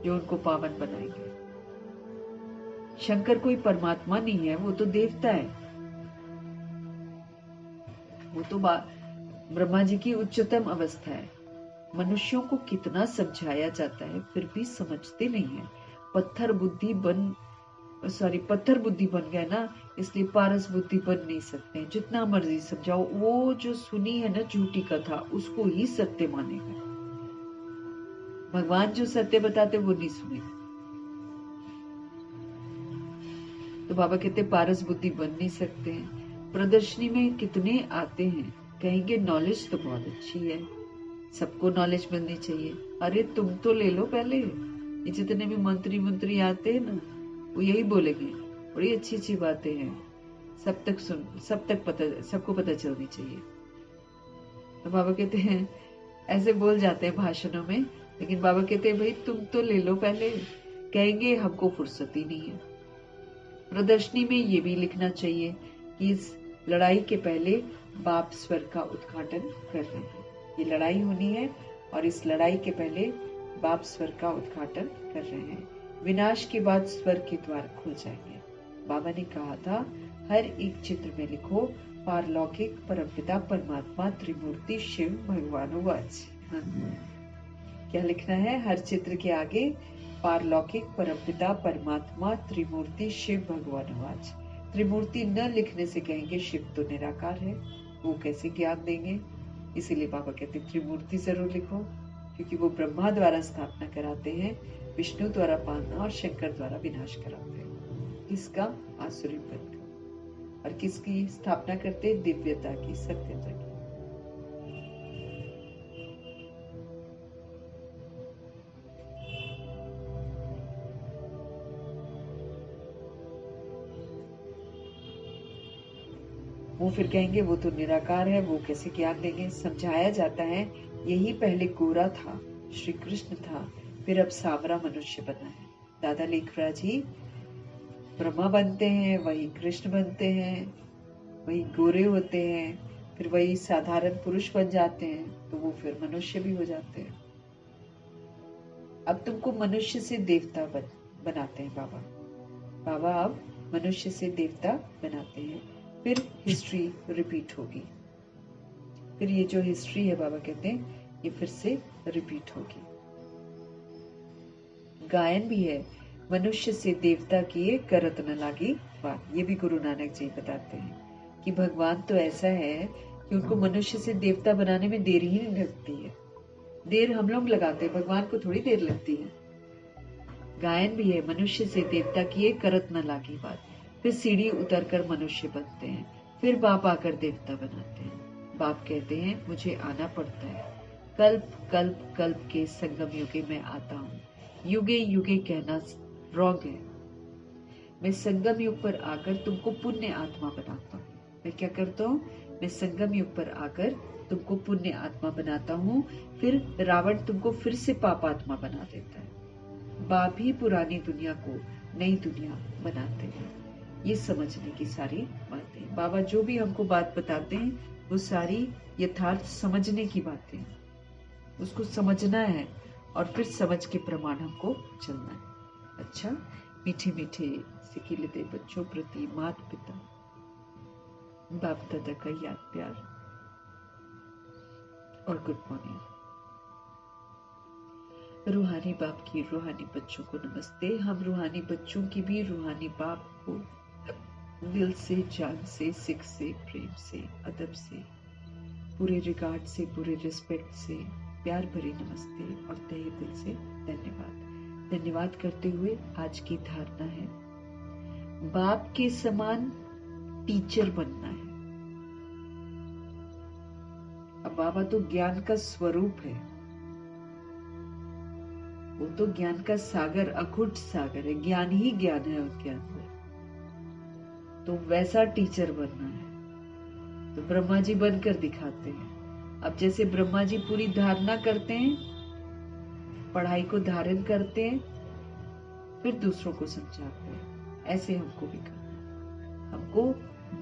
जो उनको पावन बनाएंगे। शंकर कोई परमात्मा नहीं है, वो तो देवता है। वो तो ब्रह्मा जी की उच्चतम अवस्था है। मनुष्यों को कितना समझाया जाता है फिर भी समझते नहीं है। पत्थर बुद्धि बन गए ना, इसलिए पारस बुद्धि बन नहीं सकते। जितना मर्जी समझाओ, वो जो सुनी है ना झूठी कथा, उसको ही सत्य मानेगा। भगवान जो सत्य बताते वो नहीं सुनेगा। तो बाबा कहते पारस बुद्धि बन नहीं सकते हैं। प्रदर्शनी में कितने आते हैं, कहेंगे नॉलेज तो बहुत अच्छी है, सबको नॉलेज मिलनी चाहिए। अरे तुम तो ले लो पहले। ये जितने भी मंत्री आते हैं ना, वो यही बोलेंगे बड़ी अच्छी अच्छी बातें हैं, सबको पता चलनी चाहिए। तो बाबा कहते हैं ऐसे बोल जाते हैं भाषणों में, लेकिन बाबा कहते हैं भाई तुम तो ले लो पहले। कहेंगे हमको फुर्सत ही नहीं है। प्रदर्शनी में ये भी लिखना चाहिए कि इस लड़ाई के पहले बाप स्वर का उद्घाटन कर रहे हैं। ये लड़ाई होनी है और इस लड़ाई के पहले बाप स्वर का उद्घाटन कर रहे हैं। विनाश के बाद स्वर के द्वार खुल जाएंगे। बाबा ने कहा था हर एक चित्र में लिखो पारलौकिक परमपिता परमात्मा त्रिमूर्ति शिव भगवान वाच। हाँ, क्या लिखना है? हर चित्र के आगे पारलौकिक परमपिता परमात्मा त्रिमूर्ति शिव भगवानवाच। त्रिमूर्ति न लिखने से कहेंगे शिव तो निराकार है, वो कैसे ज्ञान देंगे। इसीलिए बाबा कहते त्रिमूर्ति जरूर लिखो, क्योंकि वो ब्रह्मा द्वारा स्थापना कराते हैं, विष्णु द्वारा पालना और शंकर द्वारा विनाश कराते हैं। किसका? आसुरीपन का। और किसकी स्थापना करते? दिव्यता की, सत्यता की। वो फिर कहेंगे वो तो निराकार है, वो कैसे ज्ञान देंगे। समझाया जाता है यही पहले गोरा था, श्री कृष्ण था, फिर अब सांवरा मनुष्य बना है। दादा लेखराज जी ब्रह्मा बनते हैं, वही कृष्ण बनते हैं, वही गोरे होते हैं, फिर वही साधारण पुरुष बन जाते हैं, तो वो फिर मनुष्य भी हो जाते हैं। अब तुमको मनुष्य से देवता बनाते हैं बाबा। बाबा अब मनुष्य से देवता बनाते हैं, फिर हिस्ट्री रिपीट होगी। फिर ये जो हिस्ट्री है बाबा कहते हैं ये फिर से रिपीट होगी। गायन भी है, मनुष्य से देवता किए करत न लागी बात। ये भी गुरु नानक जी बताते हैं कि भगवान तो ऐसा है कि उनको मनुष्य से देवता बनाने में देर ही नहीं लगती है। देर हम लोग लगाते हैं, भगवान को थोड़ी देर लगती है। गायन भी है, मनुष्य से देवता किए करत न लागी बात। फिर सीढ़ी उतरकर मनुष्य बनते हैं, फिर बाप आकर देवता बनाते हैं। बाप कहते हैं मुझे आना पड़ता है, कल्प कल्प कल्प के संगम युगे में आता हूँ। युगे युगे कहना रॉन्ग है। मैं संगम युग पर आकर तुमको पुण्य आत्मा बनाता हूँ। मैं क्या करता हूँ? मैं संगम युग पर आकर तुमको पुण्य आत्मा बनाता हूँ, फिर रावण तुमको फिर से पाप आत्मा बना देता है। बाप ही पुरानी दुनिया को नई दुनिया बनाते हैं। ये समझने की सारी बातें, बाबा जो भी हमको बात बताते हैं वो सारी यथार्थ समझने की बातें, उसको समझना है और फिर समझ के प्रमाण हमको चलना है। अच्छा, मीठे मीठे सिकिलते बच्चों प्रति माता पिता बाप दादा का याद प्यार और गुड मॉर्निंग। रूहानी बाप की रूहानी बच्चों को नमस्ते। हम रूहानी बच्चों की भी रूहानी बाप को दिल से, जान से, सिख से, प्रेम से, अदब से, पूरे रिगार्ड से, पूरे रिस्पेक्ट से प्यार भरी नमस्ते और तहे दिल से धन्यवाद। धन्यवाद करते हुए आज की धारणा है, बाप के समान टीचर बनना है। अब बाबा तो ज्ञान का स्वरूप है, वो तो ज्ञान का सागर, अखुट सागर है, ज्ञान ही ज्ञान है उनके अंदर। तो वैसा टीचर बनना है, तो ब्रह्मा जी बनकर दिखाते हैं। अब जैसे ब्रह्मा जी पूरी धारणा करते हैं, पढ़ाई को धारण करते हैं, फिर दूसरों को समझाते हैं, ऐसे हमको भी करना है। हमको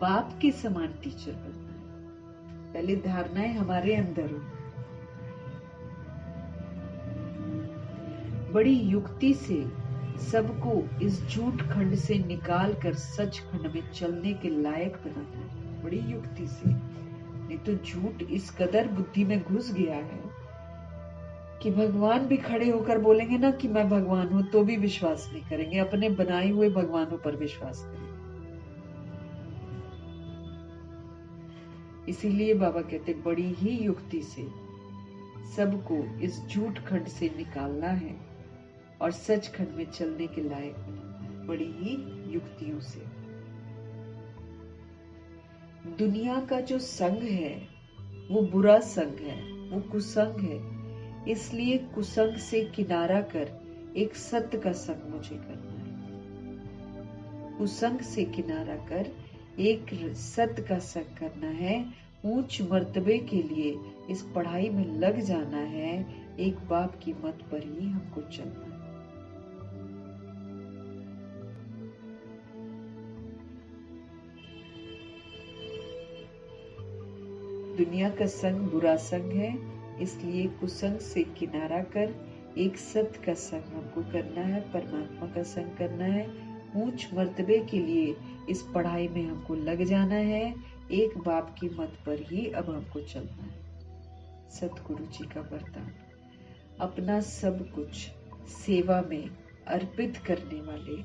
बाप के समान टीचर बनना है। पहले धारणाएं हमारे अंदर हो, बड़ी युक्ति से सबको इस झूठ खंड से निकाल कर सच खंड में चलने के लायक बनाना है, बड़ी युक्ति से। नहीं तो झूठ इस कदर बुद्धि में घुस गया है कि भगवान भी खड़े होकर बोलेंगे ना कि मैं भगवान हूं तो भी विश्वास नहीं करेंगे, अपने बनाए हुए भगवानों पर विश्वास करेंगे। इसीलिए बाबा कहते बड़ी ही युक्ति से सबको इस झूठ खंड से निकालना है और सच खंड में चलने के लायक बनाना है, बड़ी ही युक्तियों से। दुनिया का जो संग है वो बुरा संग है, वो कुसंग है। इसलिए कुसंग से किनारा कर एक सत्य का संग मुझे करना है। कुसंग से किनारा कर एक सत्य का संग करना है। ऊंच मर्तबे के लिए इस पढ़ाई में लग जाना है, एक बाप की मत पर ही हमको चलना है। दुनिया का संग बुरा संग है, इसलिए कुसंग से किनारा कर एक सत्य का संग हमको करना है, परमात्मा का संग करना है। ऊंच मर्तबे के लिए इस पढ़ाई में हमको लग जाना है, एक बाप की मत पर ही अब हमको चलना है। सतगुरु जी का वरदान। अपना सब कुछ सेवा में अर्पित करने वाले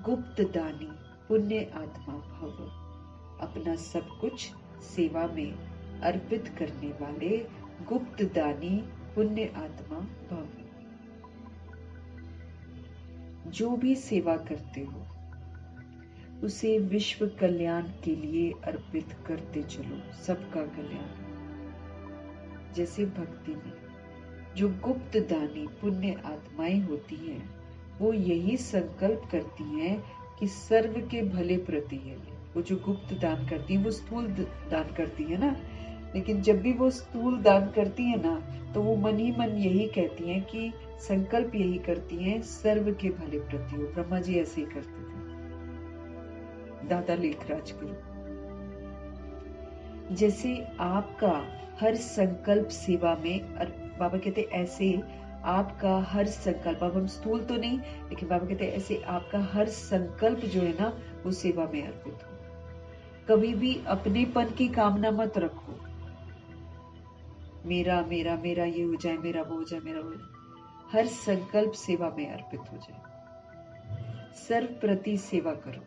गुप्त दानी पुण्य आत्मा भव। अपना सब कुछ सेवा में अर्पित करने वाले गुप्त दानी पुण्य आत्मा भव। जो भी सेवा करते हो उसे विश्व कल्याण के लिए अर्पित करते चलो, सबका कल्याण। जैसे भक्ति में जो गुप्त दानी पुण्य आत्माएं होती हैं, वो यही संकल्प करती हैं कि सर्व के भले प्रति है। वो जो गुप्त दान करती है वो स्थूल दान करती है ना, लेकिन जब भी वो स्थूल दान करती है ना, तो वो मन ही मन यही कहती हैं कि संकल्प यही करती हैं सर्व के भले प्रति हो। ब्रह्मा जी ऐसे ही करते थे, दादा लेखराज के रूप। जैसे आपका हर संकल्प सेवा में, बाबा कहते ऐसे आपका हर संकल्प, अब हम स्थूल तो नहीं, लेकिन बाबा कहते ऐसे आपका हर संकल्प जो है ना वो सेवा में अर्पित हो। कभी भी अपनेपन की कामना मत रखो, मेरा मेरा मेरा ये हो जाए, मेरा वो हो जाए, मेरा वो। हर संकल्प सेवा में अर्पित हो जाए। सर्व प्रति सेवा करो।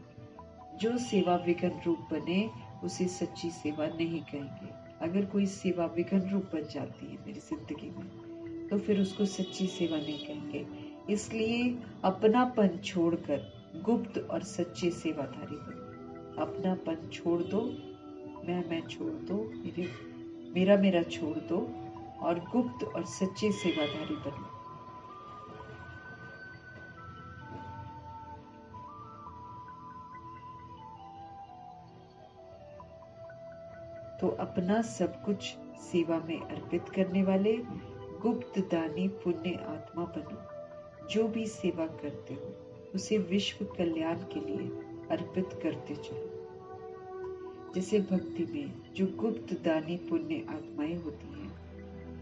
जो सेवा विघ्न रूप बने उसे सच्ची सेवा नहीं कहेंगे। अगर कोई सेवा विघ्न रूप बन जाती है मेरी जिंदगी में, तो फिर उसको सच्ची सेवा नहीं कहेंगे। इसलिए अपनापन छोड़कर गुप्त और सच्चे सेवाधारी बनो। अपनापन छोड़ दो, मैं छोड़ दो, मेरा छोड़ दो और गुप्त और सच्चे सेवाधारी बनो। तो अपना सब कुछ सेवा में अर्पित करने वाले गुप्त दानी पुण्य आत्मा बनो। जो भी सेवा करते हो उसे विश्व कल्याण के लिए अर्पित करते चलो। जैसे भक्ति में जो गुप्त दानी पुण्य आत्माएं होती हैं,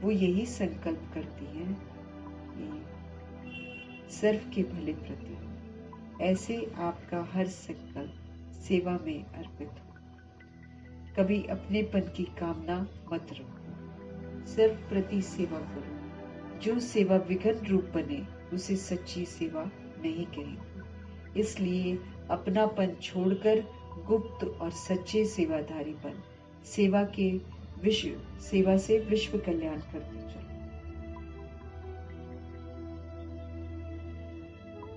वो यही संकल्प करती हैं कि सर्व के भले प्रति हो। ऐसे आपका हर संकल्प सेवा में अर्पित हो। कभी अपनेपन की कामना मत रखो, सर्व प्रति सेवा करो। जो सेवा विघ्न रूप बने उसे सच्ची सेवा नहीं कहेंगे। इसलिए अपनापन छोड़कर गुप्त और सच्चे सेवाधारी बन सेवा से विश्व कल्याण करते चलो।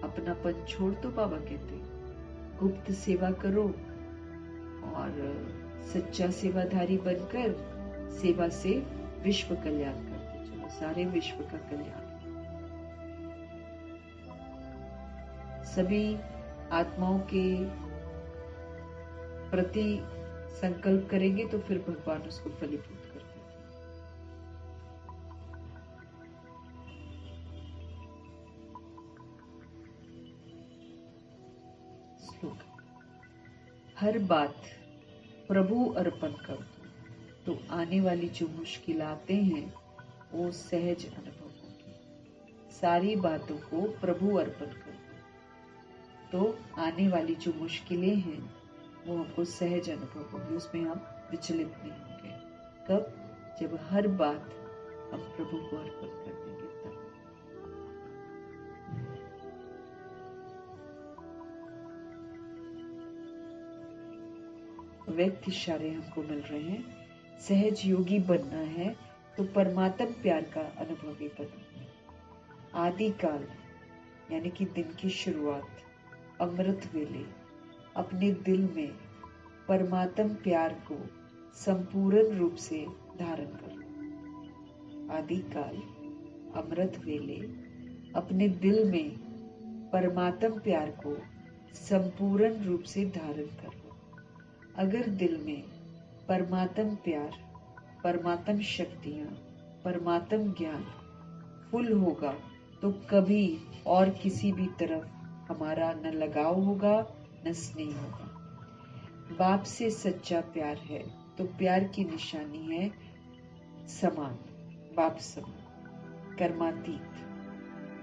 अपनापन छोड़ दो, बाबा कहते, गुप्त सेवा करो और सच्चा सेवाधारी बनकर सेवा से विश्व कल्याण करते चलो, सारे विश्व का कल्याण। सभी आत्माओं के प्रति संकल्प करेंगे तो फिर भगवान उसको फलीभूत कर देते। श्लोक। हर बात प्रभु अर्पण कर दो, तो आने वाली जो मुश्किलातें हैं वो सहज अनुभव होगी। सारी बातों को प्रभु अर्पण कर दो, तो आने वाली जो मुश्किलें हैं वो हमको सहज अनुभव होगी, उसमें हम विचलित नहीं होंगे। कब? जब हर बात हम प्रभु को अर्पण कर देंगे तब। व्यक्त इशारे हमको मिल रहे हैं। सहज योगी बनना है तो परमात्म प्यार का अनुभवी बनो। आदि काल यानी कि दिन की शुरुआत, अमृत वेले अपने दिल में परमात्म प्यार को संपूर्ण रूप से धारण करो। आदि काल अमृत वेले अपने दिल में परमात्म प्यार को संपूर्ण रूप से धारण करो। अगर दिल में परमात्म प्यार, परमात्म शक्तियां, परमात्म ज्ञान फुल होगा तो कभी और किसी भी तरफ हमारा न लगाव होगा न स्नेह होगा। बाप से सच्चा प्यार है तो प्यार की निशानी है समान, बाप समान, कर्मातीत,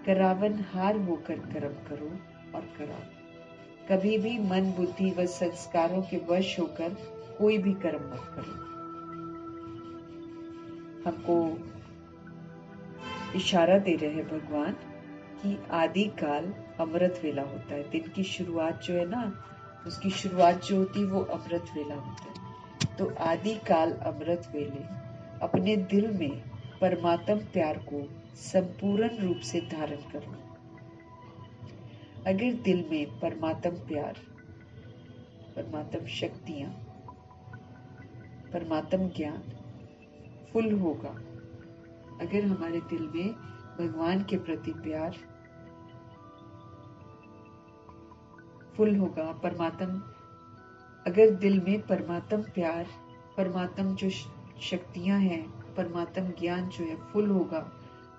करावन हार होकर कर्म करो और कराओ। कभी भी मन, बुद्धि व संस्कारों के वश होकर कोई भी कर्म मत करो। हमको इशारा दे रहे हैं भगवान कि आदि काल अमृत वेला होता है। दिन की शुरुआत जो है ना, उसकी शुरुआत जो होती है वो अमृत वेला होता है। तो आदि काल अमृत वेले अपने दिल में परमात्म प्यार को संपूर्ण रूप से धारण करो। अगर दिल में परमात्म प्यार, परमात्म शक्तियां, परमात्म ज्ञान फुल होगा, अगर हमारे दिल में भगवान के प्रति प्यार फुल होगा, परमात्म, अगर दिल में परमात्म प्यार, परमात्म जो शक्तियां हैं, परमात्म ज्ञान जो है फुल होगा,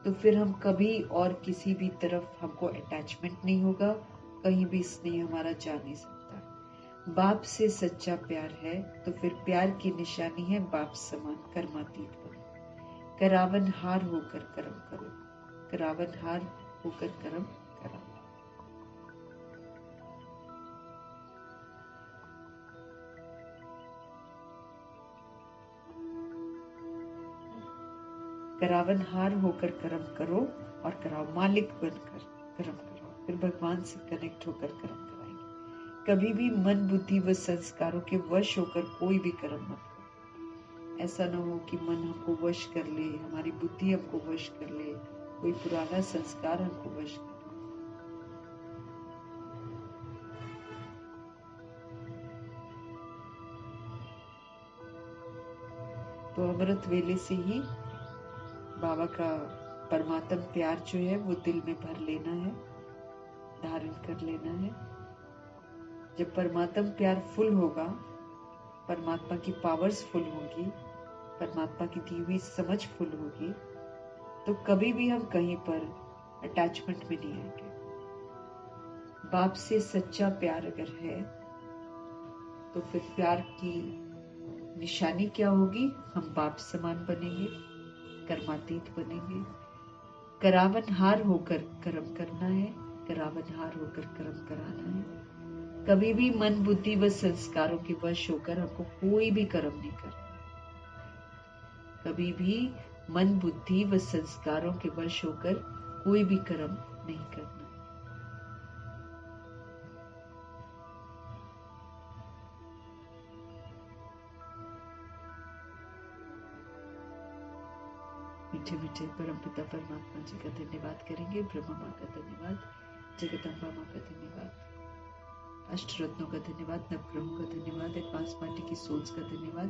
तो फिर हम कभी और किसी भी तरफ हमको अटैचमेंट नहीं होगा, कहीं भी स्नेह हमारा जा नहीं सकता। बाप से सच्चा प्यार है तो फिर प्यार की निशानी है बाप समान कर्मातीत बनो। करावन हार होकर कर्म करो, करावन हार होकर कर्म करो। करावन हार होकर कर्म करो और कराओ, मालिक बनकर कर्म करो, फिर भगवान से कनेक्ट होकर कर्म कराएंगे। कभी भी मन बुद्धि व संस्कारों के वश होकर कोई भी कर्म मत करो। ऐसा ना हो कि मन हमको वश कर ले, हमारी बुद्धि हमको वश कर ले, कोई पुराना संस्कार हमको वश कर ले। तो अमृत वेले से ही बाबा का परमात्म प्यार जो है वो दिल में भर लेना है, धारण कर लेना है। जब परमात्म प्यार फुल होगा, परमात्मा की पावर्स फुल होगी, परमात्मा की दी हुई समझ फुल होगी, तो कभी भी हम कहीं पर अटैचमेंट में नहीं आएंगे। बाप से सच्चा प्यार अगर है तो फिर प्यार की निशानी क्या होगी? हम बाप समान बनेंगे, कर्मातीत बनेंगे। करावन हार होकर कर्म करना है, करावन हार होकर कर्म कराना है। कभी भी मन बुद्धि व संस्कारों के वश होकर हमको कोई भी कर्म नहीं करना। कभी भी मन बुद्धि व संस्कारों के वश होकर कोई भी कर्म नहीं करना। मीठे मीठे परमपिता परमात्मा जी का धन्यवाद करेंगे, ब्रह्मा माँ का धन्यवाद, जगदम्बा माँ का धन्यवाद, अष्ट रत्नों का धन्यवाद, नवग्रहों का धन्यवाद, एडवांस पार्टी की सोल्स का धन्यवाद,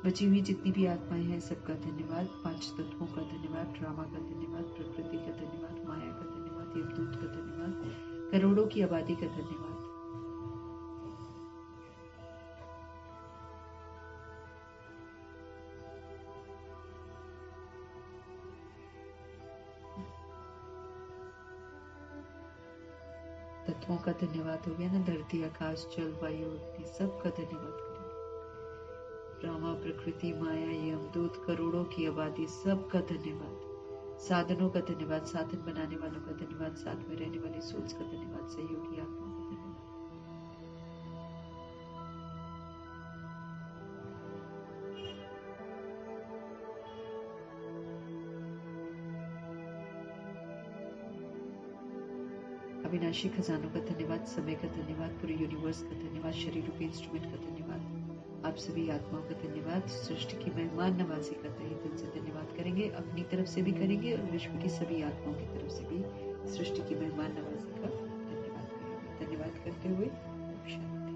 बची हुई जितनी भी आत्माएं हैं सबका धन्यवाद, पांच तत्वों का धन्यवाद, ड्रामा का धन्यवाद, प्रकृति का धन्यवाद, माया का धन्यवाद, यमदूत का धन्यवाद, करोड़ों की आबादी का धन्यवाद। तत्वों का धन्यवाद हो गया ना, धरती आकाश जल वायु अग्नि सबका धन्यवाद करेंगे। रामा प्रकृति माया यमदूत करोड़ों की आबादी सबका धन्यवाद। साधनों का धन्यवाद, साधन बनाने वालों का धन्यवाद, साथ में रहने वाली सोल्स का धन्यवाद, सहयोगी आत्माओं का धन्यवाद। अविनाशी खजानों का धन्यवाद, समय का धन्यवाद, पूरे यूनिवर्स का धन्यवाद, शरीर रूपी इंस्ट्रूमेंट का धन्यवाद, आप सभी आत्माओं का धन्यवाद, सृष्टि की मेहमान नवाजी का तहे दिल से धन्यवाद करेंगे। अपनी तरफ से भी करेंगे और विश्व की सभी आत्माओं की तरफ से भी सृष्टि की मेहमान नवाजी का धन्यवाद करेंगे। धन्यवाद करते हुए शांति।